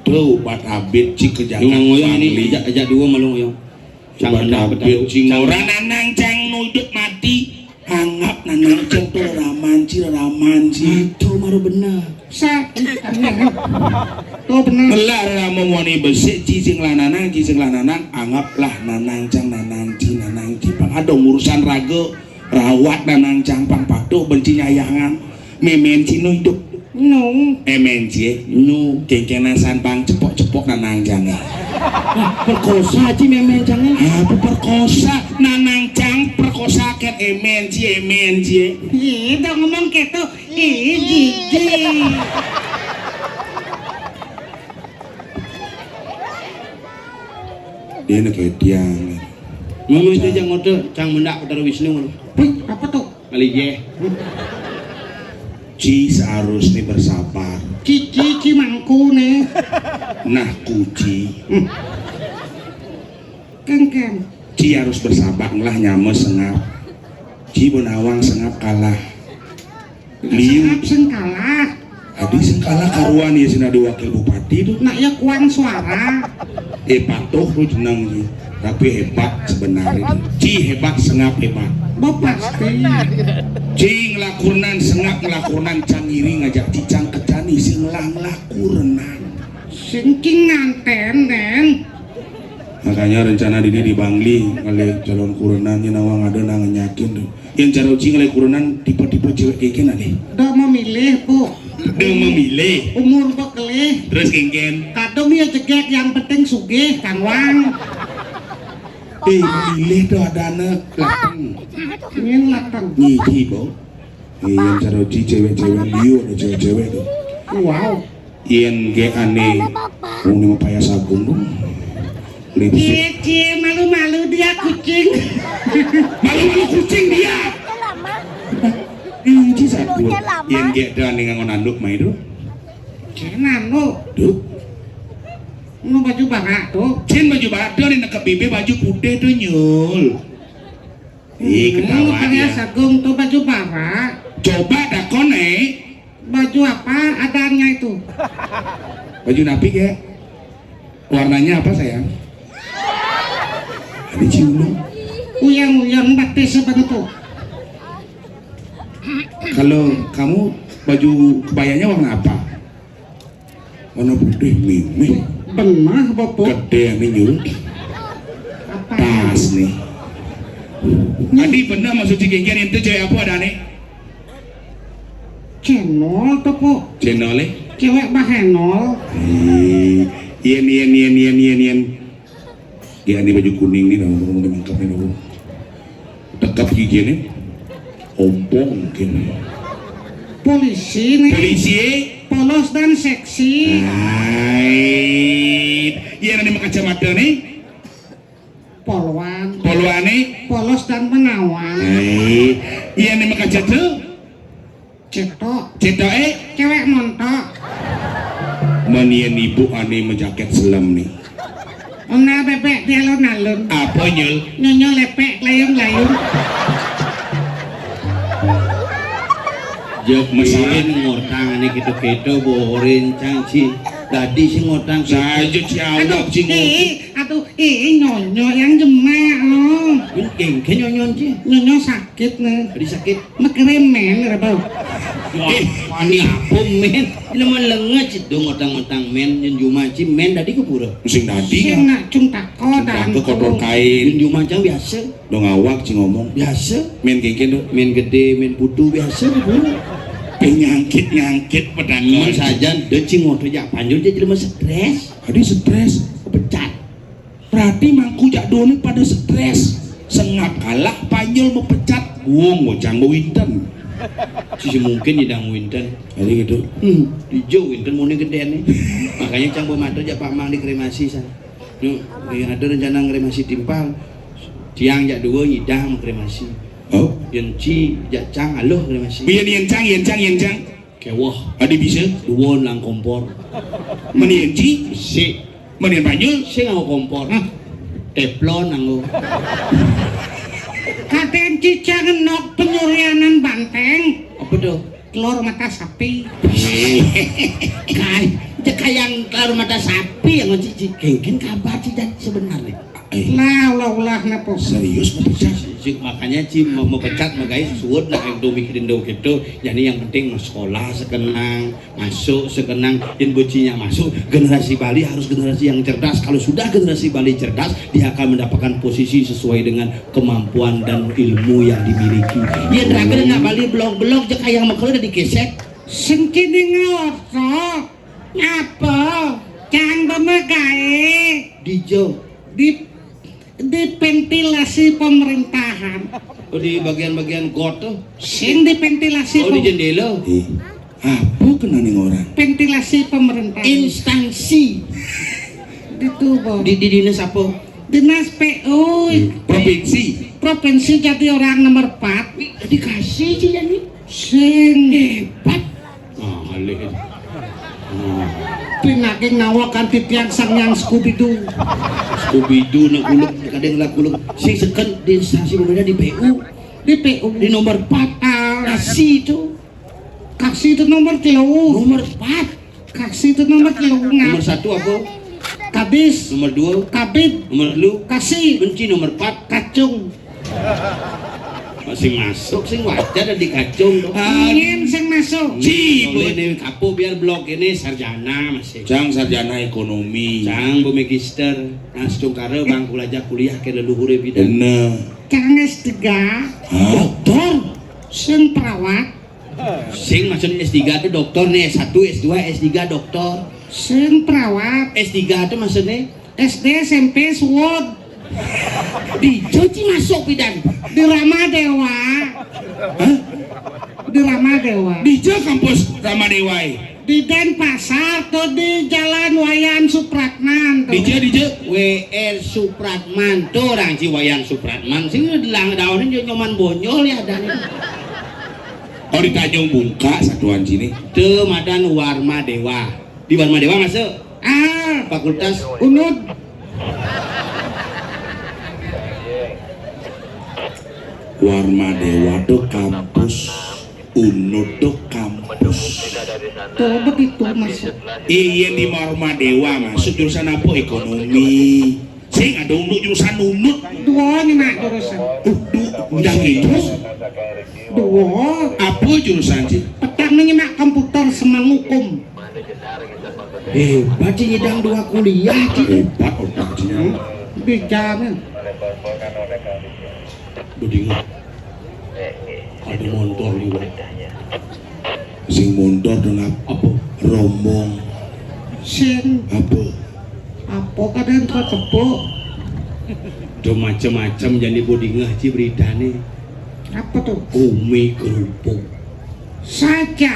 tuh buat abit ci kejagaan Yung ngoyong ini ajak dua malu ngoyong. buat Jangan abit ci orang nanang cang nuduk mati anggap nanang cang tuh raman ci Itu maru benar. Sa tuh bener. Belar ramu wani besik cicing lananang anggaplah nanang cang pangadong urusan raga rawat nanang cang pang paduh benci nyayangan memen cino hidup No. MNC nu kengkenan sanpang cepok nanang cang Perkosa aja memang jangan. apa perkosa nanang cang perkosa ket MNC Iya, udah ngomong gitu. Ih, jijik. dia nak kayak tiang Ngomong itu jangan ngotot, cang mendak Betara Wisnu. Wih, apa tuh? Kali je. Ci seharusnya bersabar Cici mangku nih. nah kuci Kengkeng. Ci harus bersabar lah nyama sengap Ci benawang sengap kalah liu Sengkala. adi sengkala karuan ya sina di wakil bupati tuh Nak ya kuang suara. patuh tuh jenang Ci. Tapi hebat sebenarnya Ci hebat sengap hebat Bo pasti. Ci ngelakunan sengap ngelakunan cangiri ngajak cicang kecani sing ngelakurenan Singking nganten den. makanya rencana dini di Bangli oleh calon kurenan yang nawang ada nang nyakin tuh yang cara uji oleh kurenan tipe-tipe cewek keken ada Do memilih bu. udah memilih Umur bekelih. terus kengken Kadang ya cegek yang penting sugih Kang Wang. memilih tuh ada anak latang Ingin latang. nyiji bo yang cara uji cewek-cewek liu ada cewek-cewek tuh Wow. yang ge aneh mau nama payah sagung tuh lipstick Cie malu-malu dia kucing. malu-malu kucing dia nyiji sagung yang ge ada aneh ngangon anduk main tuh Cenan lu. tuh Nu baju barak tuh. Cin baju badak nih nak bibi baju putih tuh nyul. Ih ketawa Kaya dia. sagung tuh baju barak. Coba dakone Baju apa adanya itu? baju napi ya. Warnanya apa sayang? Ini cium. Uyang-uyang batis sebenarnya tuh. Kalau kamu baju kebayanya warna apa? Warna putih mimih. Benar bopo. Gede nih nyul. Apa? Tas nih. Adi bener maksud cikengkian itu cewek apa ada nih? Cenol tuh po. Channelnya. Cewek bahenol. Ien. Ya ini baju kuning nih dong, mau dimangkap nih dong. Tekap gigi nih, ompong mungkin. Polisi nih. Polisi, Polos dan seksi. iya nanti makan kacamata nih, Polwan. poluan nih, Polos dan menawan. iya nanti makan cetok, Cetok. Cewek montok. manian ibu aneh menjaket selam nih. Ona bebek dia alun-alun. Apa nyul? Nyonya lepek layung-layung. Jok mesin ngotang ini gitu-gitu borin cangci. Tadi sih ngotang Saja jawab cinggu. Aduh, nyonyo yang jemek loh. Kengke nyonyon sih. Nyonya sakit nih. Tadi sakit. Mekeremen, apa? Wani apa men? Ini mah lengat itu ngotang-ngotang men yang jumaci men tadi kepura. Sing tadi Sing nak cung tako dan ke kotor kain Yang jumacang biasa, dong awak sing ngomong biasa. men kengken tuh Men gede, men putu biasa kepura. penyangkit pedang Cuma saja decing ngoto ya panjul jadi lemah stres, adi stres kepecat. berarti mangku jak doni pada stres sengap kalah panjol mau pecat wong ngocang mau winten Sisi mungkin hidang winten. jadi gitu Hijau winten mau gede nih. Makanya cang mata aja Pak Mang dikremasi san. Ada rencana ngeremasi timpal. Tiang jak dua hidang kremasi. oh Yang ci jak cang aloh kremasi. biar yen cang Kewah adi bisa dua lang kompor. menien ci Si menien panjol si ngau kompor. Teflon ngau. katen cicang nok penyurianan banteng Apa tuh? telur mata sapi Kayang telur mata sapi yang cici. Kengkin kabar cici sebenarnya. ulah napo serius mau pecat Makanya Ci mau pecat makanya suut lah yang tuh mikirin do gitu. Jadi yang penting mau sekolah sekenang, masuk sekenang, yang bocinya masuk. Generasi Bali harus generasi yang cerdas. Kalau sudah generasi Bali cerdas, dia akan mendapatkan posisi sesuai dengan kemampuan dan ilmu yang dimiliki. Iya terakhir nggak Bali blog-blog jika yang makanya udah digesek. sing kini ngerti apa cang bemegae Dijo. di ventilasi pemerintahan Oh di bagian-bagian got tuh. sing di ventilasi Oh di jendela. apa kena nih orang ventilasi pemerintahan Instansi. di tubuh Di dinas apa? dinas PU provinsi jadi orang nomor 4 Dikasih sih jadi. sing Hebat. Oh, alih. pinake ngawakan titiang sang yang Scooby-Doo Scooby-Doo nak kuluk kadang lah kuluk. Sing seken di instansi pemerintah di PU di PU di nomor 4 kasih itu kasih itu nomor 3 nomor 4 kasih itu nomor 3 nomor 1 apa kabis nomor 2 kabit nomor lu kasih benci nomor 4 kacung masing masuk sing wajar ada di kacung tuh. ingin sing masuk Boleh nih kapo biar blog ini sarjana masih cang sarjana ekonomi cang bu magister langsung kare bangku aja kuliah ke leluhur bidang bener kang S3 doktor sing perawat sing maksudnya S3 itu dokter nih S1 S2 S3 dokter sing perawat S3 itu maksudnya SD SMP SWOT dicuci masuk bidang di Ramadewa di Ramadewa di kampus Ramadewai di Denpasar atau di Jalan Wayan Supratman tuh. WR Supratman tuh orang si Wayan Supratman sing dilang daunnya nyoman bonyol ya dan oh di Tanjung Bungka satuan sini tuh Madan Warma Dewa di Warma Dewa masuk fakultas Unud Warma Dewa do kampus Unud do kampus tuh begitu masuk iya di Warma Dewa masuk jurusan apa ekonomi sing ada unut jurusan unut dua nih nak jurusan udah gitu dua apa jurusan sih petang nyimak komputer semang hukum hebat sih nyedang 2 kuliah hebat otaknya di jalan Budinga ada motor nih Bang. sing mondor dengan Apa? rombong sing apa kadang ketepuk Tuh macam-macam jadi budinga ci berita nih apa tuh Umi kerupuk saja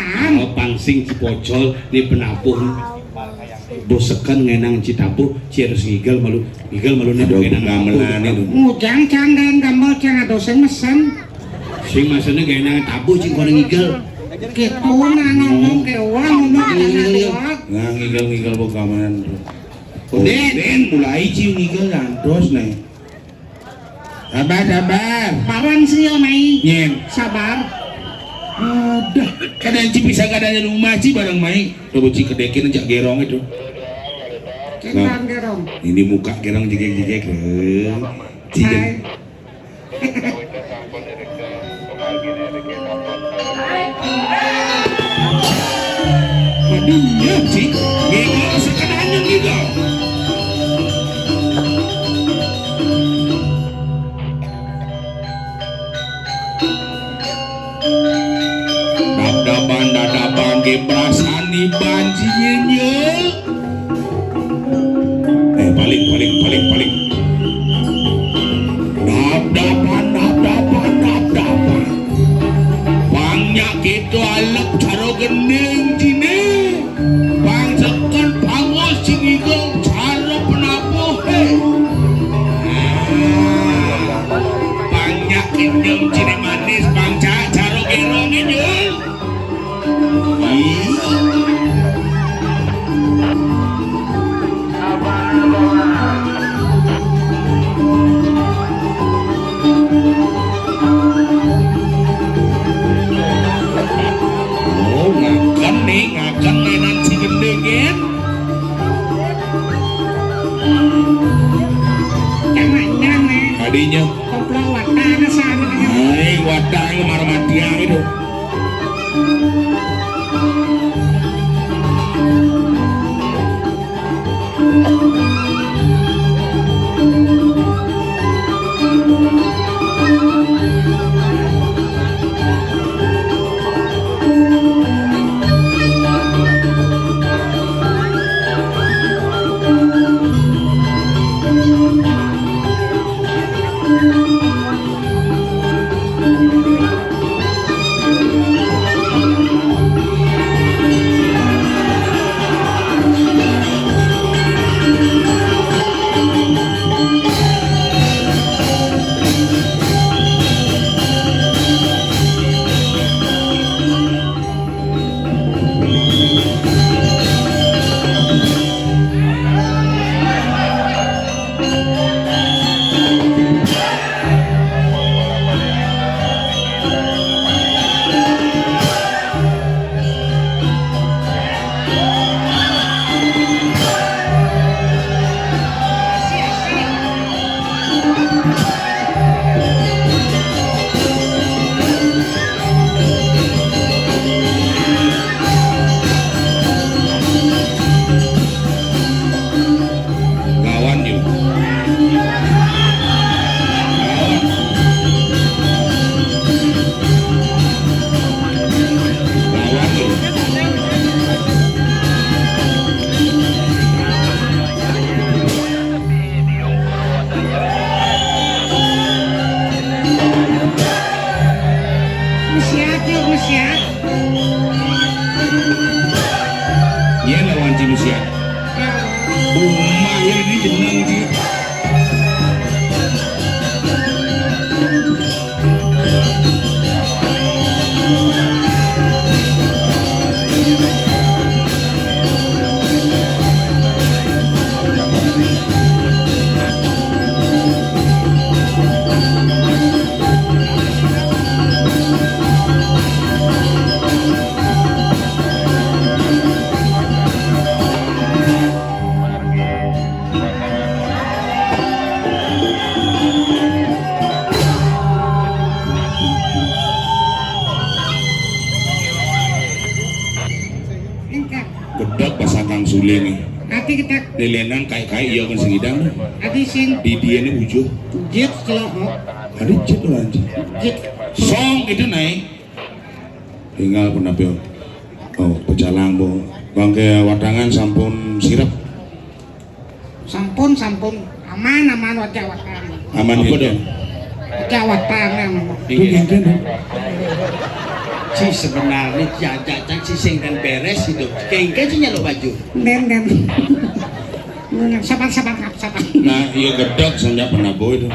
pangsing Cipocol nih penapuh bosekan ngenang Citapu ci harus ngigel malu nih ada ngenang gamelan itu ngujang canggan gambar cang dosen mesen sing maksudnya ngenang tabu ci kono ngigel gitu nah ngomong ke uang nah ngigel buat gamelan tuh Den mulai cium ngigel lantos nih sabar parang sih mai nyen sabar ada kadang ci bisa kadang rumah ci bareng main coba ci kedekin aja gerong itu kenang gerong ini muka gerong jegek ci hai Hai. Iya sih, ngigo sekenanya ngigo. Dadaban ge perasaan banjinya nyel. Paling. Dadaban. Pangnya gitu alek caro gendeng cine. Pang sekan pangos cingigong caro penabuh he. Pangnya kenyem cine manis pang caro gerong nyel. Ngakan mainan si gendegen. Jangan Adinya koplo watana sana. ay wadang marmatiang itu. Iya lawan manusia. Bunga ini jeneng di. Gedok bahasa Kang Sule nih. Nanti kita Lelenan kai iya kan sengidang. adi sing Di dia nih ujuh. jet celok. Ada jet loh anjing. Jet Song itu naik. Tinggal pun apa? Oh pecalang bo. Bangke wadangan sampun sirap. sampun aman wajah watang. Aman Apa gitu. dong? Wajah watang Itu gengken dong. Si sebenarnya jajak si sing kan beres itu. Kengke sih nyalo baju. Den. Sabar. Nah iya gedok saya pernah boy itu.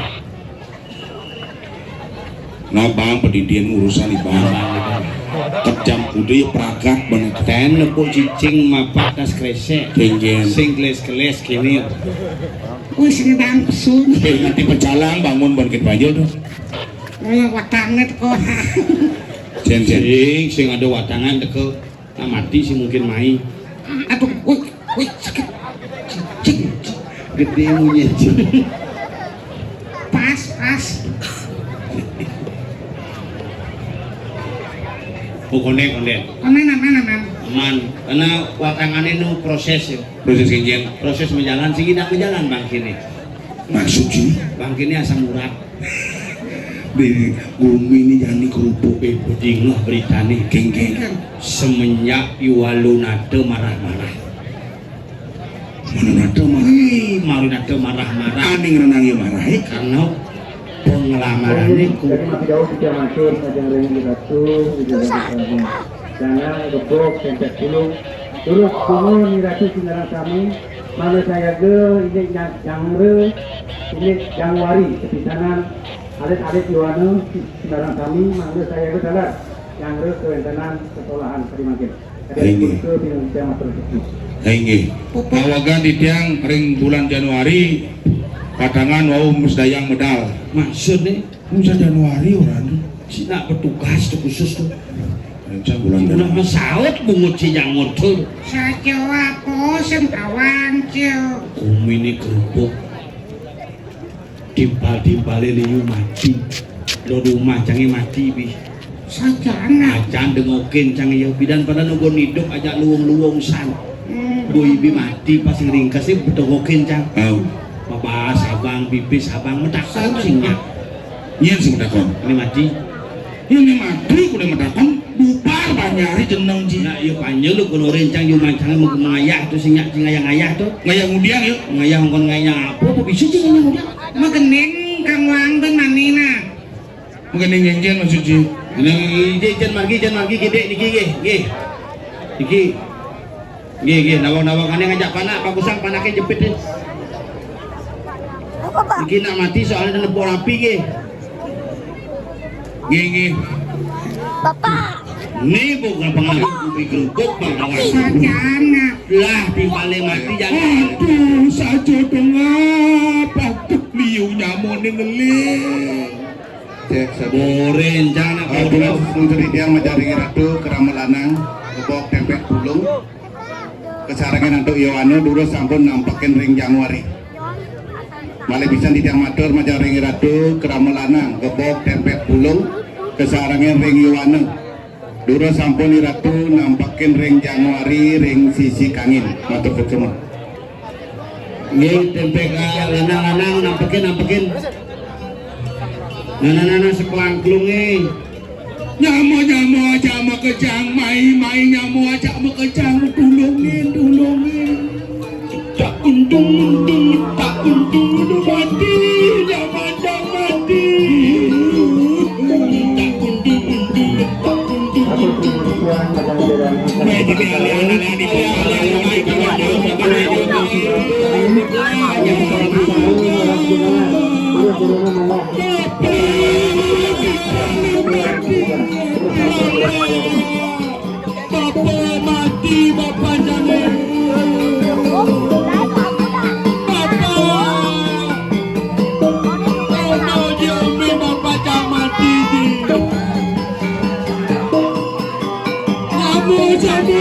Nah bang pendidikan urusan di bang. Kejam kudu ya prakat banget. Ten nepo cicing mapak tas kresek. Genggen. Sing geles kini. Wis ngedang pesun. Nanti pecalang bangun bangkit banjir tuh. Watangnya teko. Jen. Sing ada watangan teko. Nah mati sih mungkin mai. Aduh, wih, sakit. Gede munya. Pas. Konen. Konen aman. Aman. Karena wakangannya nu proses ya. Proses kenjen. Proses menjalan sih tidak berjalan bang kini. Maksud sih? Bang kini asam urat. Di bumi ini jangan kerupuk. Beding lah berita nih. Geng-geng. Semenjak Iwalunade marah-marah. Mana nada mah? Marunade marah-marah. Aning renangnya marah Karena pengelamarannya Jadi masih jauh tidak masuk ajang ring diratu jangan gebok tempat dulu terus semua niratu sinarang kami mana saya ge ini ini Januari kepisanan alit-alit Yohana sinarang kami mana saya ge dalam yang kewentanan sekolahan tadi makin Ini. ke Indonesia matur suci. Hingga bawagan di tiang ring bulan Januari padangan wau musdayang medal. maksudnya Bulan Januari orang si nak petugas tuh khusus tuh. rencana bulan Udah Januari. mesawat bungut si yang motor. Saja apa sentawan cio. Kumi ini kerupuk. Timpal-timpal liu mati. Lo rumah canggih mati bi. Sajana. Acan dengokin canggih ya bidan pada nunggu hidup aja luwung-luwung san. Bu ibi mati pas ringkas sih bedengokin cang. Oh, Papa sabang pipis sabang metakon singnya. nyen sih medakon. Ini mati. Ini mati kuda medakon bubar banyari jeneng ji. Nah iya panjang lu kalau rencang yo mancang mau ngayah tuh singnya ngayah tuh. Ngayang undian yuk. Ngayah ngkon ngayah apa bisa sih ngayah udah. Magening kang wang ben manina. Mungkin nyen maksud ji. Ini jen margi gede niki ge. Niki nawang-nawangannya ngajak panak bagusang panaknya jepit deh. Niki nak mati soalnya ada nebor api ge. Nge. Bapak, Nih bukan pengaruh bumi kerupuk bang kawan. Sajana. Lah timbale mati jangan. Aduh, saja dong batuk liu nyamon ngeling. Cek satu. Boren jangan Terus untuk tiang mencari ratu keramelanang gebok tempe pulung kesarangan untuk Yohana dulu sampun nampakin ring Januari malah bisa di tiang matur mencari ratu keramelanang gebok tempe pulung kesarangan ring Yohana dulu sampun ratu nampakin ring Januari ring sisi kangin matur semua Nggih tempe ka lanang-lanang nampekin. Nana sekelangklunge. Nyamo aja makejang mai nyamo aja makejang tulungin. Tak untung mati zaman mati. Tak untung. Mai di anak di Bapak mati, bapak jangan. Bapak jangan mati.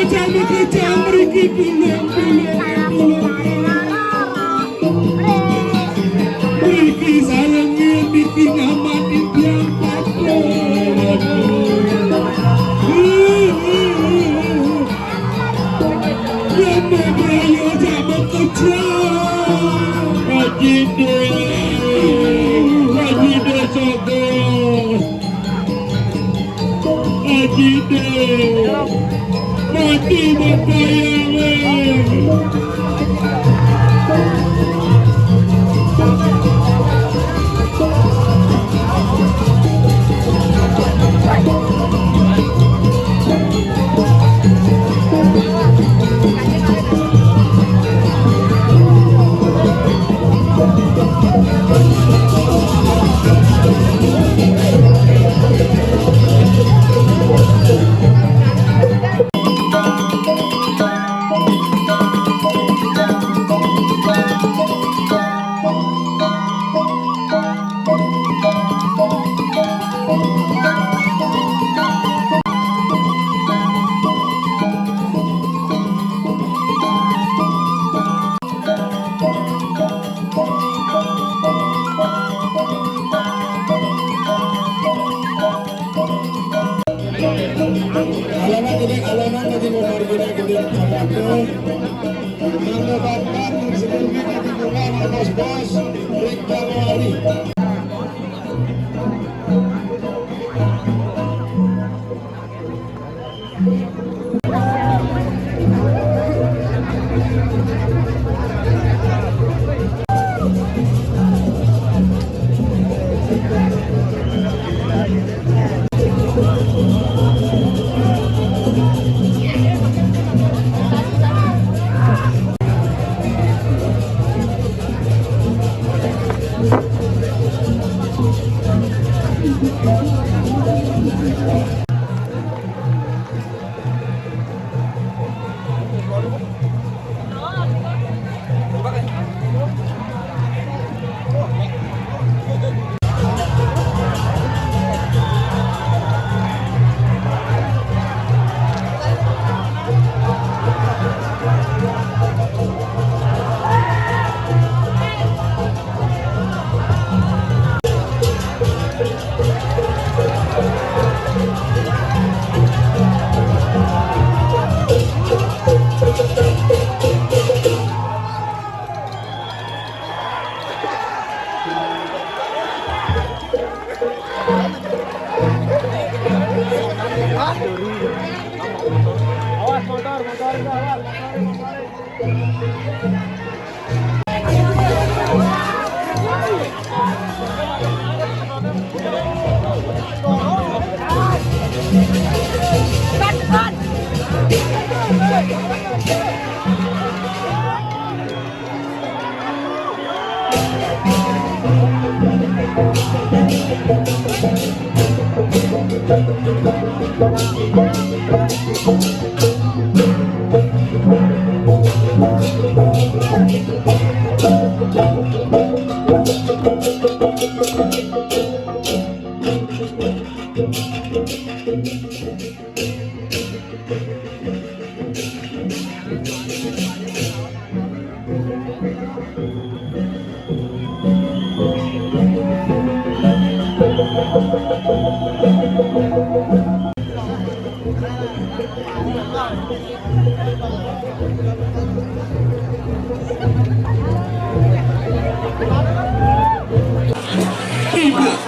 Jamu kejam riki pulang. Riki sayangnya bikin amat impian papa. Ayo jamu kejam. Haji de sogong. Haji de mati bapak yang nobatkan dan sebelumnya ketimbangan bos-bos Ring Januari.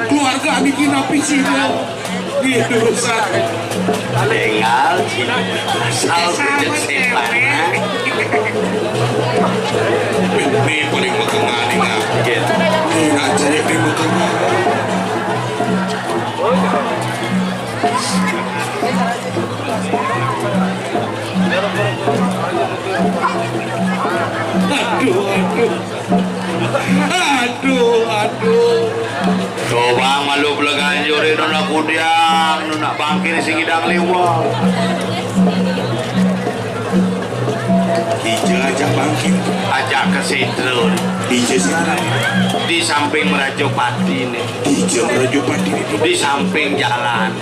Keluarga bikin api sih itu rusak. Tinggal asal sepanang. Ini paling mengenal nih nggak jadi ini mengenal. Aduh. Coba malu pelegan juri nona kudiang, nona bangkir si gidang liwang. Hijau aja bangkit. Ajak ke situ Hijau sekarang. di samping Merajopati nih. Hijau Merajopati itu. Di samping jalan.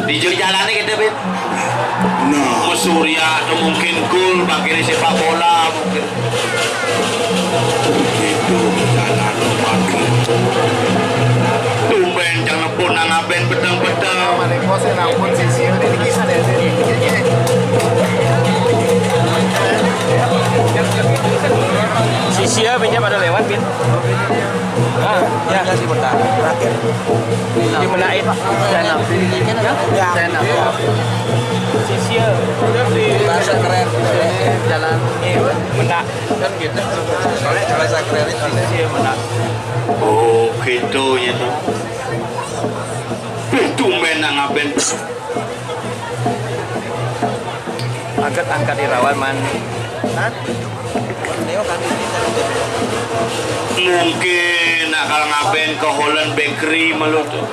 Di jalannya kita bet. Nah, Surya atau mungkin Gul bangkir sepak bola mungkin. itu jalan bangkit. Tumben jangan pun ngaben petang-petang. Sisia pinjam ada lewat bin. Ya sih bentar. Terakhir. Di Menait Senap. Ya. Senap. Sisia udah di bahasa keren jalan Menak kan gitu. Soalnya bahasa keren itu Sisia Menak. Oh gitu ya tuh. Tumben ngaben. Angkat irawan man. Mungkin akal ngaben ke Holland Bakery malu tuh.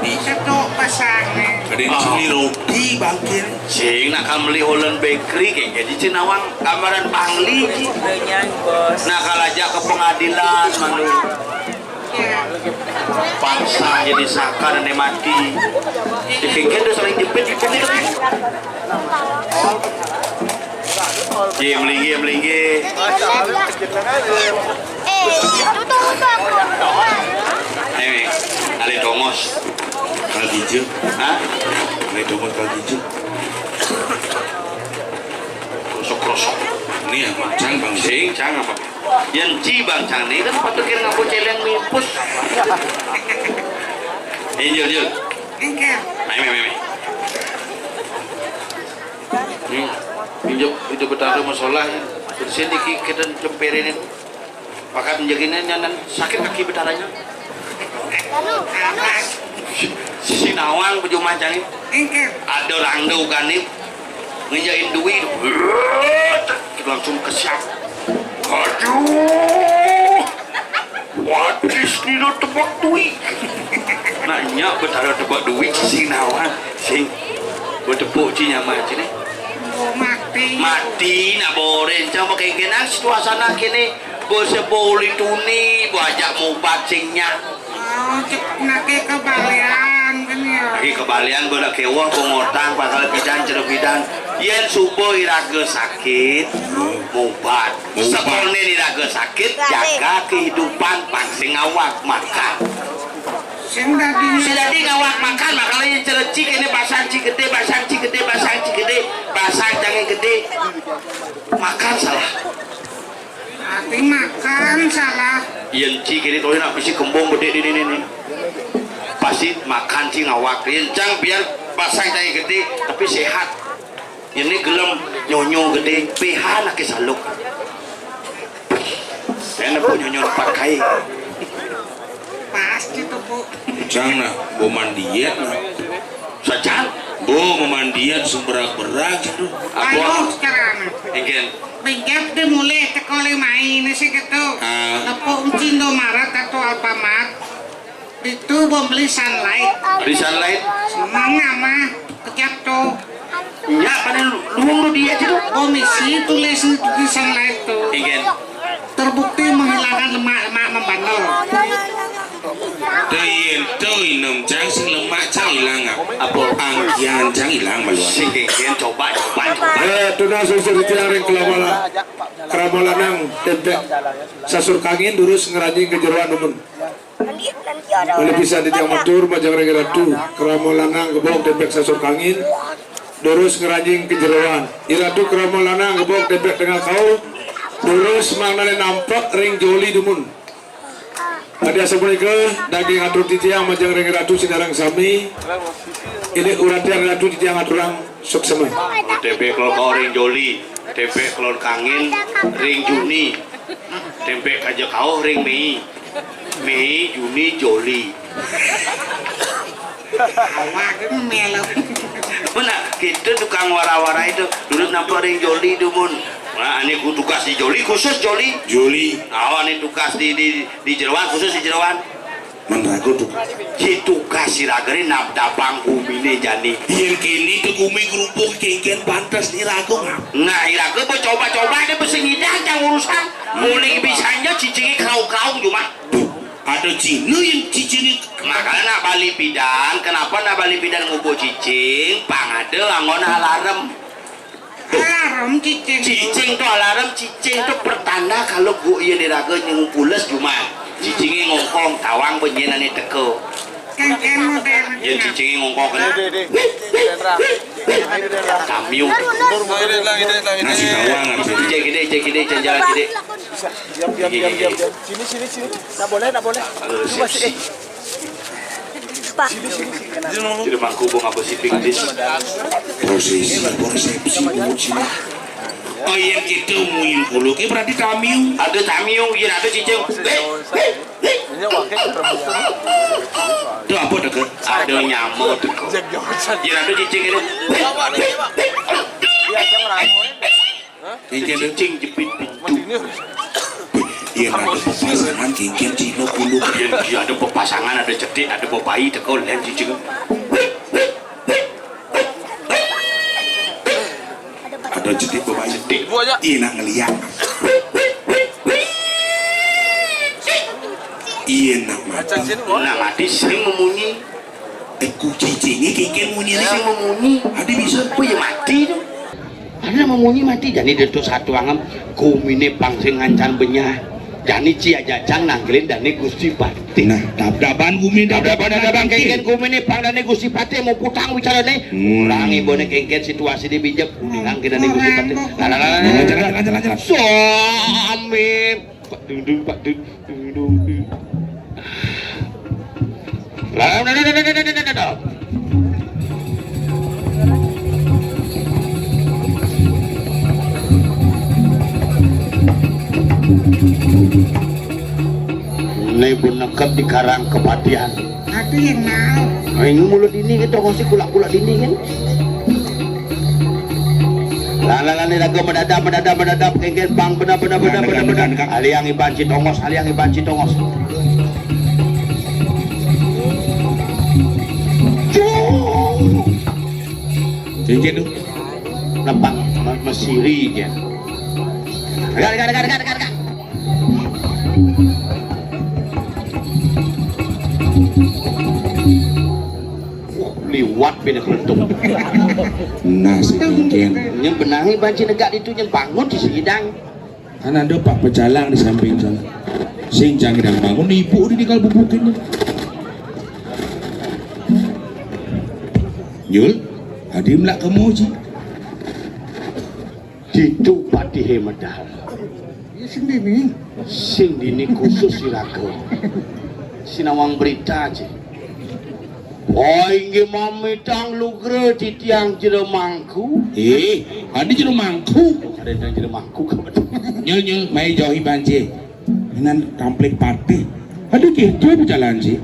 Bisa tuh pasangnya. Ada yang sini Robi bangkit. Cing nakal beli Holland Bakery kayak jadi Cinawang gambaran Pangli. Nakal aja ke pengadilan malu. Paksa jadi saka dan mati. Dikengken udah saling jepit itu. Melinggi. Ali Tomos. Kal hijau. Hah? Ali Tomos kal hijau. rosok. Ini apa? Cang bang Sing cang apa? Yang ci bang cang ni kan patut kira ngaku celeng mipus. Jul. Engkel. Mai. Itu betara masalah. Bersini kita cemperin. Pakat menjaganya nyanan sakit kaki betaranya. Si nawang baju macam ni. Ada orang tu kan ni ngejain duit. Kita langsung kesiap. Aduh. Wadis ni lo tebak duit. Nanya betara tebak duit si nawang. Sing bertepuk cinya macam ni. Mati nak boren jangan pakai kenang situasana kini berseboli tuni buajak mau bacingnya Nake kebalian kan ya. lagi kebalian bola kewah pengotang pasal bidan yen subuh iraga sakit mubat sekolne iraga sakit jaga kehidupan pangsing awak makan Sing dadi ngawak makan makanya celecik ini pasang cigede pasang jangan gede makan salah hati makan salah. yen ci kini toh nak bisi kembung gede ini pasti makan ci ngawak yen cang biar pasang jangan gede tapi sehat ini gelem nyonyo gede pH nak saluk enak pun nyonyo pakai Pasti tuh Bu. Cang nak bo mandian lah. sajan Bo memandian semberak-berak itu. Aduh sekarang. Ingin Pinjam deh mulai tekole main sih gitu. Tepuk Cindo Maret atau Alfamart. Itu bom beli sunlight. di sunlight Semangga mah kejap tuh. ya pada luang lu dia itu Komisi tulis di sunlight tuh. ingin Terbukti menghilangkan lemak-lemak membandel. Tuin nem cang sing lemak cang hilang apa angkian cang hilang maluan. sing ingin coba Tuna susur ditiaring keramalanang tembek sasur kangin durus ngerajing kejeruan umun. Oleh bisa ditiang matur majang ratu keramalanang gebok tembek sasur kangin durus ngerajing kejeruan. Iratu keramalanang gebok tembek dengan kau durus mangnale nampak ring joli dumun. Ada assalamualaikum daging atur titiang majang ring ratu sinarang sami. Ini urat yang ratu titiang aturang sok sama. tempe kelon kau ring joli tempe kelon kangin ring Juni tempe kaja kau ring Mei Juni Joli Awak itu melok. mana kita tukang wara-wara itu dulu nampak ring Joli itu mun nah ini ku tugas di Joli khusus Joli ini tugas di Jeroan khusus di Jeroan Menrago tuh. tugas si ragari nabdapang umine jani Yang kini ke gumi kerupuk kengken pantas ni rago. nah iraga mau coba-coba ada pesengidang yang urusan mulai bisanya cicing kerau-kerau cuma Ada Cina yang cicing makanya nak bali pidan kenapa nak bali pidan ngubo cicing pangade angon alarm Alarm cicing. cicing tuh alarm cicing tuh pertanda kalau gua iya diraga yang pules cuma cicingnya ngongkong tawang benyenane teko Kan modern. yang cicingnya ngongkong kan kamiu nasi tawang apa sih? cek gede jalan gede Diam. Sini. Nggak boleh. Coba sih. jadi mangku bunga Pacific Dish Prosesi Cina. Oh yang kita muin puluh ke berarti kamiu. ada tamiu iya ada cicing Ini wakil perempuan. Itu apa deket? ada nyamuk teko iya ada cicing itu Dia aja ngeramorin. Kengken itu. cicing jepit pintu Iya ada pasangan kengken Cina puluh. iya ada pepasangan ada cedik ada bayi teko lain cicing Ada jadi bawa cedik. Ibu aja. Iya nak ngeliat. Iya nak Acang mati. sini boleh. nah mati sering memunyi Kucingnya kengken munyi ni. sering memunyi Ada bisa. apa ya mati tu ada memunyi mati jadi itu satu angam kumine pangsing ngancan benyah Dani cia jajang nanggelin Dani Gusti Pati. Nah, dab-daban gumi dab-daban Kengken kumene pang Dani Gusti Pati mau putang bicara nih. Kurang ibone kengken situasi di bijak kuningan ke Dani Gusti Pati. Lanjut. Suami Pak Dudu. Lah. Ini pun nekep di karang kepatian. Aku yang mau. Ini mulut ini kita ngosik kulak-kulak ini kan. Lala ini lagu medadap kengken bang benar. Aliang ibanci tongos. Cincin tuh. Nampak mesiri dia. Gak. Liwat bina kelentung. Nah, si cincin. Yang benangi banci negak itu yang bangun di sidang. Kan ada pak pecalang di samping sana. Sing canggih dan bangun ibu ditinggal bubukin. Yul, hadim lah kamu sih. Itu pati hemedal. Ya sendiri. Sing dini khusus siraku. Sinawang berita aja. Oh, ingi mami tang lugre di tiang jeremangku. Adi jero mangku. Ada yang jeremangku kebetulan. Nyel, mai jauhi banci. Inan tamplik pati. Aduh gitu berjalan sih.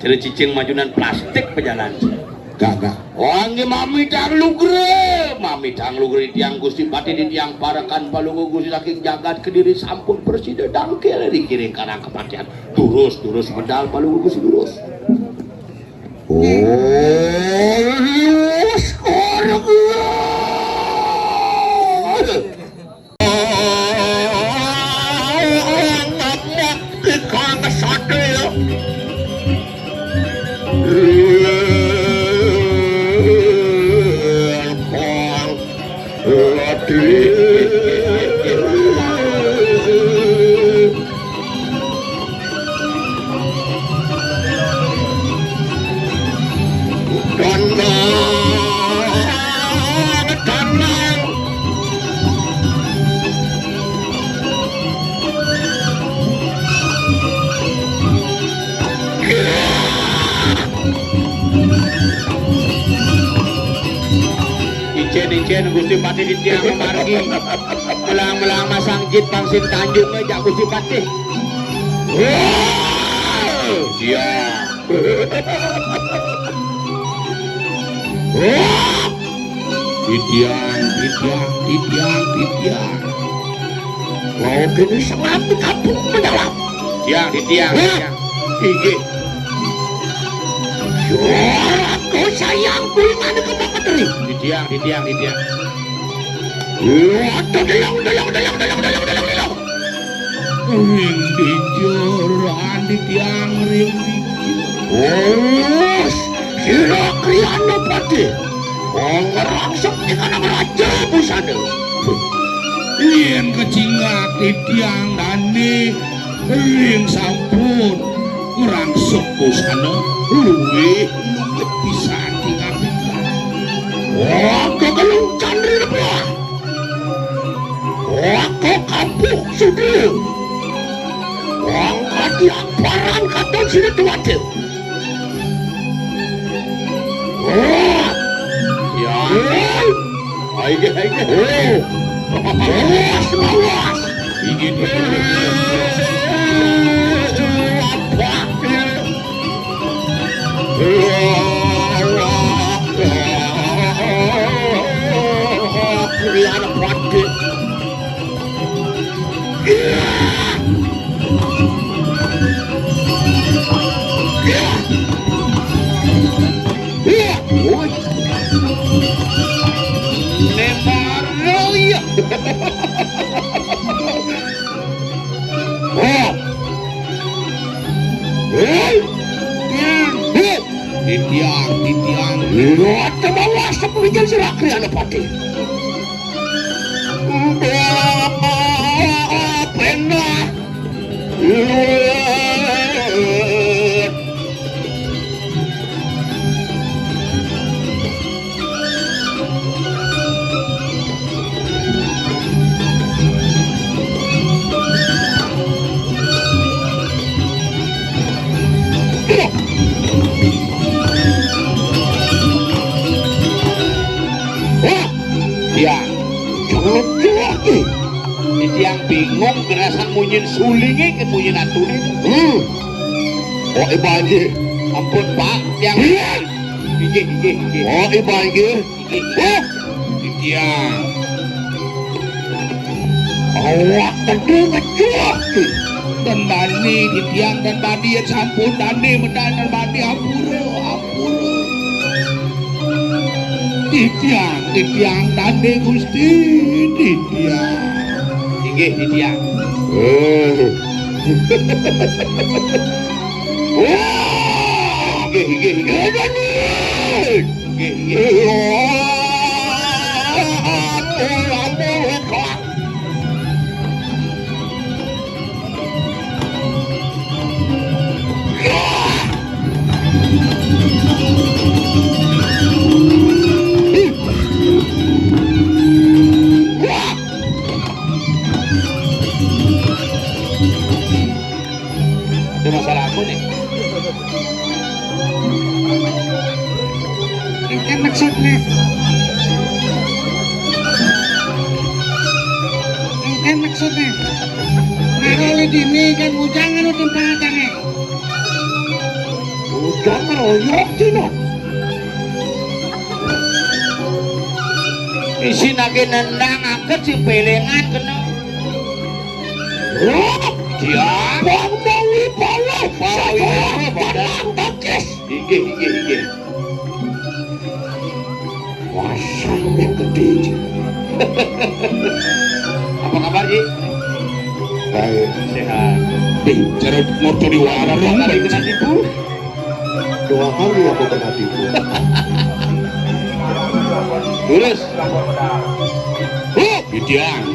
Jadi cicing majunan plastik pejalan sih. Gak. Oh, ingi mami tang lugre di tiang Gusti Pati di tiang parakan palungu Gusti saking jagat kediri sampun persida dangkel dikiring karena kepatian. Durus medal palungu Gusti durus. Ijen Gusti Pati di tiang margi melang masang jit pangsin Tanjung aja Gusti Pati. Iya. Di tiang. Mau kini sangat di kampung mendalam. Di tiang. Igi. Aku sayang kulingan ke bapak teri. Di tiang. Dalang. Ring dijoran di tiang ring. Sira kriana Pati. Ngerangsek di kana raja busana. Yen kecingak di tiang dani ring sampun ngerangsek busana luwih pisan tinggal-tinggal. Kegelung candri lebelah. Kampung sudah. Kadiak barang katon sini tuwate. Aige. Awas. Ingin Kriana Pati. Titiang. Ada bawa sepuluh sirah Kriana Pati. Pena jangan lagi. Yang bingung gerasan munyin sulingnya ke munyin atune. Oh ibaje. Ampun Pak, yang gigi. Oh ibaje. Yang awak tadi ngejok. Dan bani ditiang dan bani ya sampun dani medan dan bani apura. Ditiang dani Gusti ditiang. Ditiang. Ada masalah apa nih? Ini kan maksudnya. Ini kan maksudnya. Kalau dini kan ujangan itu tempatnya. Ujang royok cina. isi nage nendang angkat si pelengan kena dia bawi bala badan takis hige wasang yang gede. apa kabar Ji? Baik Sehat. Cara motor di warung kali kena tipu 2 kali aku kena tipu. terus Idiang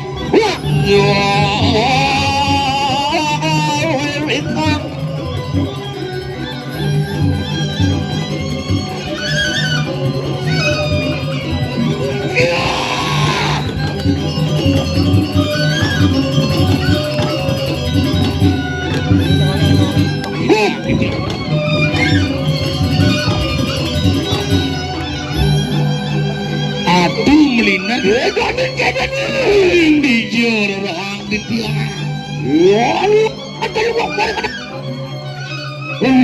aduh melina di jorang di tiang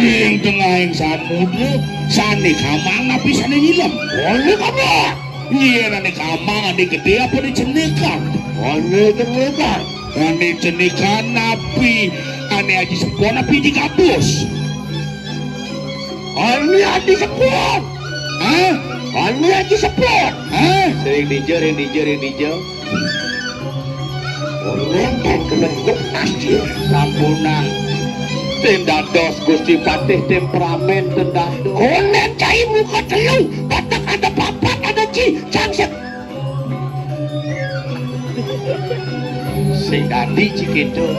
yang tengah yang samudra sani kamang napi sani nyilam oleh kamu iya nani kamang ane gede apa di cenekan ane cenekan napi ane aji sepon napi di kapus ane aji sepon ane aji sepon sering dijo orang kan kelengguk nasir sampunang tenda dos Gusti Patih temperamen tenda dos konen cai muka telu batak ada papat ada cangset sing dadi cikitu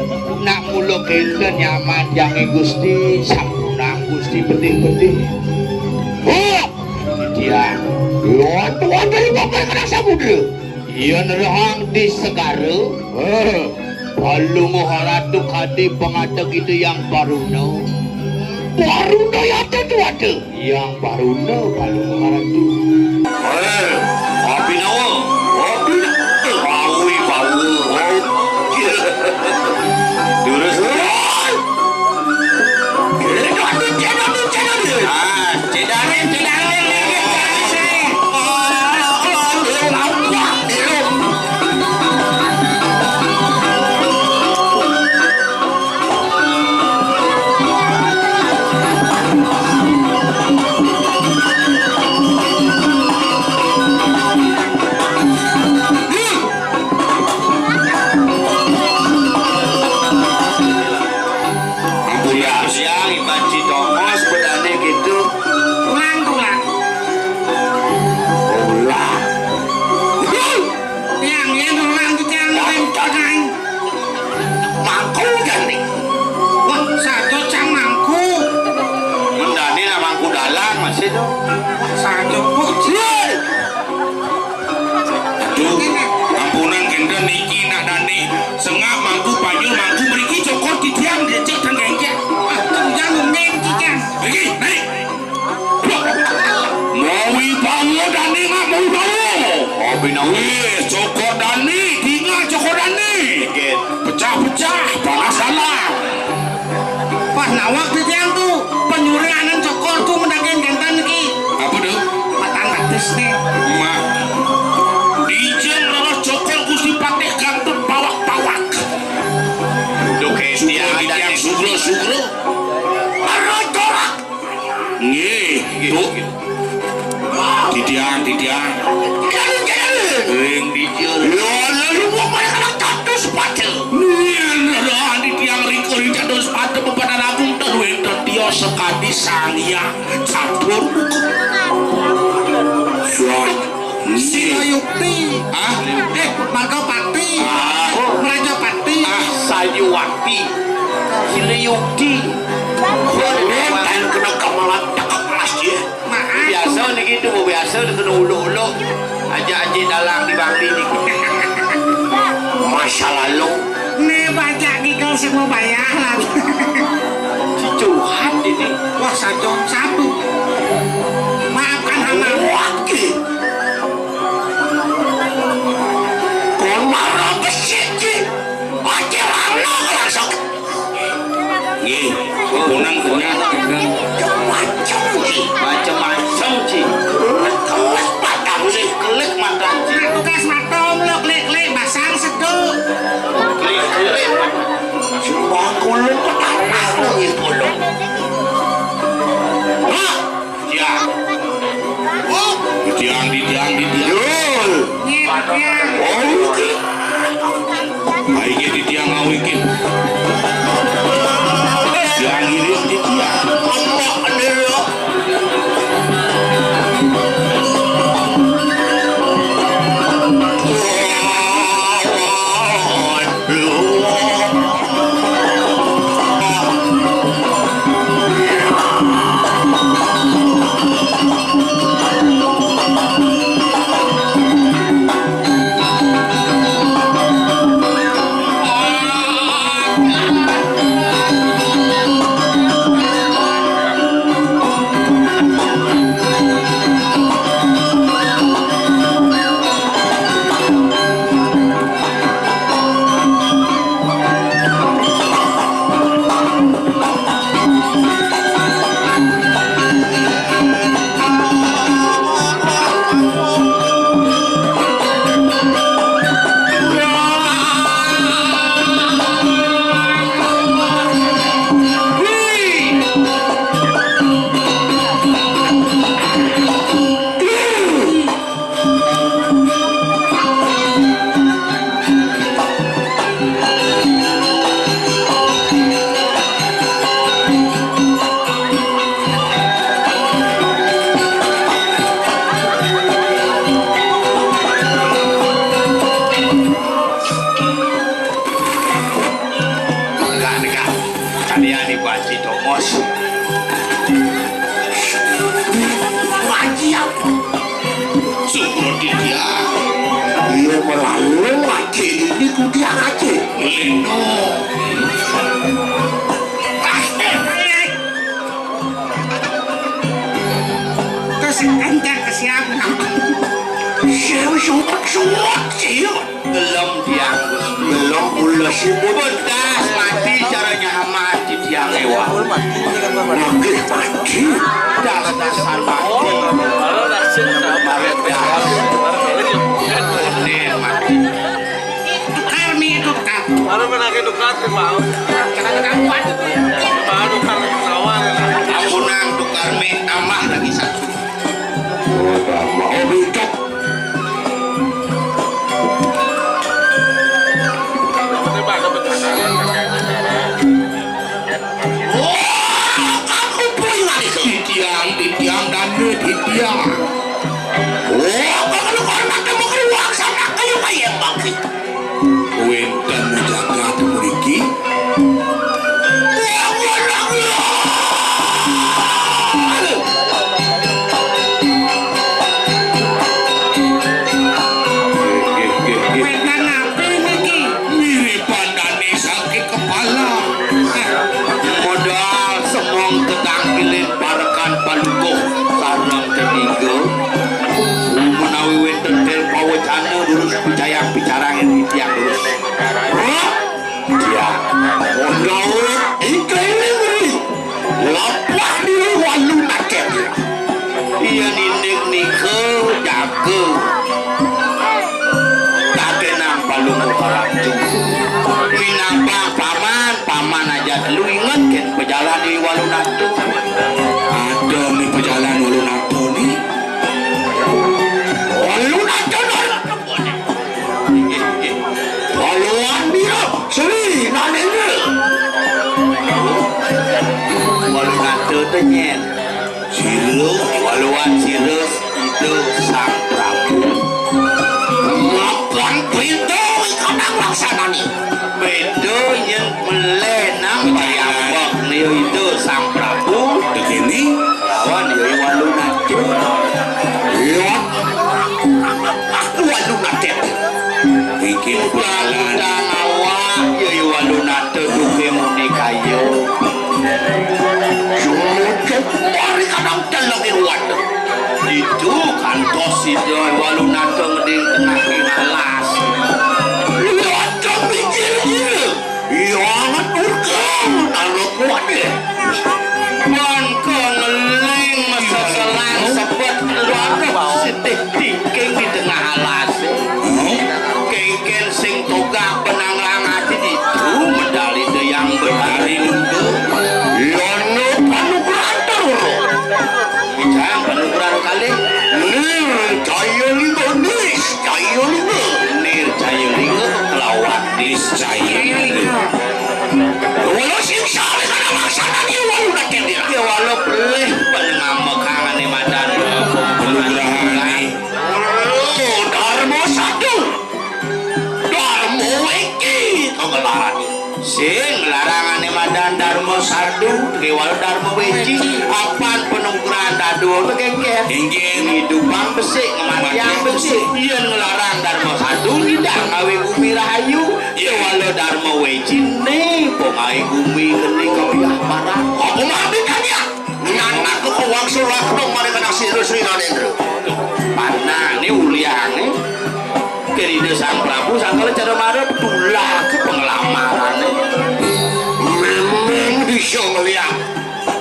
nak mulo kenten nyaman jange Gusti sampunang Gusti bedih-bedih dia tuan dari bapak kena samudra iya nerang di Segara Balu Moharatu kadi pengadeg itu yang baruno ya tentu ada yang baruno Balu Moharatu api nawa bau durus lawak di tiang tuh penyuri anan cokor tuh mendakin gantan iki. Apa tuh? Matan batis nih. Ma. Dijen lolos cokol Gusti Patih gantun pawak-pawak. Duh kestian Di tiang sugro-sugro. Arah tolak. Nggih, tuh. Di tiang. Ring dijen. Lalu mau main kados pacel. Nah, di tiang ring kados pacel bebanan agung dan wenten dia sekali sang yang catur. Silayukti. Ah, Margopati. Raja Pati. Sayuwati. Siliyukti. Dan kena kamalan cakap kelas ya. Biasa nih gitu, biasa kena ulu-ulu. Aja dalang di bangli nih. Masa lalu. Nih baca gigel semua bayaran. Si Tuhan ini. Wah sajong satu. Maafkan hamba. Waki. Kon marah besiki. Aja lalu langsung. nggih, kunang ternyata Macam-macam Ci. Kelas patang sih, kelik matang Ci. Tugas matom lo klik basang seduk. Kelik. Semua kulung ketarah lagi kulung. Hah? Ya. Oh. di tiang. Yul. Nyetnya. Oh, oke. Aige di tiang awikin. Tiang iris di tiang. Allah adelo. Kalian dibanci Tomos. Wajib. Sugro di tiang. Iya melalui wajib ini kudiang aja. Leno. Terus kencang kesiap. Semua belum diang, belum ulas bedas mati caranya mati tiang ewa. Mati mati. Dasar mati. Kalau nasi Baret dah. Bener mati. Tukar mie tukar. baru menagi dukat sih mau. Karena kamu ada tuh. Baru kan nawar. Ampunang tukar mie tambah lagi satu. Mau bikat. Tiba ada bencana. Kamu punya Di tiang dan di tiang. kalau hormat kamu keluar sana kayu kayak bangkit. Wenten menjaga temuriki. Wedan apa ini? Mirip pandane sakit kepala. Modal semong ketangkilin parakan palukoh sarang ketiga. Menawi wenten tel pawacana durus percaya bicarangin tiang durus. Ya, modal ini ke kagenang palung haratu minapa paman aja lu inget kan pejalan di Walunatu ada nih pejalan Walunatu nih Waluan dia seri nanenya Walunatu tuh nyen Sirus Waluan Sirus itu sang Prabu ngapain pintu kadang laksana nih pintu yang melenang bayambok nih itu sang Prabu begini lawan yoi Walunatu iya Walunatu bikin jalan awak yoi Walunatu duke muni kayu jujur dari kadang telengin waduh itu kantos itu Walunatu ngeding kena alas waduh mikir jangan urkan kalau kuat deh bangka ngeleng masa selang sepet waduh sedih tingking di tengah alas kengken sing toga penanglang hati itu medali itu yang berhari itu yono panugrahan terus bicara panugrahan kali nir cayolingo nir cayolingo lawan dis cayolingo walau sing sale kana maksana ni walau nak dia ya walau pelih pengamekangan ni madan panugrahan ni Darmo satu Darmo weki kegelaran sing larangan madan Darmo satu kewal Darmo weki apaan penungguran dadu itu kengken hidupan besik kematian besik iya ngelarang Darmo satu tidak ngawi gumi rahayu kewal Darmo weki nih pengai gumi geni kawiyah parah apa mahabikan ya nyanak ke uang surat dong mereka nasi rusrinan itu panah ini uliang nih kerida sang Prabu sangkala cara marah tulah ke pengelamaran memang bisa melihat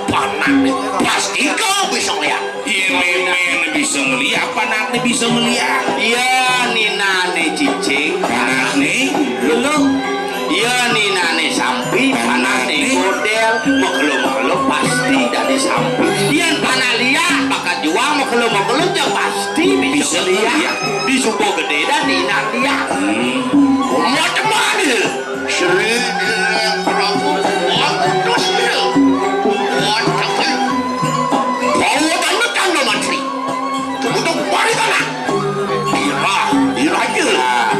panah nih pasti kau bisa melihat iya memang bisa melihat panah nih bisa melihat iya nina nih cicing panah nih lulu iya nina nih sampi panah nih model makhluk pasti dari sampi iya panah liat bakat jual makhluk ya pasti bisa lihat di supo gede dan di nandia macam mana seri Prabu terus dia bawa dan menteri untuk balik anak ira aja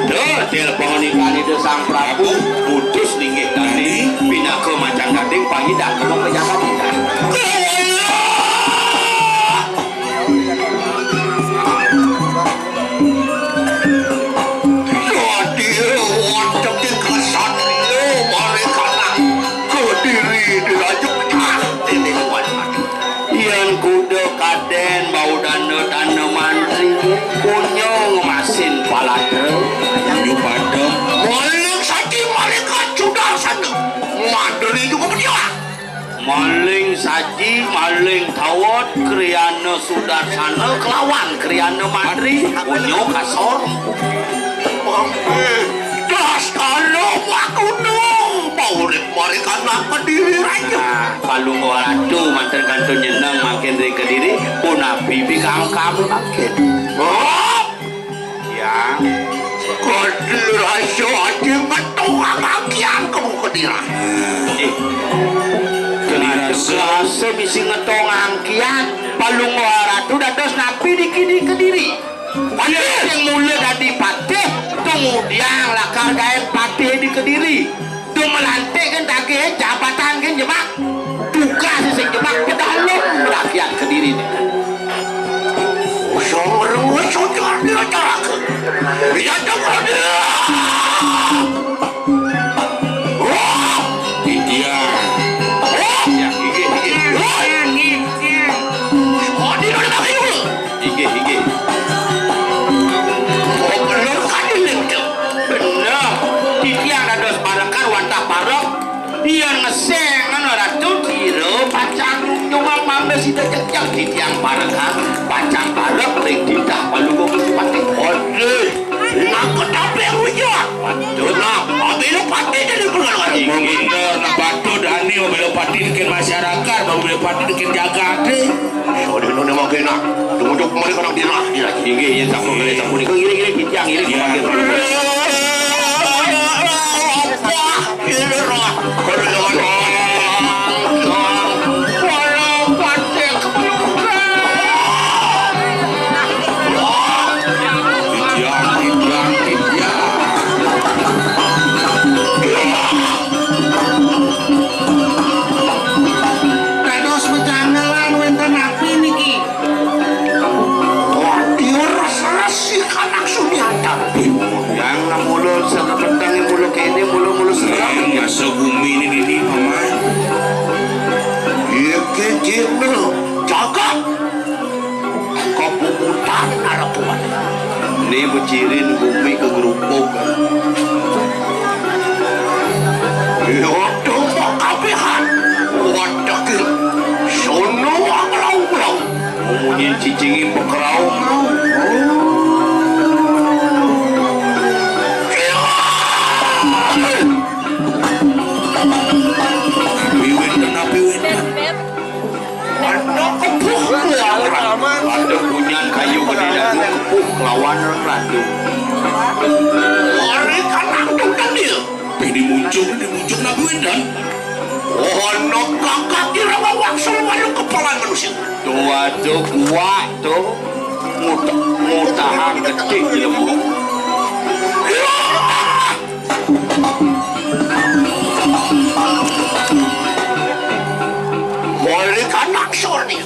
tuh telepon ikan itu sang Prabu putus linggih tadi pindah ke macam gading pahida ke pejabat kita kaden bau dana mantri kunyo ngemasin palade yang pada maling saji malaikat sudah sana mandiri juga berjalan maling saji maling tawat kriana sudah sana kelawan kriana mandri kunyo kasor das kalau aku urip mereka nak Kediri raja palung Walatu mantan kantor nyenang makin dari Kediri pun bibi kamu makin ya Kediri raja aja ngetua kakian kamu Kediri Kediri raja bisa ngetua angkian palung Walatu dados napi di Kediri yang mulai dari Patih kemudian lakar gaya Patih di Kediri itu melantik kan tagih jabatan kan jebak tugas sing jebak ke dalam rakyat Kediri ini seorang sojar dia cara ke dia jaga dia dia yang gigi oh dia ada gigi bener kan bener dia ada dos barakan wantah parok Iya ngeseng kan ratu kira pacang nyumang mamba sida jejak di tiang parakan pacang balok ring didah palu kok pati ode nak kedape wujud betul nak mobil pati jadi keluar bener nak batu dani mobil pati bikin masyarakat mobil pati bikin jaga deh so di mana mau kena tunggu kemarin orang dirah tinggi yang sampai kali sampai ni gini tiang ini sebagai segumi ini paman iya kecil jaga kepuputan arapuan ini becirin bumi ke gerupuk iya dong kabehan wadah sono anglau-nglau ngomongin cicingin pekerau ada punyan kayu gede dan empuk lawan ratu orang kan nangtung kan dia dimuncul Nabi Wendan ono kakak kira waksal walu kepala manusia tuh aduh kuat tuh mutahan gede di lembu boleh kan naksor nih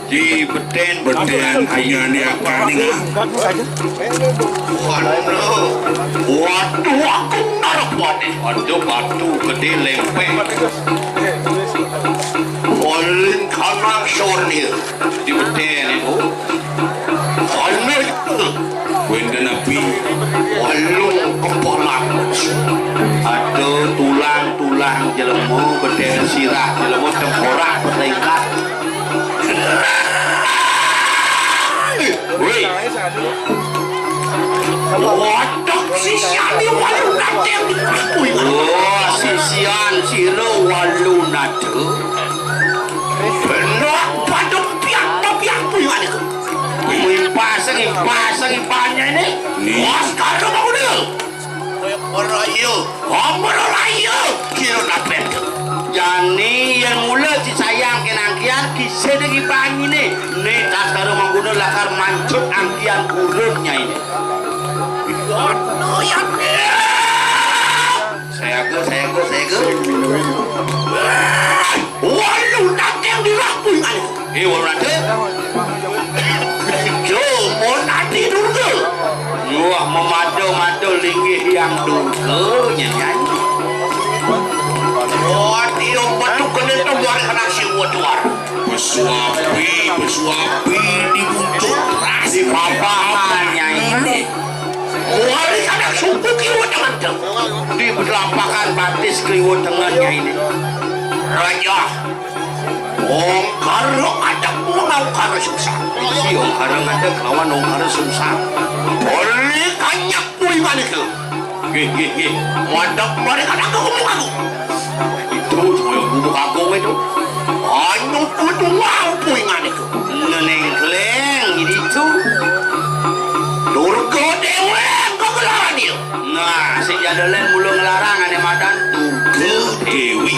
di beten hanya ni akan ni waduh aku narak waduh batu gede lempeng olin kanak sorni di beten itu olin wenda nabi walung kepala aduh tulang jelemu beten sirah jelemu temporak berlengkap woi waduh sisian di walu nate yang dikakui oh sisian siro walu nate benar padung piak puyan itu impasang impanya ini was kado mau dia Merayu kira napet jani yang mula disayang kenangkian kisah dengan bang ini nih tas karo menggunakan lakar mancut angkian kurutnya ini saya ke waduh nanti yang dilakuin waduh nanti mau nanti dulu wah memado linggih yang dulu nyanyi wah tiung betul kena tuan anak si waduar bersuapi dibuncuk ras di papahannya ini wah di sana suku kiwat dengan di berlampakan batis kiwat dengannya ini raja Om Karo ada Om Karo susah si Om Karo ada kawan Om Karo susah boleh kanyak pui mana itu wadah mereka ada ngomong aku itu yang bubuk aku itu anu kudu mampu ingat itu nenengkleng itu durga dewa kegelaran dia nah sejadalan mulu ngelarang ane madan durga dewi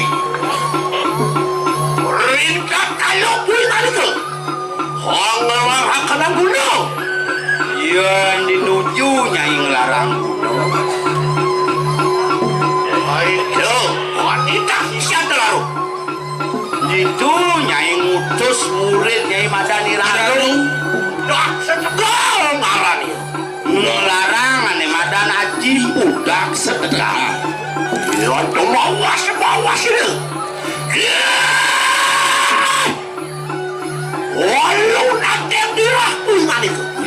rinkat kalau pui ingat itu hongelang hakanan gunung yang dinuju nyai ngelarang itu wanita siapa lalu itu nyai ngutus murid nyai Madani Radu dak sedekah ngarani ngelarang ane Madan Haji budak sedekah itu bawas itu walu nateng dirahi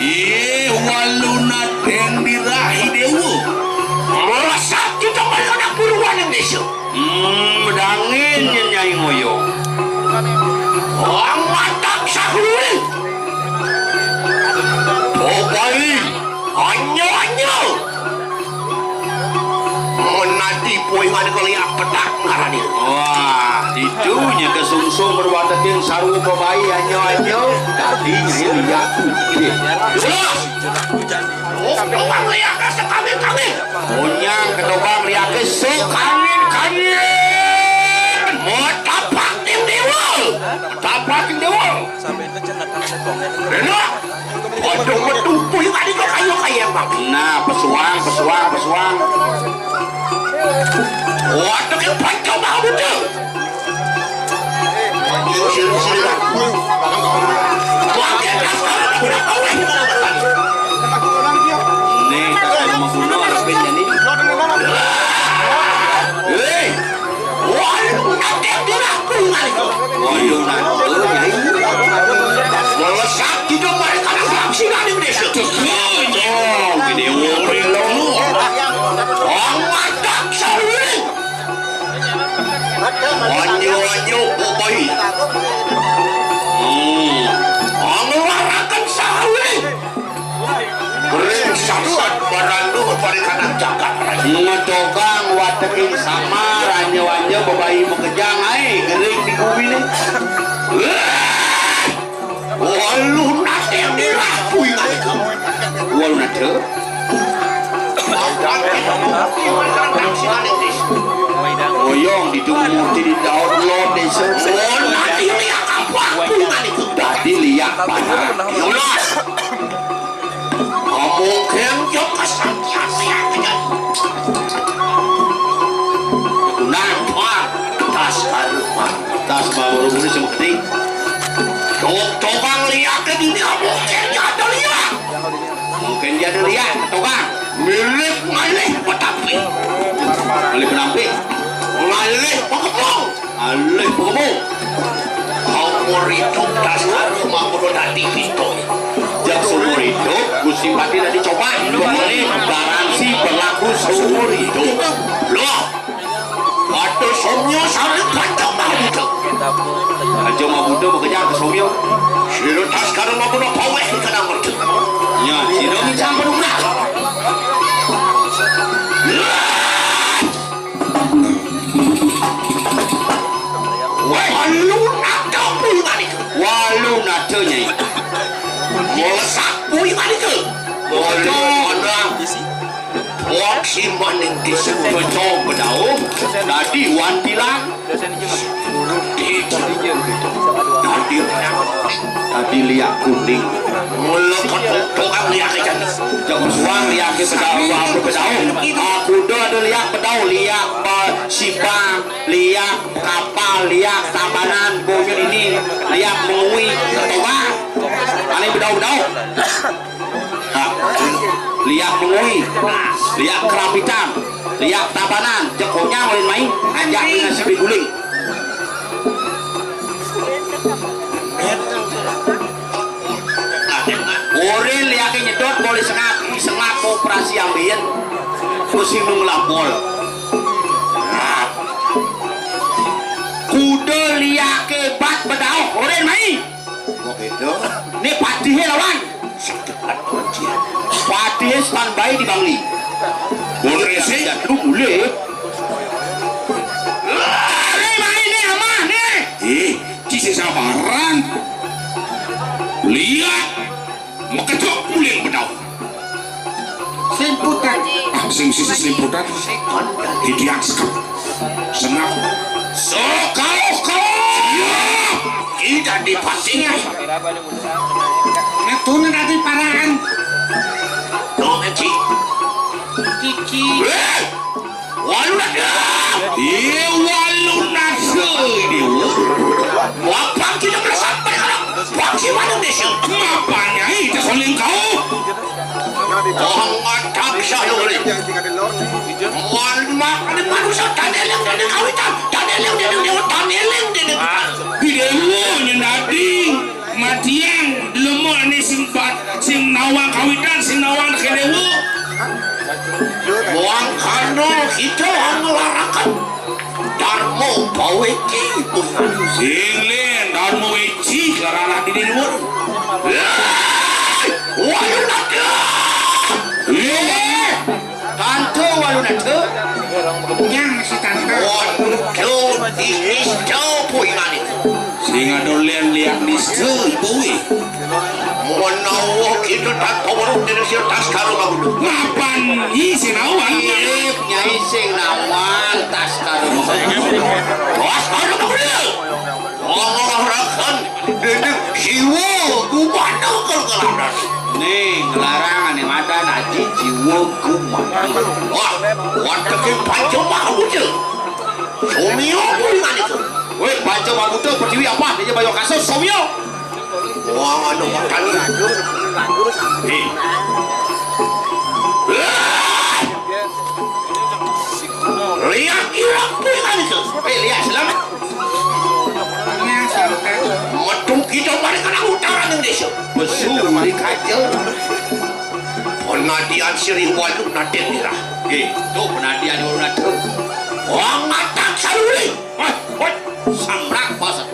itu walu nateng dirahi dewa merasa kita mereka nak buruan Indonesia Bedangin yang Nyai Ngoyo. Orang matak sahul. Bobai, anyo. Menadi poingan kalian pedak ngarani. Wah, itunya kesungsung berwatakin saru bobai anyo. Tadi Nyai lihat. Ketobang lihat sekali. Punya ketobang lihat sekali. Mau tapak tim dewa. Sampai itu cendekan setongnya. Enak. Waduh, puyuh kali kok kayu bang. Nah, pesuang. Waduh, yang pancau mau tuh. Sini. Nih, kalau mau bunuh orang pinjam nih. Waduh, nanti aku kali. Waduh, Nyai. Melesak tidak mereka langsung dari desa. Gede wuri lalu. Matak sahul. Anyo bobai. Mengeluarkan sahul. Bering sasat barandu perikanan jagat. Ngedokang watekin sama anyo bobai mekejang ay gering di kubi nih. Walu nate yang dirapui kali kamu. Walu nate. Oyong ditunggu di download desa. Walu nate lihat apa pun kali kamu. Tadi lihat pada. Yolas. Kamu kenjok kesantiasian. Nampak tas karumah. Tas baru ini seperti. Tokang lihat ke dunia mungkin jadi lihat tokang milik ngalih petapi ngalih pekepung umur itu tas rumah perlu tadi itu jak seumur hidup Gusti Pati tadi coba 2 kali garansi berlaku seumur hidup loh waktu somyo sampai pancang mahu aja mau budo bekerja ke somyo siro tas karun mau budo paweh di kadang merdu ya siro dicampur udah walu nado nyai melesak pui manik walu orang wak simaning kisah betul bedau tadi wan bilang tadi lihat kuning melekat tukang lihat ke jadi jangan suang lihat ke bedau aku ada lihat bedau lihat sipang lihat kapal lihat tabanan bojol ini lihat mengui coba aneh bedau lihat mengui lihat kerapitan lihat tabanan cekonya oleh main ajak dengan sepi guling Orel lihat nyedot boleh sengak operasi ambil musim ngelapol kuda lihat kebat bedau orel main ini patihnya lawan patihnya standby di Bangli boleh sih jatuh boleh main nih ama nih cisi sabaran lihat makacok puling bedau simputan simputan hidiak sekap senang so kau tidak dipasingnya netun nanti parahan dong Kiki walu nasa ini wapang tidak bersampai Paksi mana desa? Apanya itu soling kau? Angat sah lu ni. Makan manusia taneleng dan kawitan, taneleng dan Hidewo ni nadi matiang lemah ni sing nawang kawitan sing nawang hidewo. Buang kano kita mengelarakan. weki Sing lin daun mau weci karena di luar. walu nate tante walu nate yang si tante walu isto puingani Sing ada lian di ibu. Monawo kita tak tahu dari siapa tas kalau bagus. Ngapan isi nawan. Iya, nyai sing nawang tas kalau bagus. Tas kalau bagus. Olahraga, ini jiwa gumana kalau nih larangan yang ada nanti jiwa gumana. Wah, wantakin panjang mahu je. Somio pulingan itu. Weh, panjang mahu tu perciwi apa? Dia bayar kasus somio. Wah, ada makan ni. Lihat kira pulingan itu. Lihat selamat. Matung kita balik ke utara Indonesia. Besul di kaca. Penadian Sri Walu naden dirah. Itu penadian Walu naden. Wang matang saluri. Samrak pasat.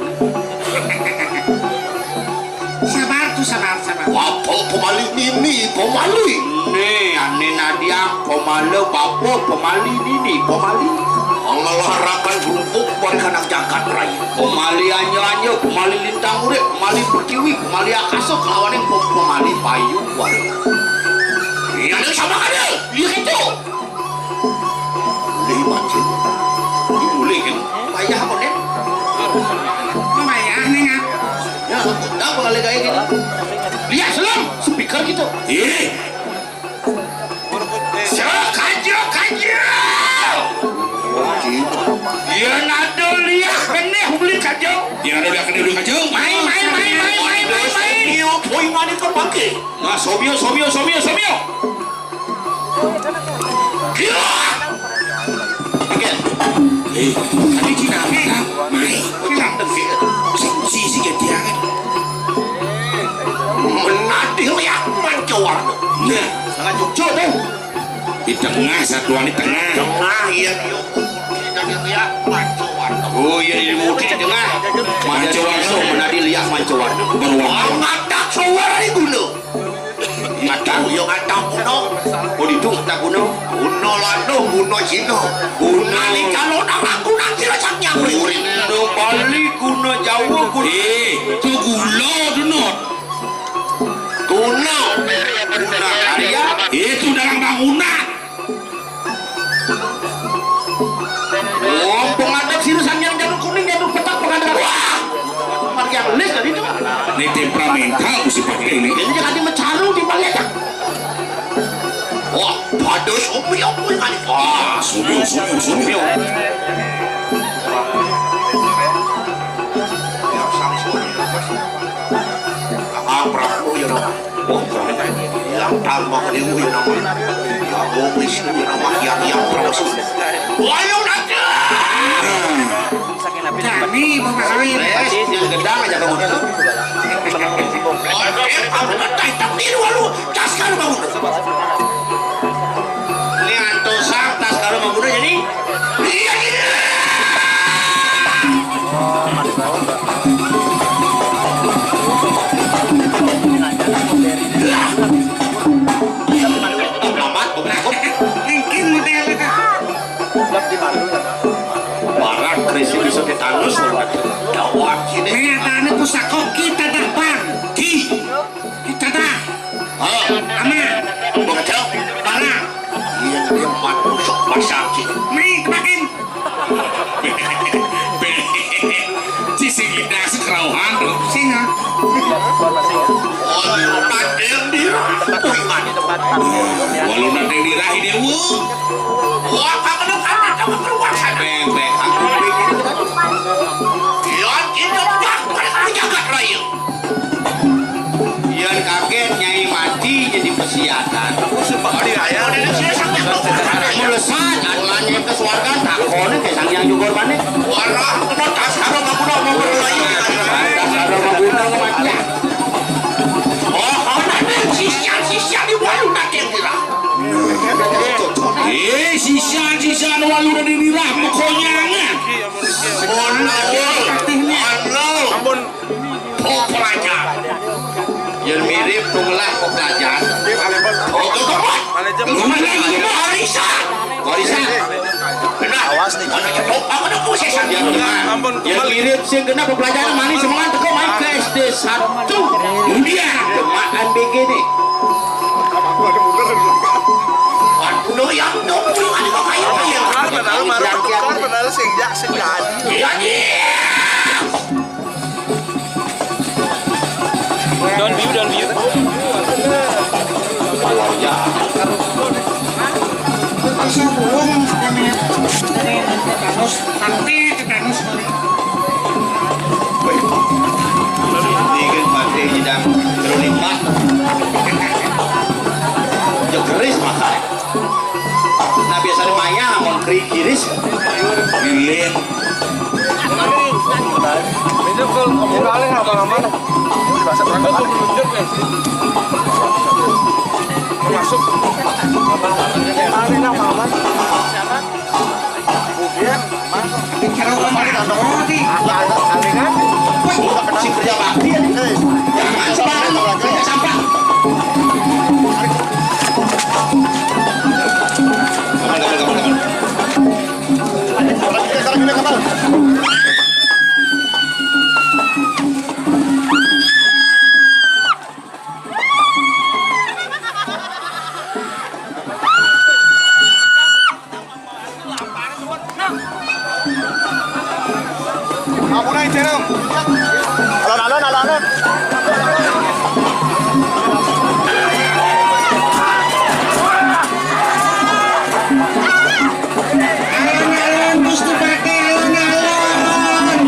sabar Apa pemali ini pemali. Nih ane nadia pemali bapo pemali ini pemali. Mengelaharakan berubuk buat kanak jagat raya. Pemali anyo pemali lintang urip, pemali pertiwi, pemali akasa kelawan yang pemali payu wae. Iya nih sama kan ya? Iya gitu. Lima cik. Ini boleh kan? Payah apa nih? payah nengat Ya, tak boleh kayak gini. Lihat selam, speaker gitu. Ih, Kajo. Ya nado lihat kene beli kajo. yang ada kena dulu kacau. Main. Iyo, poin mana kau pakai? Nah, somio. Kira. Oke. Tadi kita mai. Kita dengki. Si ketiangan. Menadi lihat mancuan. Nah, Sangat jujur tuh. di tengah satuan di tengah. Tengah iya dia. Jadi lihat mancuan. Oh iya di muti di tengah. Mancuan so menadi lihat mancuan. Beruang. Ngatak suara di gunung. Ngatak yang ngatak kuno. Oh di ngatak kuno. Kuno lano kuno Cina. Kuno ni kalau nak aku nanti rasanya uri-uri. Kuno Bali kuno Jawa kuno. Itu gula tu not. Kuno. Kuno Arya. Itu dalam bangunan. Oh, pengadap sirusan yang jalur kuning, jalur petak pengadap. Wah, marga yang les tadi itu. Ini temperamental mesti pakai ini. Jadi jangan dimecaru di balik. Wah, pados omio kali. Wah, Sumio. Prabu ya nama. Oh, yang tambah dewi ya nama. Ya Bomis ya nama. Yang Prabu. Wayo nanti. Jani bawa kawin Yang gedang aja kamu tuh. Kamu tak tiru walu. Tas kalau kamu. Ini antosang tas kalau kamu jadi. Iya. mungkin modelnya Barat krisi bisa ditanus dawat sini. kelihatannya pusaka kita dah bang kita dah ama Betul. barang Iya dia mat busuk masak sih. nih kemakin Si Singinda sekerauhan tuh. singa Oh, nadem dia. Kuiman. Walau nanti dirahi dia Wah, kamu kan kamu keluar sana. beng. Aku bikin. Ian kita dah jaga raya. Ian kaget nyai mati jadi pesiatan. Sebagai raya melesat adlannya ke surga takone ke sang yang jugor bane. Warah kena tas karo ngapuna mau berlayu. Tas karo ngapuna mati. Oh, ana sisya di walu nak kira. Sisa walu udah dinirah mekonyangan. Ampun. Oh pelajar. Yang mirip tunglah kok pelajar. Oh keempat. Warisan. Benar. Awas nih. Aku udah pusing saja. Yang mirip sih kenapa pelajaran manis semangat kau main ke SD 1. Dia makan begini. Waduh yang nunggu ada kok kayak Padahal senja. Iya. Don't view. Ya. Asal burung dari tetanus, tapi tetanus Ini mati hidang terlibat. Jegeris makai. Nah biasanya maya mon kiris. Lilin. Itu kalau kamu kali apa-apa. Bahasa berangkat tuh menunjuk ya. Masuk. Kali lah Maman. Siapa? Bukan. Masuk. bicara kembali kantor di Kali kan? Si kerja bakti ya. Kerja sampah. Kamu naik channel. Alon. alon-alon terus dipakai alon-alon.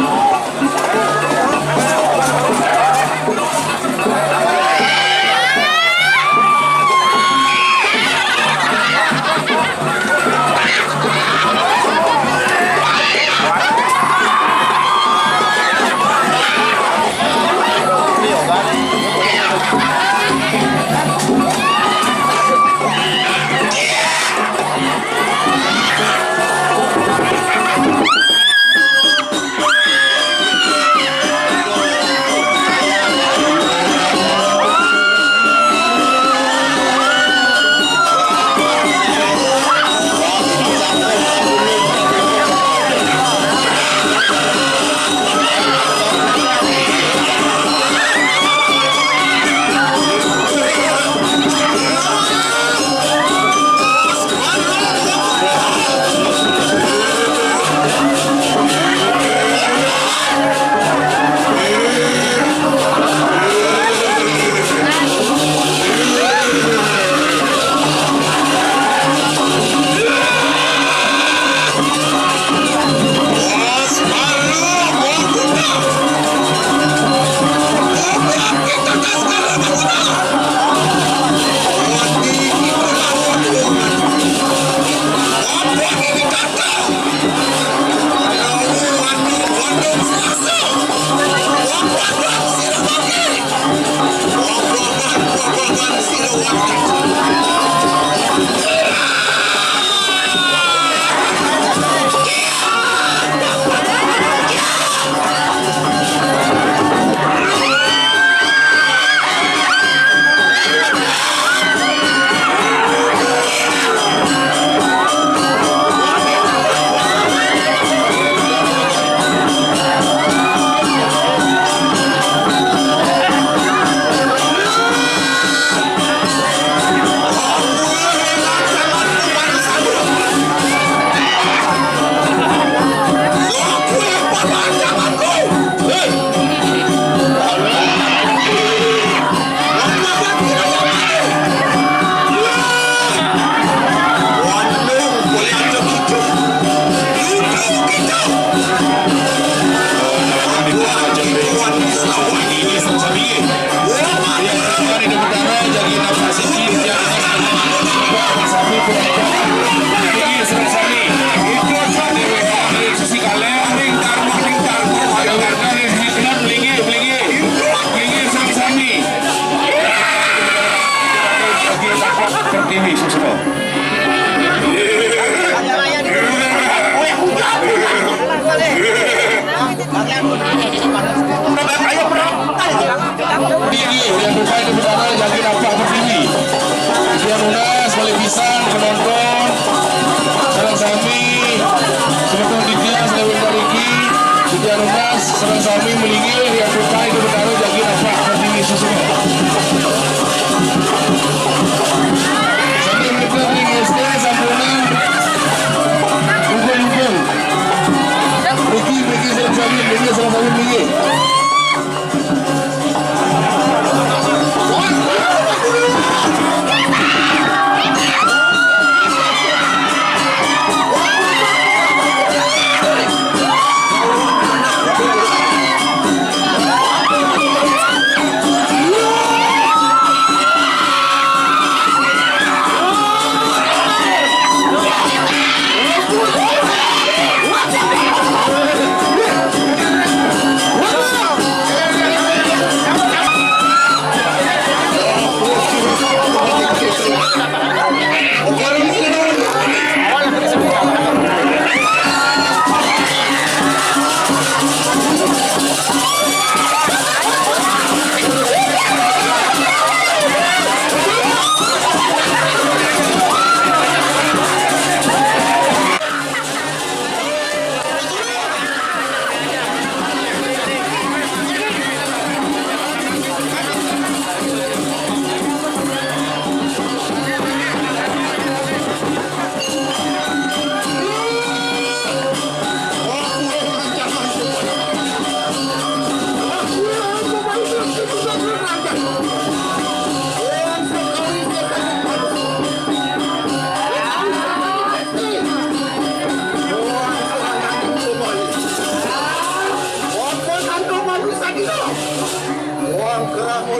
Setiap rumah serang suami melinggil yang buka itu bertaruh jagi nafas berdiri sesuai. Sambil mereka ring SD sempurna. Unggul. Pergi serang suami melinggil.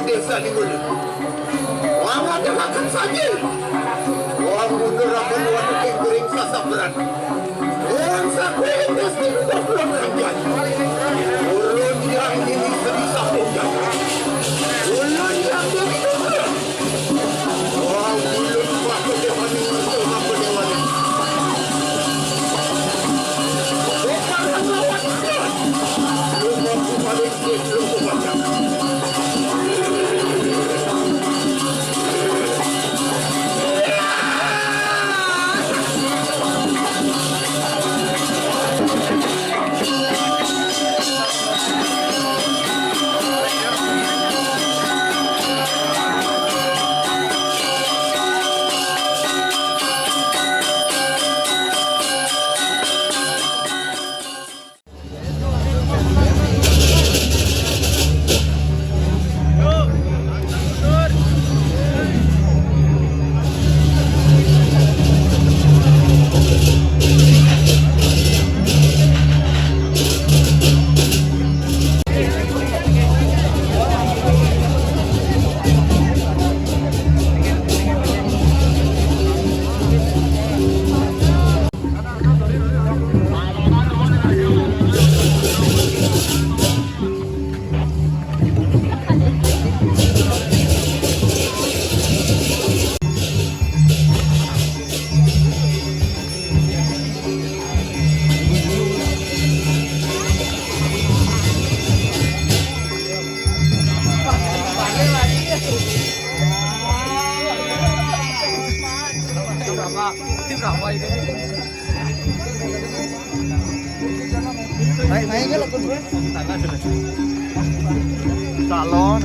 desa di mana? Orang ada makan saja. Orang mundur akan waktu kering sasa berat. Orang sakwe das di 20 kerajaan. Ulun yang ini serisa penjang. Ulun yang jadi kemudian. Orang ulun waktu dewan ini apa dewan ini. Bukan lawan dewan. Rumah paling belum kebaca. Salon.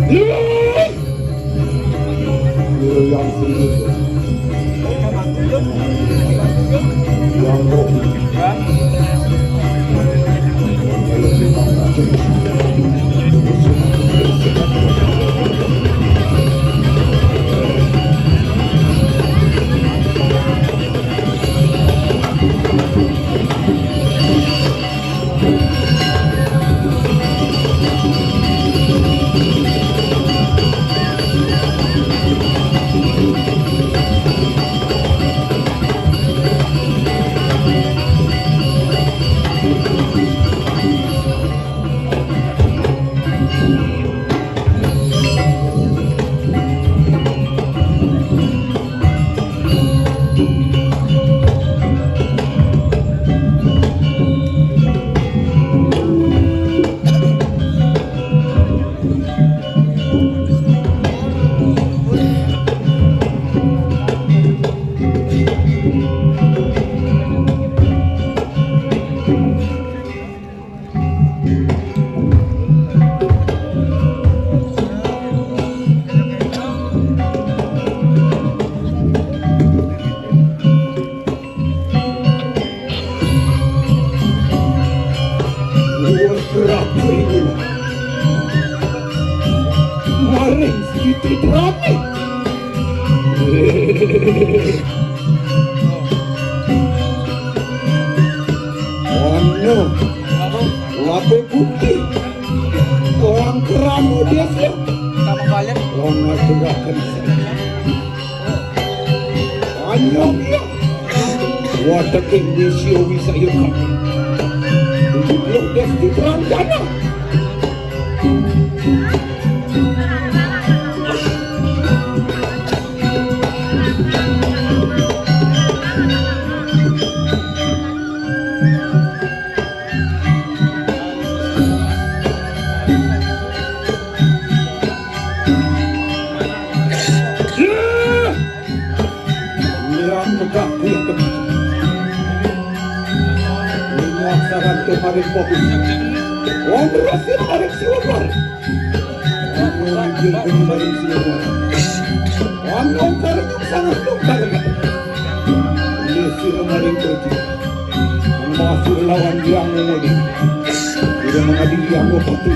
Yang serius. Yang roh. Maring sedikit rame. Ono, lape putih, orang keramu dia siap. Orang gerakan saya. Anyong ya, wataking wisyo wisa yukam. Tujuh desti terangkana. Kemarin fokus, orang berhasil tarik silakan. Orang menunjuk kemarin silakan. Orang longkar yang sangat longkar. Ini kemarin pergi. Masuk lawan yang mengudi. Tidak mengadili yang bopati.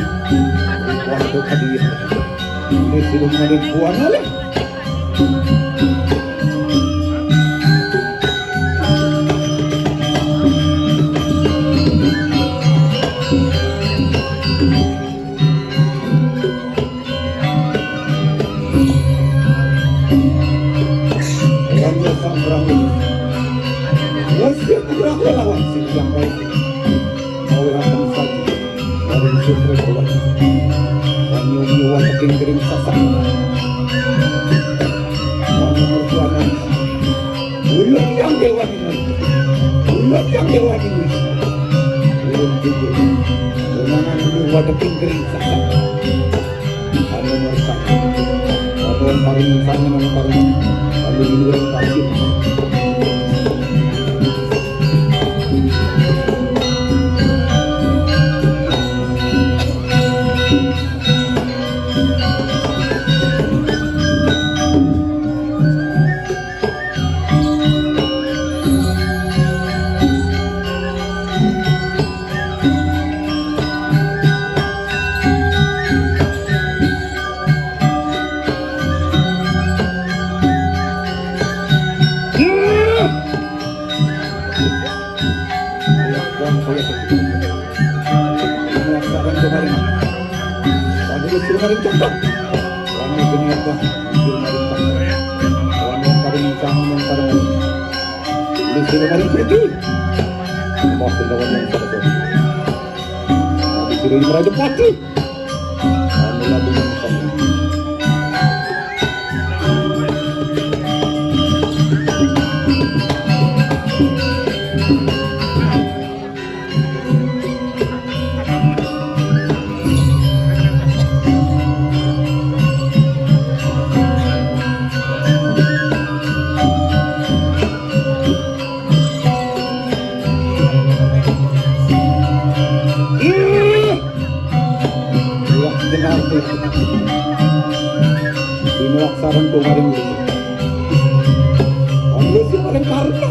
Waktu hadiah. Ini kemarin puan oleh. Lawan si yang baik, mau datang saja dari sumber bola. Wanyu wataking kering sasak. Wanyu mertuanan. Ulat yang dewa ini. Ulat yang dewa ini. Ulat juga. Wanyu wataking kering sasak. Anu mersak. Atau paling sana nama paling. Lalu di luar pasir. Kemarin cepat, kami berniaga kemarin tak, kami sama mengkaram, listrik kemarin pergi, masuk lawan yang satu, kami kiri meraja pati, kami lalu yang sama. dengar tuh ini laksaran tuh maring ambil sih maring karena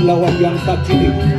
lawan yang saksi ini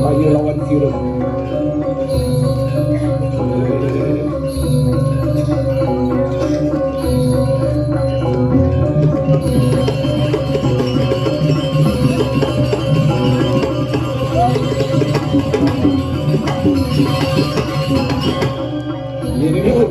Saya lawan Siro. Ini dulu.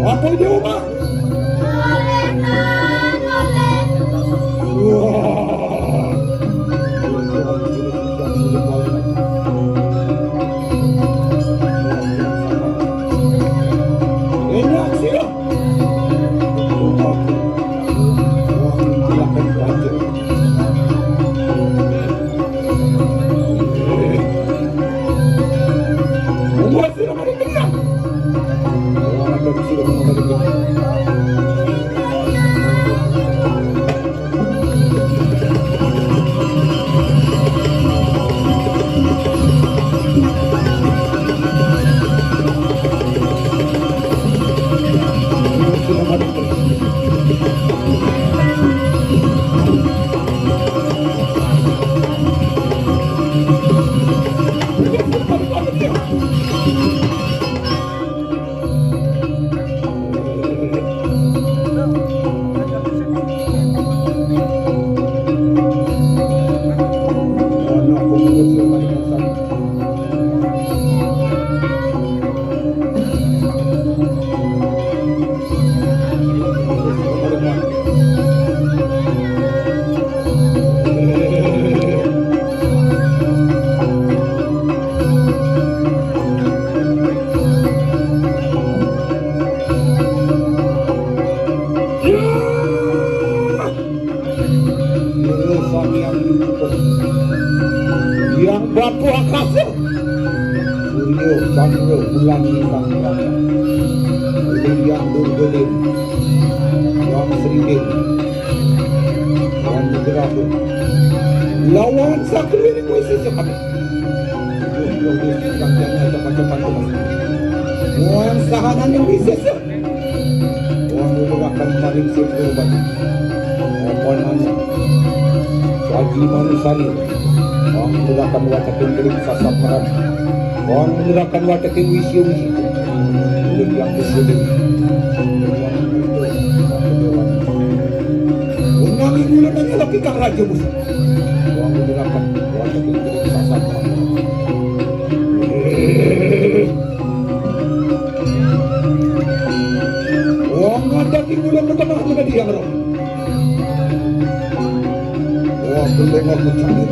Apa dia Umar? Enak sih lah. Membuat sih ramai tenang. Orang ada di sini membuat tenang. Yang batu angkasa Suryo, Chandra, Bulan, Bintang, Neraka yang Durgelin, yang Serigin, yang Nugraha lawan sakliwin kuisi sekali yang disediakan cepat-cepat yang sahanan yang bisnis yang menggunakan paling simpul batu omonannya Haji Manusani orang menggunakan watakin kerim sasaparan orang menggunakan watakin wisi-wisi milik yang muslim yang itu undangi bulan dan laki kang raja muslim orang menggunakan watakin kerim sasaparan orang ngadaki bulan bertengah menjadi yang roh orang berlengah mencandir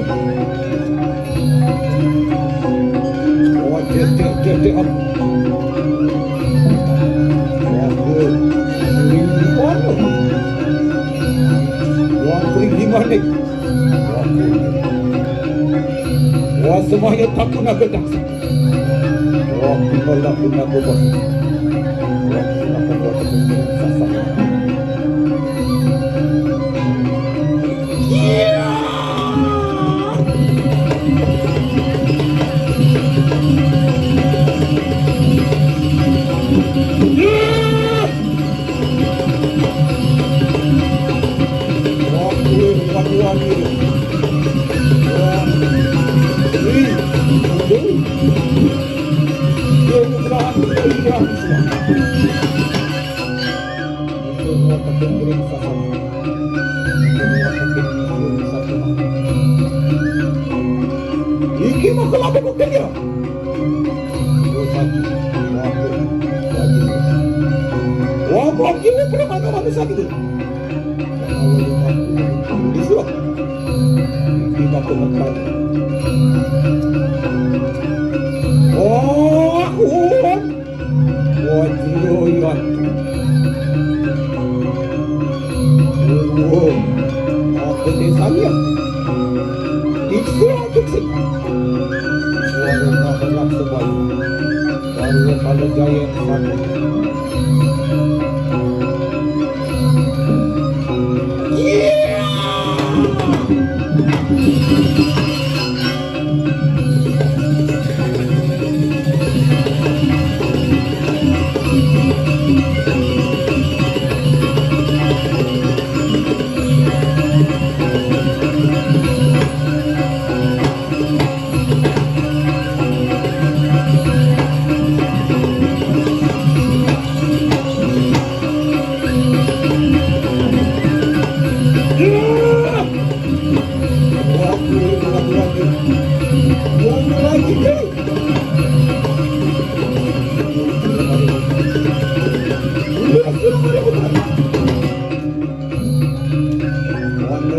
Jadi apa? Wah, kering di mana? Wah, semuanya tak pernah gedak. Wah, tinggal tak pernah bebas. Wah, kenapa buat sasak? mau kelapa bukti dia. Wah, kok gini pernah mana saat itu? Disuruh kita temukan. Oh, wajiroyan. Oh, apa desanya? Diksi. Warung nak sebalik. Warung kalau jaya satu.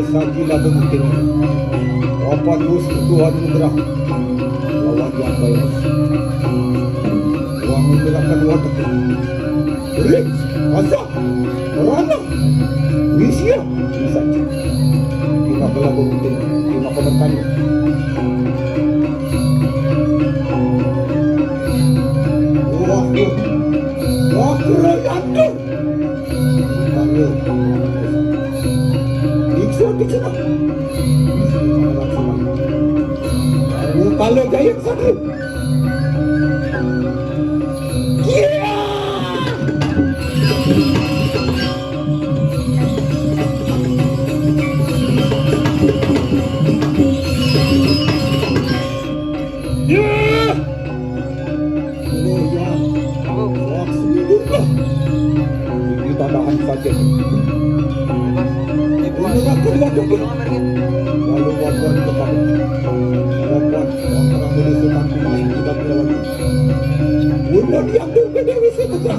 Sajilah pemungkin apa Gusti Tuhan Nugrah lawan yang baik uang menggerakkan watak Rik, Asa, Rana Wisya bisa kita belah pemungkin kita komentar waktu rakyat kalau jaya satu. Kita tahan saja. Lalu wawan kepada wawan orang menyusukan pemain kita melawan. Udah diambil PDWC putra.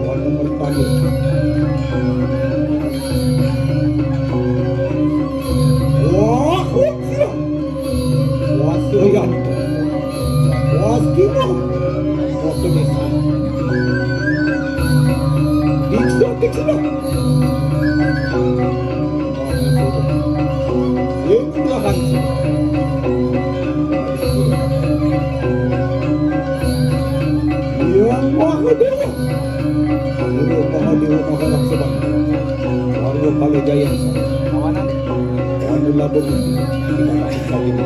Wan nomor tanya. Wah, kira. Wasuyan. Waskino. Waktunya. Diksa. Yang Mahadewa Mahadewa sebab Warga Kalajaya Adalah berbunyi kita tak bisa ini.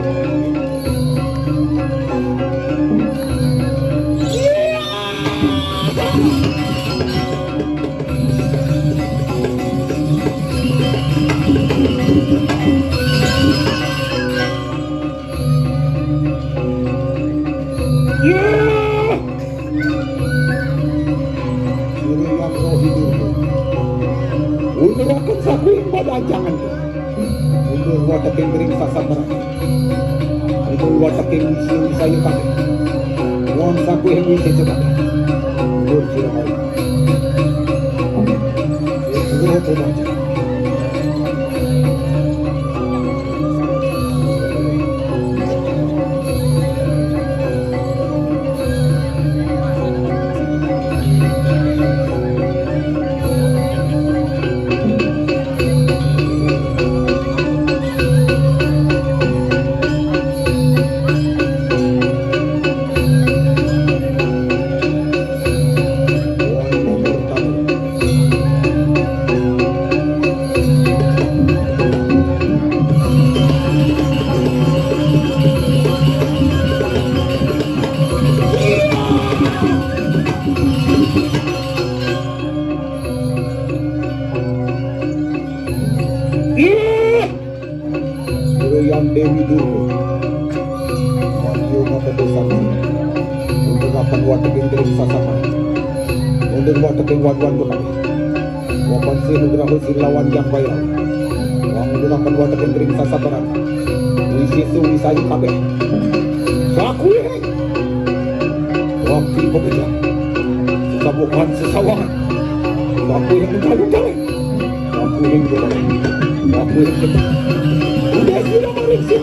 Undur saku pada jangan. Undur watak yang kering sasaran. Undur watak yang isi saya pakai. Wan saku yang isi cepat. Undur siapa? Undur apa? Yang Dewi Durga Wahyu Mata Dosakti untuk akan watekin kering sasaman untuk watekin wadwan bukan wapan si nugrahu silawan yang bayar wang untuk akan watekin kering sasabaran suwi sayu kabeh. Sakue. Waktu bekerja. Sesabukan sesawangan. Sakue yang mencari-cari. Sakue yang berada. Sakue yang berada. Udah sudah meriksa.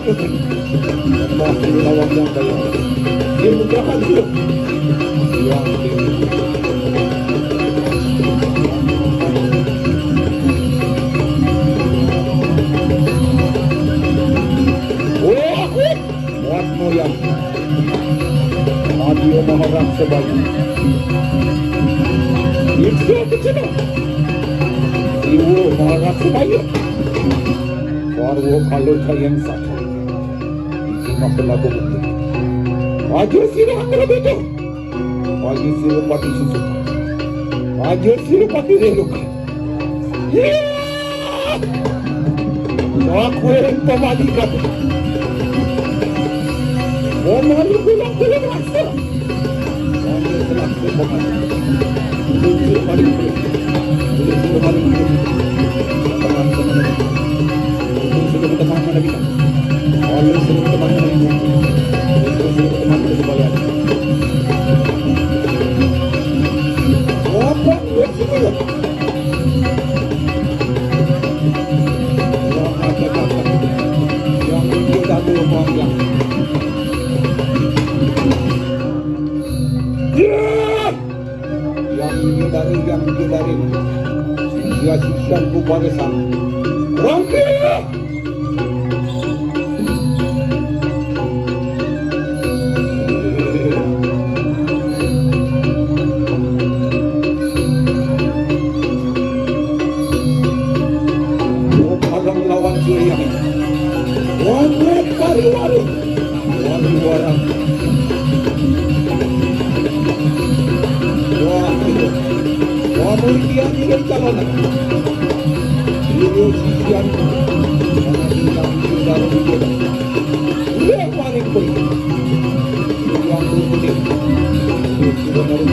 Masih lawan yang kaya. Dia menggerakkan hidup. Yang Muat mulia Adio Maharaj sebagai Iksa kecina Iwo Maharaj sebagai Warwo kalau sayang saja Ikima pelaku bukti Wajah sirah angkala betul Wajah sirah pati susu Wajah sirah pati reluka Aku yang pemadikan Omari pulang rasa. Omari telah berbohong. Ini paling buruk. Ini paling buruk. Teman-teman. Ini sudah teman lagi. Oleh semua teman lagi. Itu semua teman lagi balik. Apa buat semua? Yang ada kata. Yang tidak berbohong yang. Yang dari dia siskan kuparisan Rangki Padang lawan Suriah Wangret pari-wari Wari-warang Kemudian dia calon ini sisian karena bintang dalam hidup dia paling penting yang penting itu sudah dari